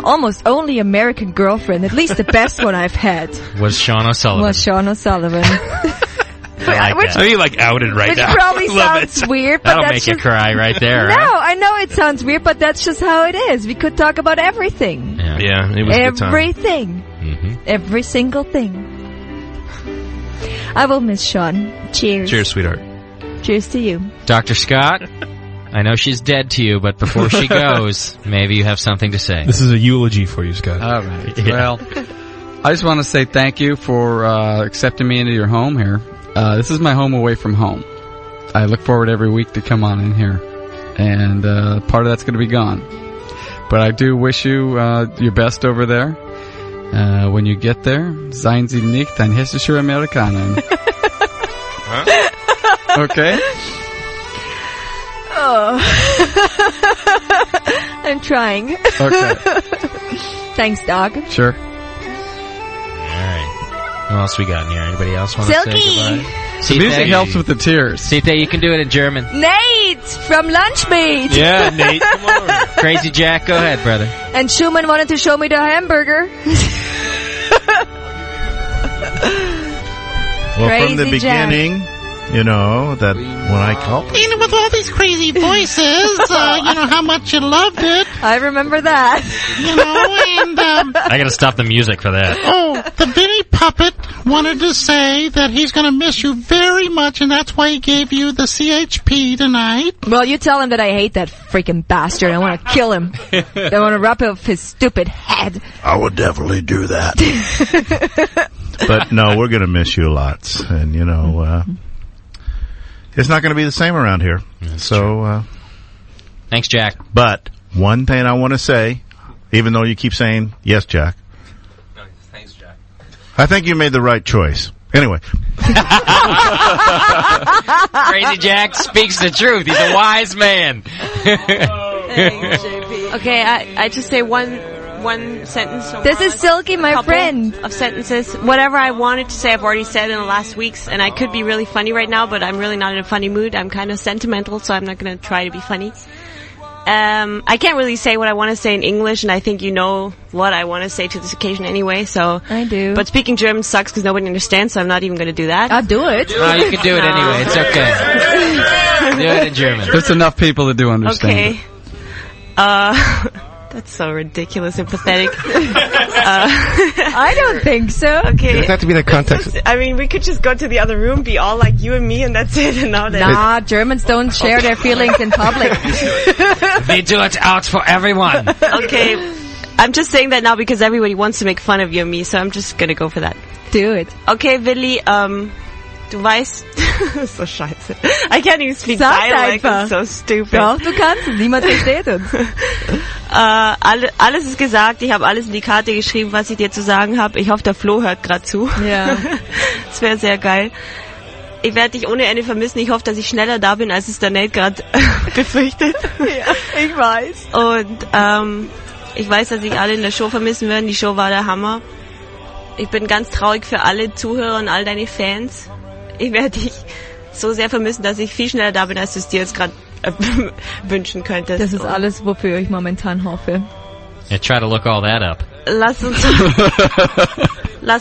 almost only American girlfriend, at least the best one I've had. Was Sean O'Sullivan. Are you like outed right now? Which probably sounds weird, but that'll that's make just, you cry right there. No, right? I know it sounds weird, but that's just how it is. We could talk about everything. Yeah, it was a good time. Everything. Every single thing. I will miss Sean. Cheers. Cheers, sweetheart. Cheers to you. Dr. Scott, I know she's dead to you, but before she goes, maybe you have something to say. This is a eulogy for you, Scott. All right. Well, I just want to say thank you for accepting me into your home here. This is my home away from home. I look forward every week to come on in here, and part of that's going to be gone. But I do wish you your best over there. When you get there, seien Sie nicht ein hessischer Amerikaner. Okay? Oh. I'm trying. Okay. Thanks, dog. All Sure. right. Who else we got in here? Anybody else want to say goodbye? The music helps with the tears. Sita, you can do it in German. Nate from Lunchmeat. Yeah, Nate, come over. Crazy Jack, go ahead, brother. And Schumann wanted to show me the hamburger. Well, Crazy from the beginning, that when I called... with all these crazy voices, how much you loved it. I remember that. And... I gotta stop the music for that. Oh, the Vinny Puppet wanted to say that he's gonna miss you very much, and that's why he gave you the CHP tonight. Well, you tell him that I hate that freaking bastard. I want to kill him. I want to rub off his stupid head. I would definitely do that. But no, we're going to miss you lots. And, it's not going to be the same around here. That's true. Thanks, Jack. But one thing I want to say, even though you keep saying, yes, Jack. No, thanks, Jack. I think you made the right choice. Anyway. Crazy Jack speaks the truth. He's a wise man. Okay, I just say one sentence. This is Silky, my friend. Of sentences. Whatever I wanted to say, I've already said in the last weeks, and I could be really funny right now, but I'm really not in a funny mood. I'm kind of sentimental, so I'm not going to try to be funny. I can't really say what I want to say in English, and I think you know what I want to say to this occasion anyway, so... I do. But speaking German sucks because nobody understands, so I'm not even going to do that. I'll do it. No, you can do it anyway. It's okay. Do it in German. There's enough people that do understand. Okay. That's so ridiculous and pathetic. I don't think so. Okay. Does that have to be in a context? We could just go to the other room, be all like you and me, and that's it. And now nah, Germans don't share their feelings in public. They do it out for everyone. Okay. I'm just saying that now because everybody wants to make fun of you and me, so I'm just gonna go for that. Do it. Okay, Willi, du weißt... so scheiße. I can't even speak Sag dialect. einfach. It's so stupid. Doch, du kannst es. Niemand versteht uns. Alles ist gesagt. Ich habe alles in die Karte geschrieben, was ich dir zu sagen habe. Ich hoffe, der Flo hört gerade zu. Ja. Das wäre sehr geil. Ich werde dich ohne Ende vermissen. Ich hoffe, dass ich schneller da bin, als es der Nate gerade befürchtet. Ja, ich weiß. Und ich weiß, dass ich alle in der Show vermissen werde. Die Show war der Hammer. Ich bin ganz traurig für alle Zuhörer und all deine Fans. Ich werde dich so sehr vermissen, dass ich viel schneller da bin, als du es dir jetzt gerade wünschen könntest. Das ist alles, wofür ich momentan hoffe. Yeah, try to look all that up. Lass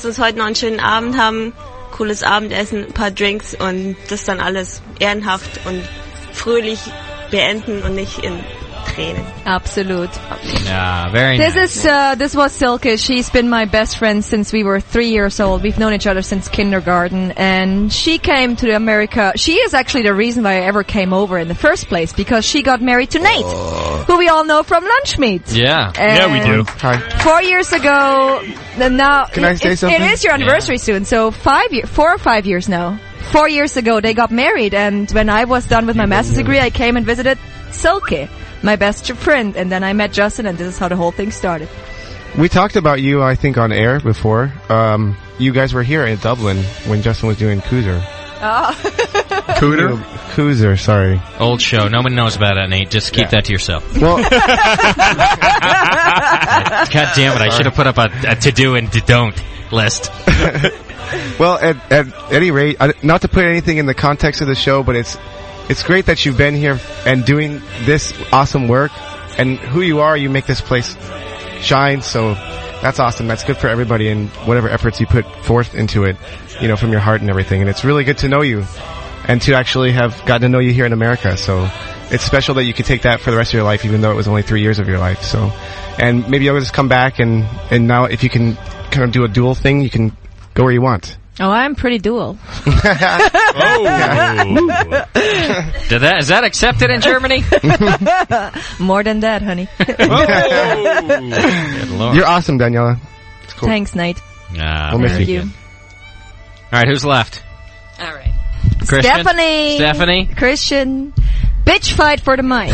uns heute noch einen schönen Abend haben, cooles Abendessen, ein paar Drinks und das dann alles ehrenhaft und fröhlich beenden und nicht in Tränen. Absolut. Yeah, very nice. This was Silke. She's been my best friend since we were 3 years old. We've known each other since kindergarten, and she came to America. She is actually the reason why I ever came over in the first place, because she got married to Nate, who we all know from Lunch Meat. Yeah. And we do. Hi. 4 years ago, and now Can I say something? it is your anniversary soon, so 4 or 5 years now. 4 years ago, they got married, and when I was done with my master's degree, I came and visited Silke, my best friend, and then I met Justin, and this is how the whole thing started. We talked about you, I think, on air before. You guys were here in Dublin when Justin was doing Coozer. Cooter? Coozer, sorry. Old show. No one knows about it, Nate. Just keep that to yourself. Well, God damn it. I should have put up a to-do and to-don't list. Well, at any rate, not to put anything in the context of the show, but it's great that you've been here and doing this awesome work. And who you are, you make this place shine. So that's awesome. That's good for everybody and whatever efforts you put forth into it, you know, from your heart and everything. And it's really good to know you and to actually have gotten to know you here in America. So it's special that you can take that for the rest of your life, even though it was only 3 years of your life. So, and maybe you'll just come back and now if you can kind of do a dual thing, you can go where you want. Oh, I'm pretty dual. Is that accepted in Germany? More than that, honey. Good Lord. You're awesome, Daniela. It's cool. Thanks, Nate. We'll miss Thank you. you. All right, who's left? All right. Christian? Stephanie. Christian. Bitch fight for the mic.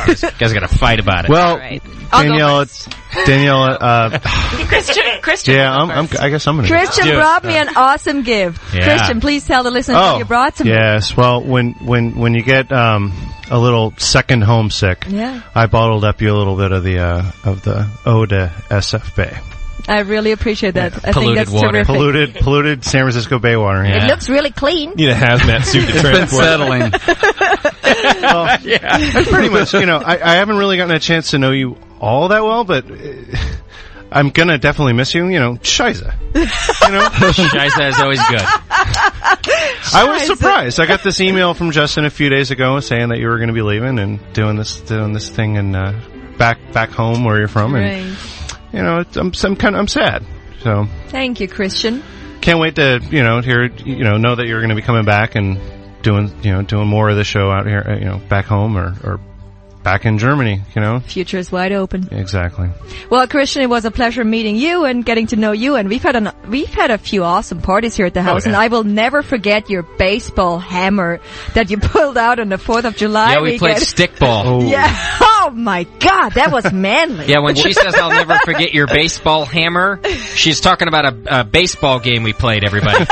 These guys got to fight about it. Well, right. Danielle, Christian. Yeah, I guess I'm going to. Christian brought me an awesome gift. Yeah. Christian, please tell the listeners what you brought to me. Yes. Well, when you get a little second homesick, Yeah. I bottled up you a little bit of the eau de SFB. I really appreciate that. I think that's water. terrific. Polluted San Francisco Bay water. It looks really clean. Need a hazmat suit to transport. settling. Pretty much, you know, I haven't really gotten a chance to know you all that well, but I'm gonna definitely miss you. You know, Scheisse. You know, Scheisse is always good. I was surprised. I got this email from Justin a few days ago saying that you were going to be leaving and doing this thing in back home where you're from, and you know, I'm sad. So thank you, Christian. can't wait to know that you're going to be coming back and doing more of the show out here, back home or back in Germany, Future is wide open. Exactly. Well, Christian, it was a pleasure meeting you and getting to know you, and we've had a few awesome parties here at the house, and I will never forget your baseball hammer that you pulled out on the 4th of July. Yeah, we played stickball. Oh. Yeah. Oh my God, that was manly. Yeah, when she says I'll never forget your baseball hammer, she's talking about a baseball game we played, everybody.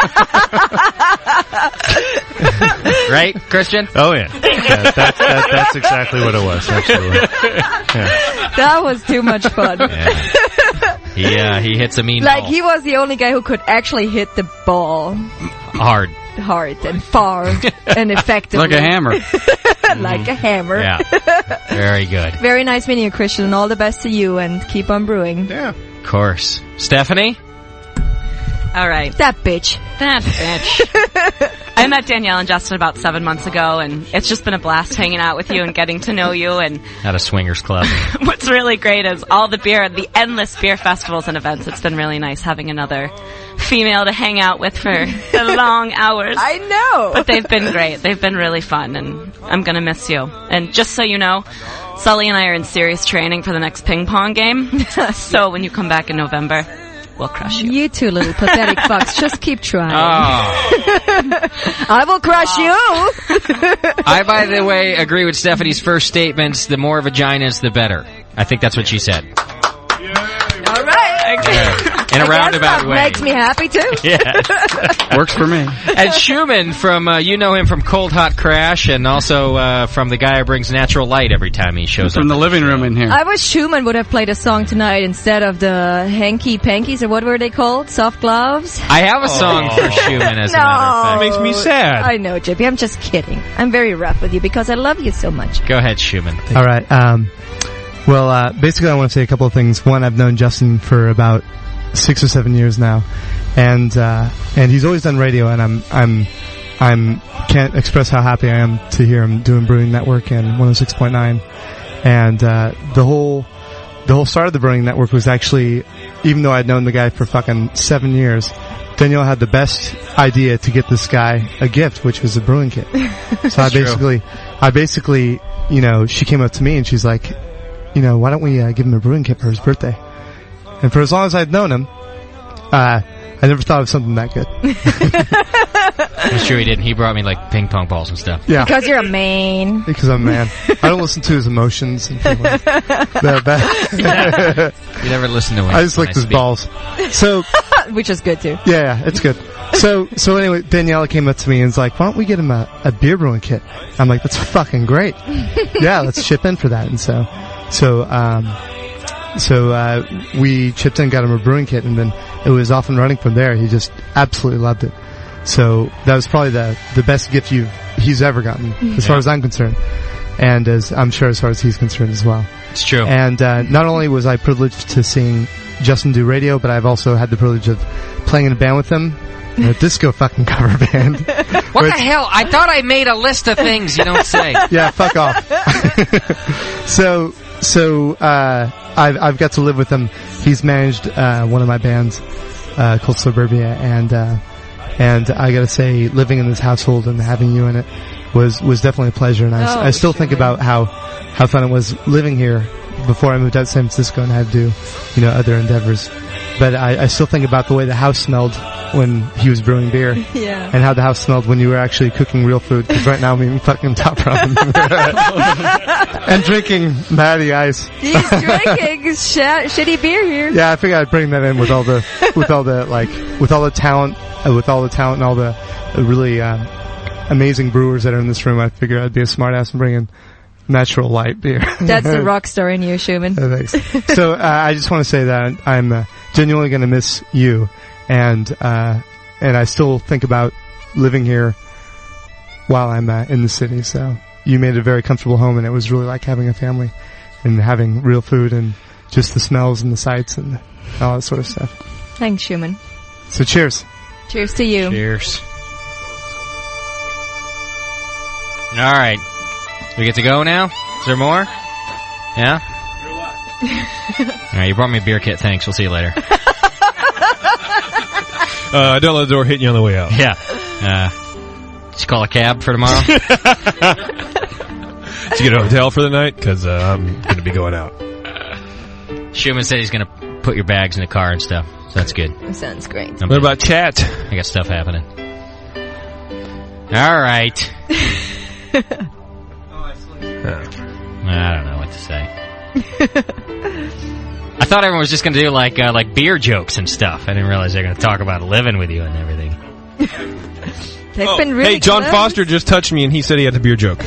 Right, Christian? Oh, yeah. That's exactly what it was, absolutely. Yeah. That was too much fun. Yeah, he hits a mean Like, ball. he was the only guy who could actually hit the ball hard and far and effectively. Like a hammer. Like a hammer. Yeah. Very good. Very nice meeting you, Christian, and all the best to you, and keep on brewing. Yeah. Of course. Stephanie? All right. That bitch. I met Danielle and Justin about 7 months ago, and it's just been a blast hanging out with you and getting to know you. And At a swingers club. what's really great is all the beer, the endless beer festivals and events. It's been really nice having another female to hang out with for the long hours. I know. But they've been great. They've been really fun, and I'm going to miss you. And just so you know, Sully and I are in serious training for the next ping pong game. So when you come back in November, we'll crush you. You two little pathetic fucks. Just keep trying. Oh. I will crush you. I, by the way, agree with Stephanie's first statements. The more vaginas, the better. I think that's what she said. All right. In a roundabout way. Makes me happy, too. Yeah. Works for me. And Schumann from, you know him from Cold Hot Crash, and also from the guy who brings natural light every time he shows up. From the living room in here. I wish Schumann would have played a song tonight instead of the hanky pankies, or what were they called? Soft gloves? I have a song for Schumann, as a matter of fact. It makes me sad. I know, JP. I'm just kidding. I'm very rough with you because I love you so much. Go ahead, Schumann. All right. Well, basically, I want to say a couple of things. One, I've known Justin for about 6 or 7 years now, and he's always done radio, and I'm can't express how happy I am to hear him doing Brewing Network and 106.9. And the whole start of the Brewing Network was actually, even though I'd known the guy for fucking 7 years, Danielle had the best idea to get this guy a gift, which was a brewing kit. So I basically, you know, she came up to me and she's like, you know, why don't we give him a brewing kit for his birthday? And for as long as I'd known him, I never thought of something that good. I'm sure he didn't. He brought me like ping pong balls and stuff. Yeah. Because you're a man. Because I'm a man. I don't listen to his emotions and things like that. You never listen to him. I just licked his balls. So, which is good too. Yeah, it's good. So anyway, Daniela came up to me and was like, why don't we get him a beer brewing kit? I'm like, that's fucking great. Yeah, let's chip in for that. And so we chipped in, got him a brewing kit, and then it was off and running from there. He just absolutely loved it. So that was probably the best gift he's ever gotten, as far as I'm concerned. And I'm sure as far as he's concerned as well. It's true. And not only was I privileged to seeing Justin do radio, but I've also had the privilege of playing in a band with him, a disco fucking cover band. What the hell? I thought I made a list of things you don't say. Yeah, fuck off. So I've got to live with him. He's managed one of my bands called Suburbia, and I gotta say, living in this household and having you in it was definitely a pleasure. And I still think about how fun it was living here before I moved out to San Francisco and had to do, other endeavors. But I still think about the way the house smelled when he was brewing beer. Yeah. And how the house smelled when you were actually cooking real food. Because right now I'm eating fucking Top Ramen. And drinking Matty Ice. He's drinking shitty beer here. Yeah, I figured I'd bring that in with all the talent and all the really amazing brewers that are in this room. I figured I'd be a smart ass and bring in natural light beer. That's the rock star in you, Schumann. Thanks. So I just want to say that I'm genuinely going to miss you, and I still think about living here while I'm in the city. So you made it a very comfortable home, and it was really like having a family and having real food and just the smells and the sights and all that sort of stuff. Thanks, Schumann. So cheers. Cheers to you. Cheers. All right. We get to go now? Is there more? Yeah? All right, you brought me a beer kit. Thanks. We'll see you later. Don't let the door hit you on the way out. Yeah. Did you call a cab for tomorrow? Did you get a hotel for the night? Because I'm going to be going out. Schumann said he's going to put your bags in the car and stuff. So that's good. That sounds great. What about chat? I got stuff happening. All right. I don't know what to say. I thought everyone was just going to do like beer jokes and stuff. I didn't realize they were going to talk about living with you and everything. They've been really hey, John good. Foster just touched me and he said he had a beer joke.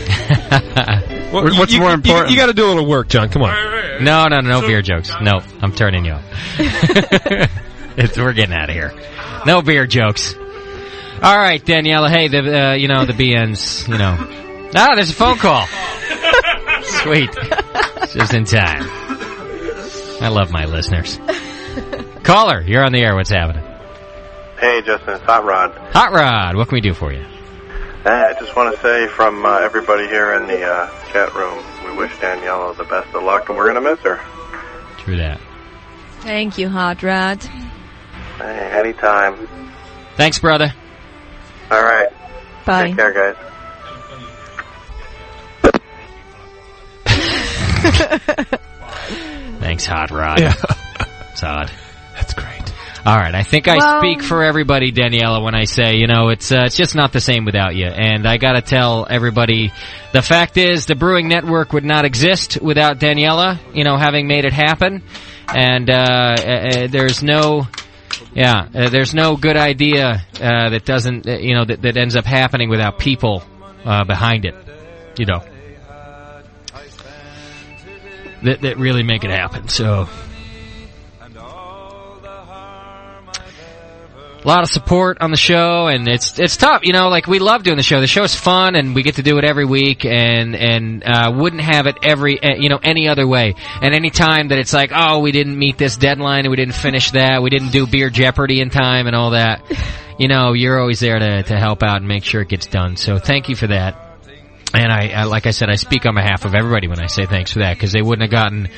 What's more important? You got to do a little work, John. Come on. No beer jokes. No, I'm turning you off. We're getting out of here. No beer jokes. All right, Daniela. Hey, the BNs. Ah, there's a phone call. Sweet. Just in time. I love my listeners. Caller, you're on the air. What's happening? Hey, Justin, it's Hot Rod. Hot Rod, what can we do for you? I just want to say from everybody here in the chat room, we wish Daniela the best of luck, and we're going to miss her. True that. Thank you, Hot Rod. Hey, anytime. Thanks, brother. All right. Bye. Take care, guys. Thanks, Hot Rod. Yeah. It's odd. That's great. All right, I think I speak for everybody, Daniela, when I say, it's just not the same without you. And I got to tell everybody, the fact is, the Brewing Network would not exist without Daniela, having made it happen. And there's no good idea that doesn't, that ends up happening without people behind it, that really make it happen. So a lot of support on the show, and it's tough, we love doing the show. The show is fun, and we get to do it every week, and wouldn't have it any other way. And any time that it's like, oh, we didn't meet this deadline, and we didn't finish that, we didn't do Beer Jeopardy in time, and all that, you're always there to help out and make sure it gets done. So thank you for that. And I like I said, I speak on behalf of everybody when I say thanks for that, because they wouldn't have gotten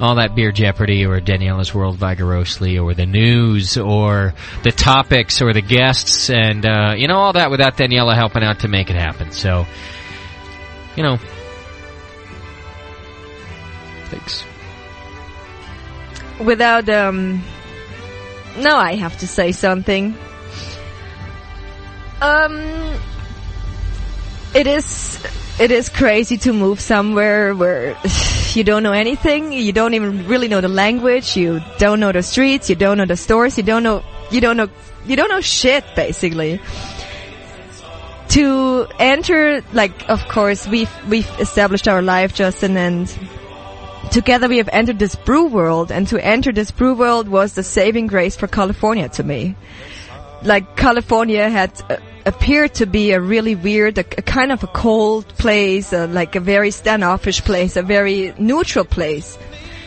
all that Beer Jeopardy or Daniella's World Vigorously or the news or the topics or the guests and, all that without Daniella helping out to make it happen. So, thanks. Without, now I have to say something. It is crazy to move somewhere where you don't know anything, you don't even really know the language, you don't know the streets, you don't know the stores, you don't know shit, basically. To enter, of course, we've established our life, Justin, and together we have entered this brew world, and to enter this brew world was the saving grace for California to me. California had appeared to be a really weird, a kind of a cold place, a very standoffish place, a very neutral place.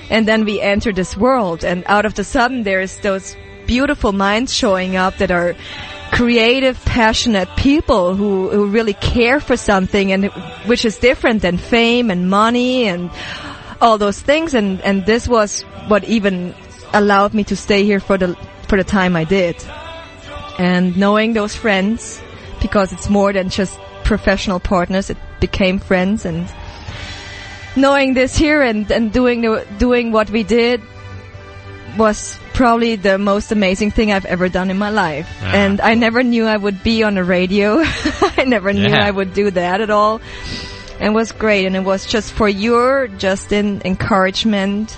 And then we enter this world, and out of the sudden there's those beautiful minds showing up that are creative, passionate people who really care for something, and which is different than fame and money and all those things. And this was what even allowed me to stay here for the time I did. And knowing those friends, because it's more than just professional partners, it became friends, and knowing this here and doing what we did was probably the most amazing thing I've ever done in my life. And I never knew I would be on the radio. I never knew I would do that at all. And it was great, and it was just for your, Justin, encouragement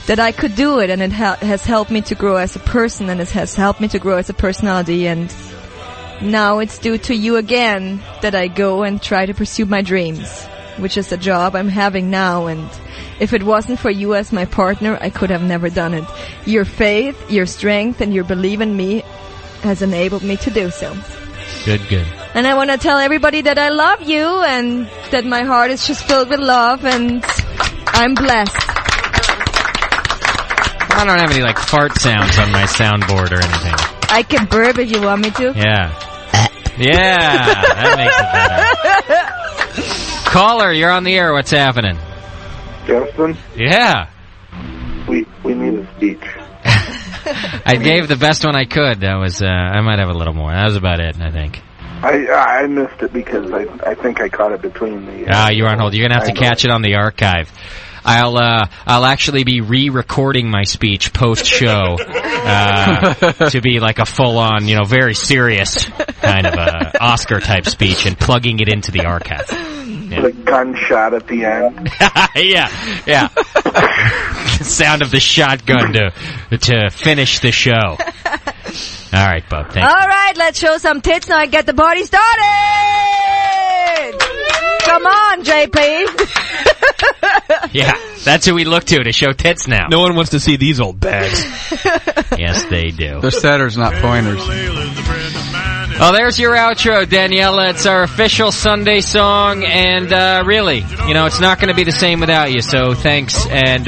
that I could do it, and it has helped me to grow as a person, and it has helped me to grow as a personality, and now it's due to you again that I go and try to pursue my dreams, which is a job I'm having now, and if it wasn't for you as my partner, I could have never done it. Your faith, your strength, and your belief in me has enabled me to do so. Good. And I want to tell everybody that I love you, and that my heart is just filled with love, and I'm blessed. I don't have any fart sounds on my soundboard or anything. I can burp if you want me to. Yeah, that makes it better. Caller, you're on the air. What's happening? Justin? Yeah. We need a speech. I gave the best one I could. That was, I might have a little more. That was about it, I think. I missed it because I think I caught it between the... you were on hold. You're going to have to catch it on the archive. I'll actually be re-recording my speech post-show, to be a full-on, very serious kind of Oscar-type speech and plugging it into the archive. Yeah. The gunshot at the end. yeah. The sound of the shotgun to finish the show. All right, Bub. Thank you. All right, let's show some tits now and get the party started. Come on, JP. Yeah, that's who we look to show tits now. No one wants to see these old bags. Yes, they do. They're setters, not pointers. Well, there's your outro, Daniella. It's our official Sunday song, and really, it's not going to be the same without you, so thanks. And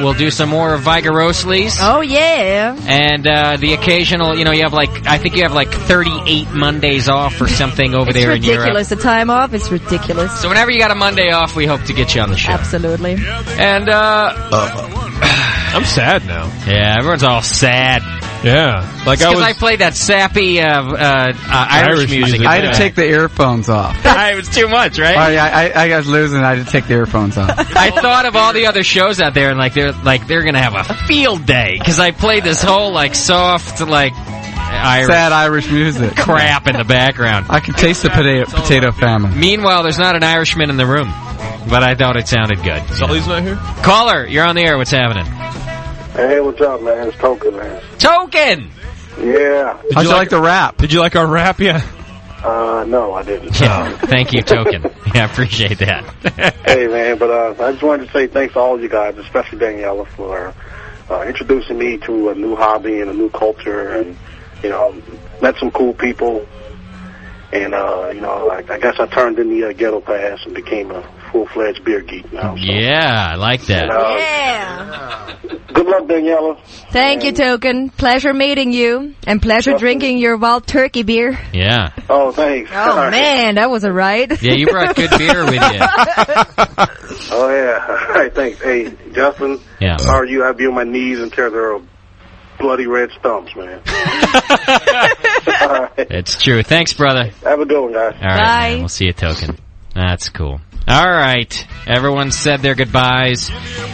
we'll do some more Vigoroslies. Oh, yeah. And the occasional, you have I think you have 38 Mondays off or something over there in Europe. It's ridiculous. The time off is ridiculous. So whenever you got a Monday off, we hope to get you on the show. Absolutely. And I'm sad now. Yeah, everyone's all sad. Yeah, because I played that sappy Irish music. I had to take the earphones off. It was too much, right? Oh yeah, I got losing. I had to take the earphones off. I thought of all the other shows out there, and they're gonna have a field day because I played this whole soft sad Irish music crap in the background. I could taste the potato famine. Meanwhile, there's not an Irishman in the room, but I thought it sounded good. Sully's not here? Caller, you're on the air. What's happening? Hey, what's up, man? It's Token, man. Token! Yeah. How'd you like the rap? Did you like our rap? Yeah. No, I didn't. Yeah, thank you, Token. Yeah, I appreciate that. Hey, man, but I just wanted to say thanks to all of you guys, especially Daniella, for introducing me to a new hobby and a new culture, and met some cool people, and I guess I turned in the ghetto pass and became a full-fledged beer geek now. So. Yeah, I like that. Yeah. Good luck, Daniela. Thank you, Token. Pleasure meeting you, and pleasure drinking your Wild Turkey beer. Yeah. Oh, thanks. Oh, man, that was a ride. Yeah, you brought good beer with you. Oh, yeah. All right, thanks. Hey, Justin. Yeah. How are you? I'd be on my knees until they're bloody red stumps, man. All right. It's true. Thanks, brother. Have a good one, guys. All right, man. We'll see you, Token. That's cool. All right. Everyone said their goodbyes.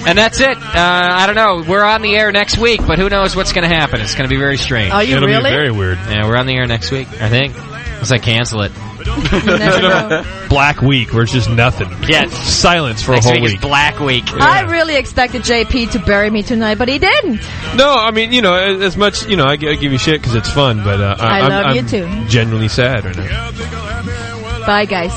And that's it. I don't know. We're on the air next week, but who knows what's going to happen. It's going to be very strange. Are you It'll really? be very weird. Yeah, we're on the air next week, I think. Unless I cancel it. Black week where it's just nothing. Yeah. Silence for next a whole week. week. Is Black Week. I really expected JP to bury me tonight, but he didn't. No, I mean, as much, I give you shit because it's fun, but I love you I'm too. genuinely sad right now. Bye, guys.